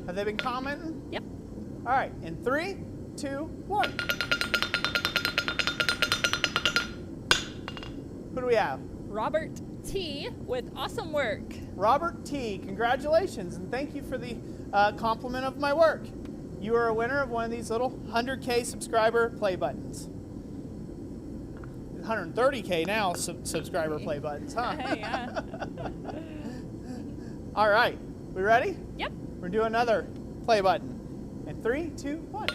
Have they been commenting? Yep. All right, in 3, 2, 1. Who do we have? Robert T. with awesome work. Robert T. Congratulations, and thank you for the compliment of my work. You are a winner of one of these little 100K subscriber play buttons. 130K now subscriber play buttons, huh? Yeah. All right, we ready? Yep. We're doing another play button. In 3, 2, 1.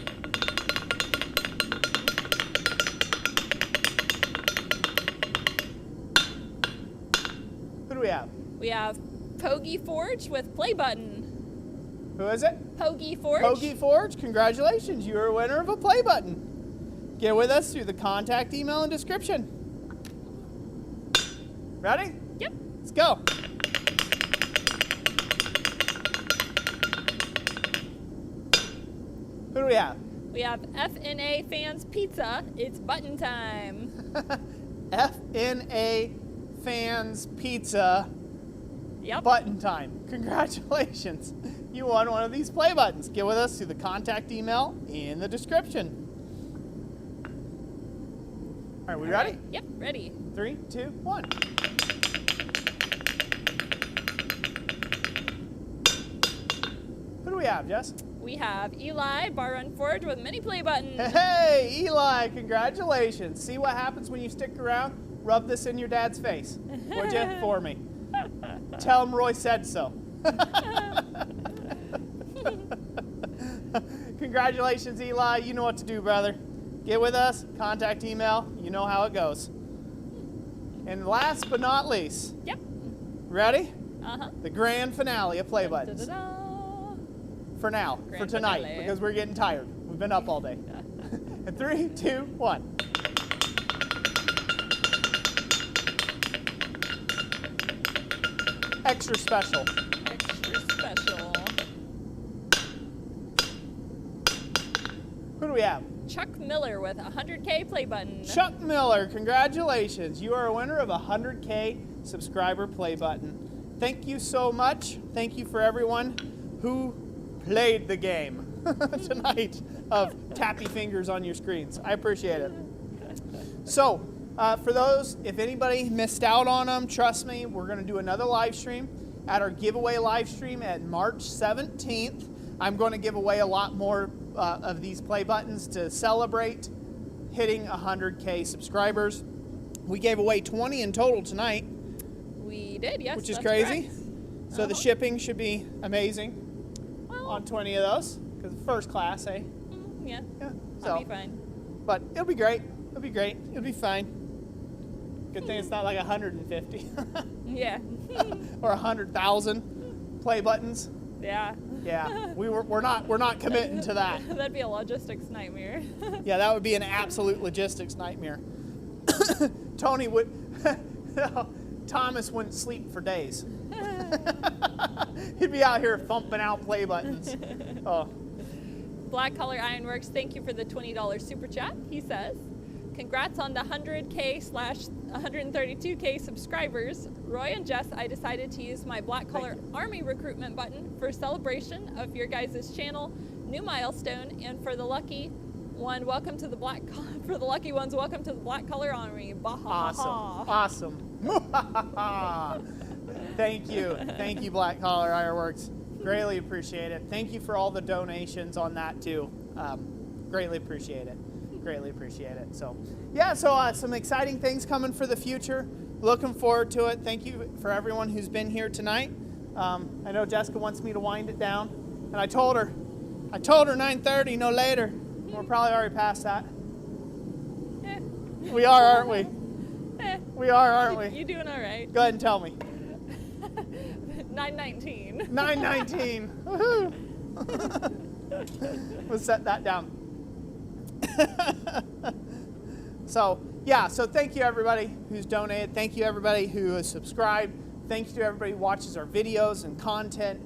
do we have? We have Pogie Forge with play button. Who is it? Pogie Forge. Pogie Forge, congratulations. You are a winner of a play button. Get with us through the contact email and description. Ready? Yep. Let's go. Who do we have? We have FNA Fans Pizza. It's button time. FNA Fans Pizza. Yep. Button time. Congratulations. You won one of these play buttons. Get with us through the contact email in the description. All right, we ready? Right. Yep, ready. 3, 2, 1. Who do we have, Jess? We have Eli Bar Run Forge with mini play button. Hey, Eli, congratulations. See what happens when you stick around? Rub this in your dad's face, would you, for me? Tell him Roy said so. Congratulations, Eli. You know what to do, brother. Get with us, contact email. You know how it goes. And last but not least, Yep. ready? Uh-huh. The grand finale of play buttons. Da-da-da. For now, Grand for tonight, finale. because we're getting tired. We've been up all day. And 3, 2, 1. Extra special. Extra special. Who do we have? Chuck Miller with 100K play button. Chuck Miller, congratulations. You are a winner of a 100K subscriber play button. Thank you so much. Thank you for everyone who played the game tonight of tappy fingers on your screens. I appreciate it. So, for those, if anybody missed out on them, trust me, we're going to do another live stream at our giveaway live stream at March 17th. I'm going to give away a lot more of these play buttons to celebrate hitting 100K subscribers. We gave away 20 in total tonight. We did, yes. Which is that's crazy. correct. So the shipping should be amazing Well, on 20 of those, because first class, eh? yeah, Yeah. I'll be fine. But it'll be great. It'll be great. It'll be fine. Good thing it's not like 150 Yeah. or 100,000 play buttons. Yeah. Yeah, we're not committing to that. That'd be a logistics nightmare. Yeah, that would be an absolute logistics nightmare. Tony would, Thomas wouldn't sleep for days. He'd be out here thumping out play buttons. Oh. Black Collar Ironworks, thank you for the $20 super chat. He says, congrats on the 100K/132K subscribers. Roy and Jess, I decided to use my Black Collar Army recruitment button for celebration of your guys' channel new milestone, and for the lucky one, welcome to the for the lucky ones, welcome to the Black Collar Army. Awesome. Thank you, Black Collar Ironworks. Greatly appreciate it. Thank you for all the donations on that too. Greatly appreciate it. So, yeah, some exciting things coming for the future. Looking forward to it. Thank you for everyone who's been here tonight. I know Jessica wants me to wind it down, and I told her 9:30, no later. We're probably already past that. We are, aren't we? We are, aren't we? You're doing all right. Go ahead and tell me. 9:19. 9:19. Woohoo! We'll set that down. So thank you everybody who's donated. Thank you everybody who has subscribed. Thanks to everybody who watches our videos and content.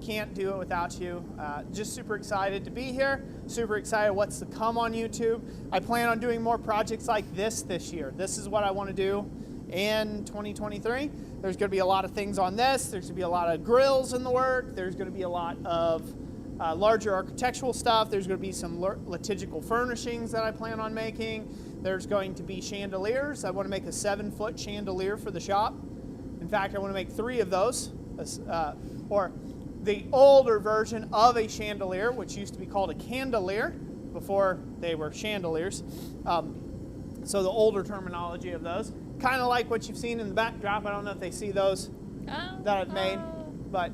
Can't do it without you. Just super excited to be here. Super excited what's to come on YouTube. I plan on doing more projects like this year. This is what I want to do in 2023. There's going to be a lot of things on this. There's going to be a lot of grills in the work. There's going to be a lot of larger architectural stuff. There's going to be some liturgical furnishings that I plan on making. There's going to be chandeliers. I want to make a 7-foot chandelier for the shop. In fact, I want to make 3 of those, or the older version of a chandelier, which used to be called a candelier before they were chandeliers. So the older terminology of those. Kind of like what you've seen in the backdrop. I don't know if they see those that I've made, but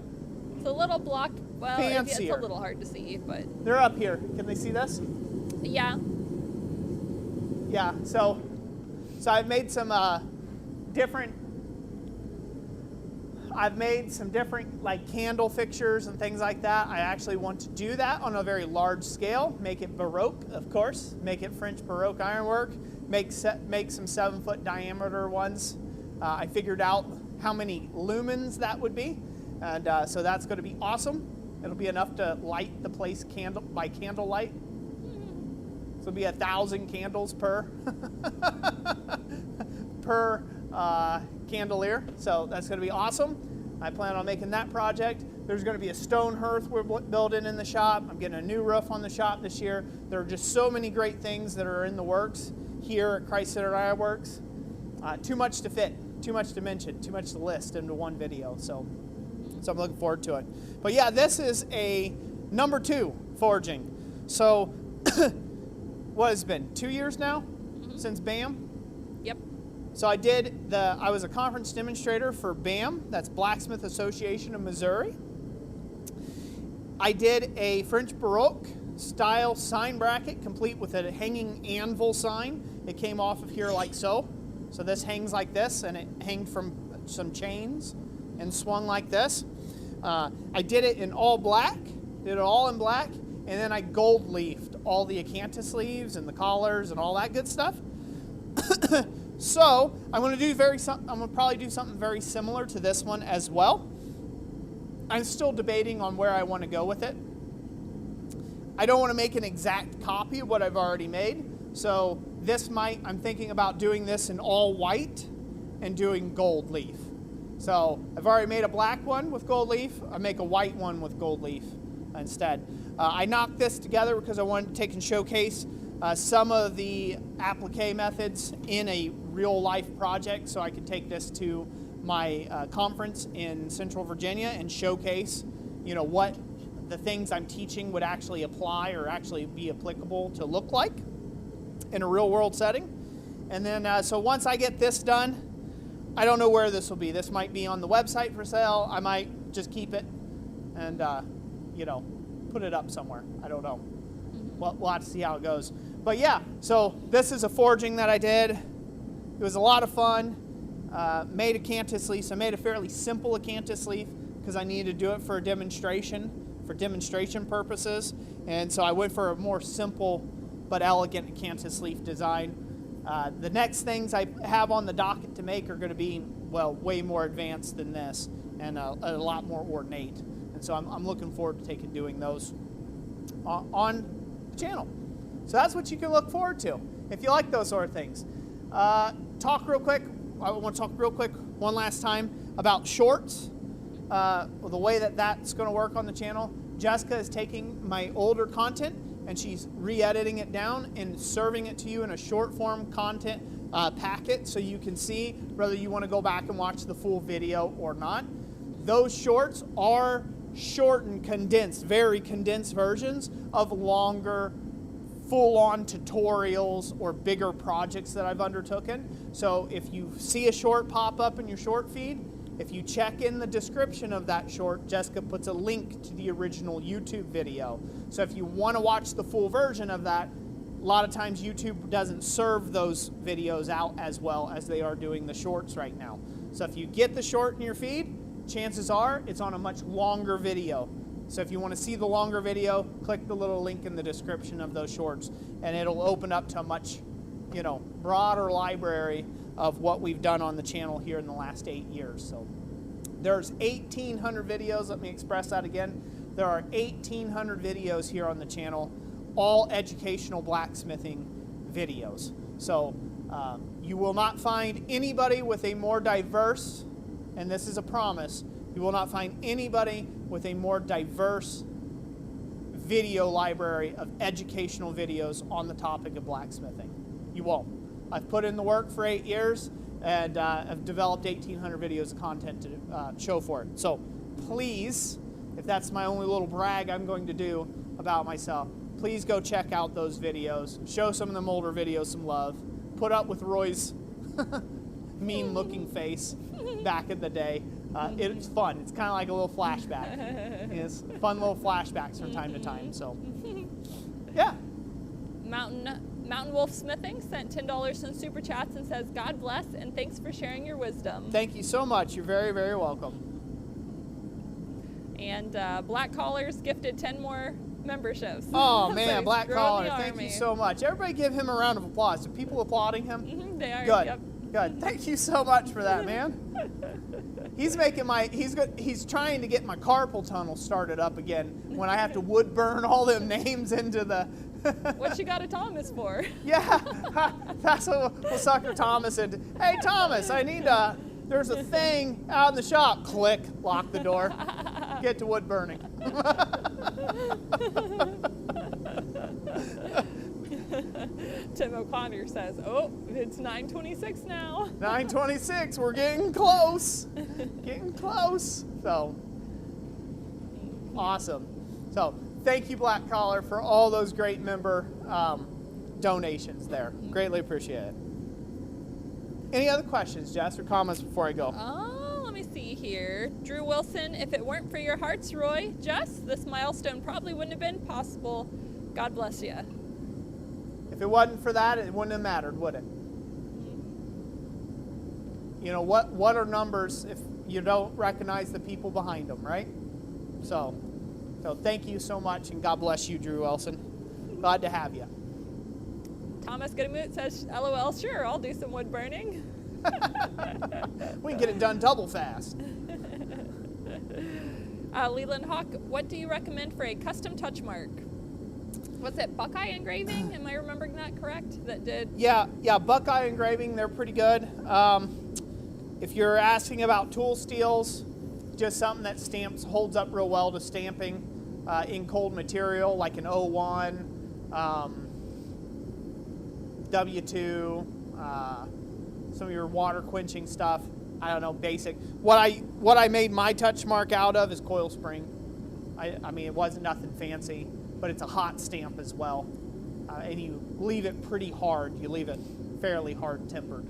it's a little blocked. Well, it's fancier. a little hard to see, but They're up here. Can they see this? yeah. Yeah. So I've made some different I've made some different like candle fixtures and things like that. I actually want to do that on a very large scale, make it Baroque, of course, make it French Baroque ironwork, make some 7-foot diameter ones. I figured out how many lumens that would be, and so that's going to be awesome. It'll be enough to light the place by candlelight. So it'll be 1,000 candles per candelier. So that's going to be awesome. I plan on making that project. There's going to be a stone hearth we're building in the shop. I'm getting a new roof on the shop this year. There are just so many great things that are in the works here at Christ Centered Ironworks. Too much to fit, too much to mention, too much to list into one video. So I'm looking forward to it. But yeah, this is a number 2 forging. So what has it been, 2 years now since BAM? Yep. So I was a conference demonstrator for BAM, that's Blacksmith Association of Missouri. I did a French Baroque style sign bracket complete with a hanging anvil sign. It came off of here like so. So this hangs like this, and it hanged from some chains and swung like this. I did it in all black, did it all in black, and then I gold leafed all the acanthus leaves and the collars and all that good stuff. So I'm going to probably do something very similar to this one as well. I'm still debating on where I want to go with it. I don't want to make an exact copy of what I've already made. So I'm thinking about doing this in all white and doing gold leaf. So I've already made a black one with gold leaf. I make a white one with gold leaf instead. I knocked this together because I wanted to take and showcase some of the applique methods in a real life project, so I could take this to my conference in Central Virginia and showcase, what the things I'm teaching would actually apply or actually be applicable to look like in a real world setting. And then, so once I get this done, I don't know where this will be. This might be on the website for sale. I might just keep it and, put it up somewhere. I don't know. We'll have to see how it goes. But yeah, so this is a forging that I did. It was a lot of fun. Made acanthus leaf. So I made a fairly simple acanthus leaf because I needed to do it for a demonstration, for demonstration purposes. And so I went for a more simple but elegant acanthus leaf design. The next things I have on the docket to make are going to be, way more advanced than this and a lot more ornate. And so I'm looking forward to doing those on the channel. So that's what you can look forward to if you like those sort of things. I want to talk real quick one last time about shorts. The way that's going to work on the channel. Jessica is taking my older content and she's re-editing it down and serving it to you in a short form content packet so you can see whether you want to go back and watch the full video or not. Those shorts are shortened, condensed, very condensed versions of longer full-on tutorials or bigger projects that I've undertaken. So if you see a short pop up in your short feed, if you check in the description of that short, Jessica puts a link to the original YouTube video. So if you want to watch the full version of that, a lot of times YouTube doesn't serve those videos out as well as they are doing the shorts right now. So if you get the short in your feed, chances are it's on a much longer video. So if you want to see the longer video, click the little link in the description of those shorts and it'll open up to a much, broader library of what we've done on the channel here in the last 8 years. So there's 1,800 videos. Let me express that again. There are 1,800 videos here on the channel, all educational blacksmithing videos. So you will not find anybody with a more diverse, and this is a promise, you will not find anybody with a more diverse video library of educational videos on the topic of blacksmithing. You won't. I've put in the work for 8 years and I've developed 1,800 videos of content to show for it. So please, if that's my only little brag I'm going to do about myself, please go check out those videos. Show some of them older videos some love. Put up with Roy's mean looking face back in the day. It's fun. It's kind of like a little flashback. It's fun little flashbacks from time to time. So, yeah. Mountain Wolf Smithing sent $10 in super chats and says, "God bless and thanks for sharing your wisdom." Thank you so much. You're very, very welcome. And Black Collar's gifted 10 more memberships. Oh So man, he's Black growing Collar, the thank army. you so much. Everybody give him a round of applause. Are people applauding him? Mhm, they are. Good. Yep. Good. Thank you so much for that, man. He's making he's trying to get my carpal tunnel started up again when I have to wood burn all them names into the What you got a Thomas for? Yeah. That's what we'll sucker Thomas into. Hey Thomas, I need there's a thing out in the shop. Click, lock the door. Get to wood burning. Tim O'Connor says, "Oh, it's 9:26 now." 9:26. We're getting close. Getting close. So awesome. So thank you, Black Collar, for all those great member donations there. Greatly appreciate it. Any other questions, Jess, or comments before I go? Oh, let me see here. Drew Wilson, if it weren't for your hearts, Roy, Jess, this milestone probably wouldn't have been possible. God bless you. If it wasn't for that, it wouldn't have mattered, would it? You know, what are numbers if you don't recognize the people behind them, right? So thank you so much, and God bless you, Drew Wilson. Glad to have you. Thomas Goodamoot says, "LOL, sure, I'll do some wood burning." We can get it done double fast. Leland Hawk, what do you recommend for a custom touch mark? Was it Buckeye Engraving? Am I remembering that correct? That did. Yeah, Buckeye Engraving, they're pretty good. If you're asking about tool steels, just something that holds up real well to stamping in cold material, like an 01, W2, some of your water quenching stuff. I don't know, basic. What I made my touch mark out of is coil spring. I mean, it wasn't nothing fancy, but it's a hot stamp as well. And you leave it pretty hard. You leave it fairly hard tempered.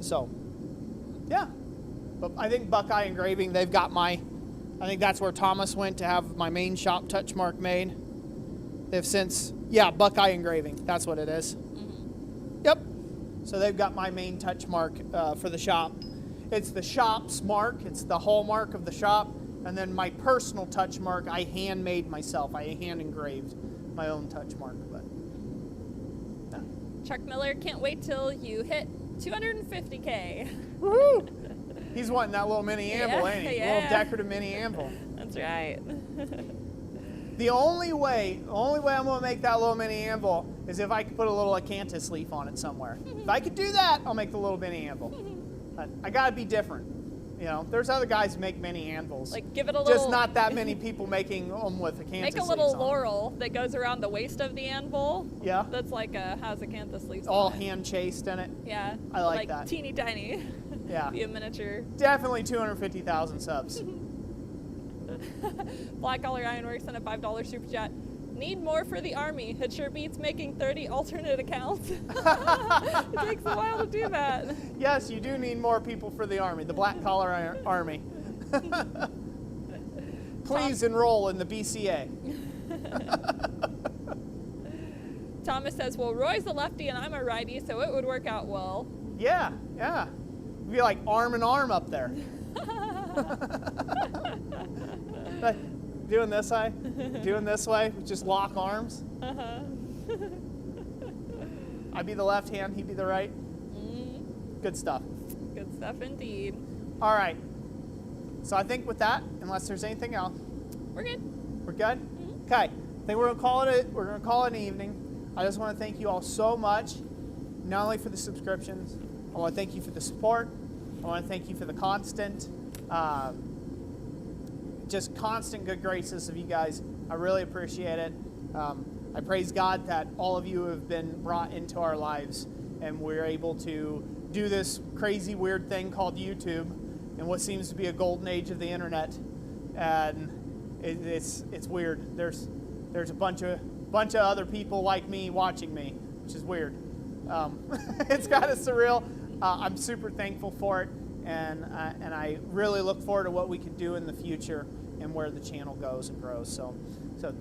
So, yeah. But I think Buckeye Engraving, they've got I think that's where Thomas went to have my main shop touch mark made. They've since, Buckeye Engraving, that's what it is. Mm-hmm. Yep. So they've got my main touch mark for the shop. It's the shop's mark, it's the hallmark of the shop, and then my personal touch mark I handmade myself. I hand engraved my own touch mark. But yeah. Chuck Miller, can't wait till you hit 250K. Woohoo! He's wanting that little mini anvil, ain't he? Yeah. Little decorative mini anvil. That's right. The only way I'm going to make that little mini anvil is if I could put a little acanthus leaf on it somewhere. If I could do that, I'll make the little mini anvil. But I got to be different. You know, there's other guys who make mini anvils. Like, give it a little. Just not that many people making them with acanthus leaves. Make a little laurel that goes around the waist of the anvil. Yeah. That's like has acanthus leaves. All on it. hand chased in it. Yeah. I like that. Teeny tiny. Yeah. Be a miniature. Definitely 250,000 subs. Black Collar Ironworks sent a $5 super chat. Need more for the Army. It sure beats making 30 alternate accounts. It takes a while to do that. Yes, you do need more people for the Army, the Black Collar Army. Please enroll in the BCA. Thomas says, well, Roy's a lefty and I'm a righty, so it would work out well. Yeah. We'd be like arm in arm up there. Doing this way, just lock arms. Uh-huh. I'd be the left hand, he'd be the right. Good stuff. Good stuff indeed. All right. So I think with that, unless there's anything else, We're good. we're good? Okay. I think we're gonna call it an evening. I just want to thank you all so much, not only for the subscriptions. I want to thank you for the support. I want to thank you for the constant good graces of you guys. I really appreciate it. I praise God that all of you have been brought into our lives and we're able to do this crazy weird thing called YouTube in what seems to be a golden age of the internet. And it's weird. There's a bunch of other people like me watching me, which is weird. It's kind of surreal. I'm super thankful for it, and I really look forward to what we can do in the future and where the channel goes and grows. So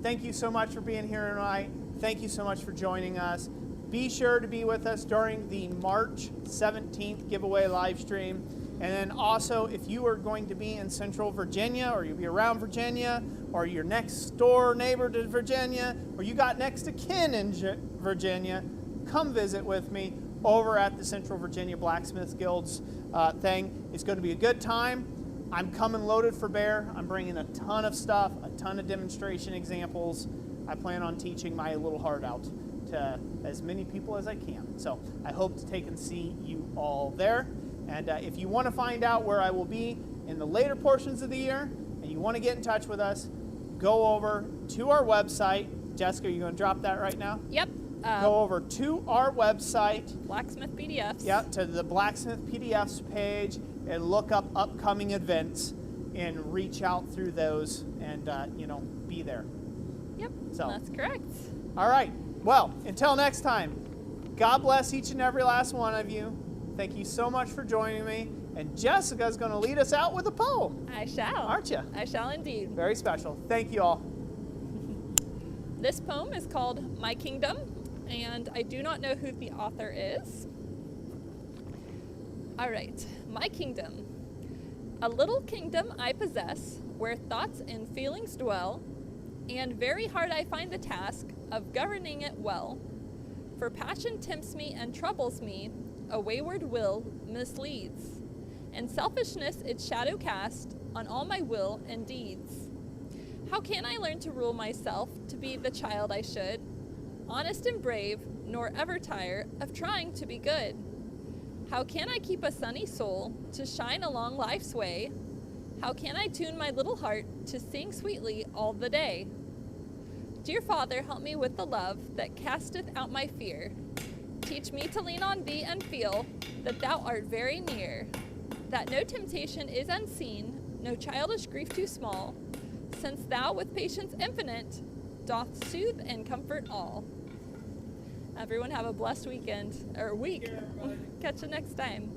thank you so much for being here tonight. Thank you so much for joining us. Be sure to be with us during the March 17th giveaway live stream. And then also, if you are going to be in Central Virginia, or you'll be around Virginia, or your next door neighbor to Virginia, or you got next to kin in Virginia, come visit with me over at the Central Virginia Blacksmith Guild's thing. It's going to be a good time. I'm coming loaded for bear. I'm bringing a ton of stuff, a ton of demonstration examples. I plan on teaching my little heart out to as many people as I can. So I hope to take and see you all there. And if you want to find out where I will be in the later portions of the year, and you want to get in touch with us, go over to our website. Jessica, are you going to drop that right now? Yep. Go over to our website. Blacksmith PDFs. Yep, to the Blacksmith PDFs page, and look up upcoming events and reach out through those and, be there. Yep, So. that's correct. All right. Well, until next time, God bless each and every last one of you. Thank you so much for joining me. And Jessica's going to lead us out with a poem. I shall. Aren't you? I shall indeed. Very special. Thank you all. This poem is called My Kingdom, and I do not know who the author is. All right. My kingdom. A little kingdom I possess, where thoughts and feelings dwell, and very hard I find the task of governing it well. For passion tempts me and troubles me, a wayward will misleads, and selfishness its shadow cast on all my will and deeds. How can I learn to rule myself, to be the child I should, honest and brave, nor ever tire of trying to be good? How can I keep a sunny soul to shine along life's way? How can I tune my little heart to sing sweetly all the day? Dear Father, help me with the love that casteth out my fear. Teach me to lean on thee and feel that thou art very near, that no temptation is unseen, no childish grief too small, since thou with patience infinite doth soothe and comfort all. Everyone have a blessed weekend, or week. Catch you next time.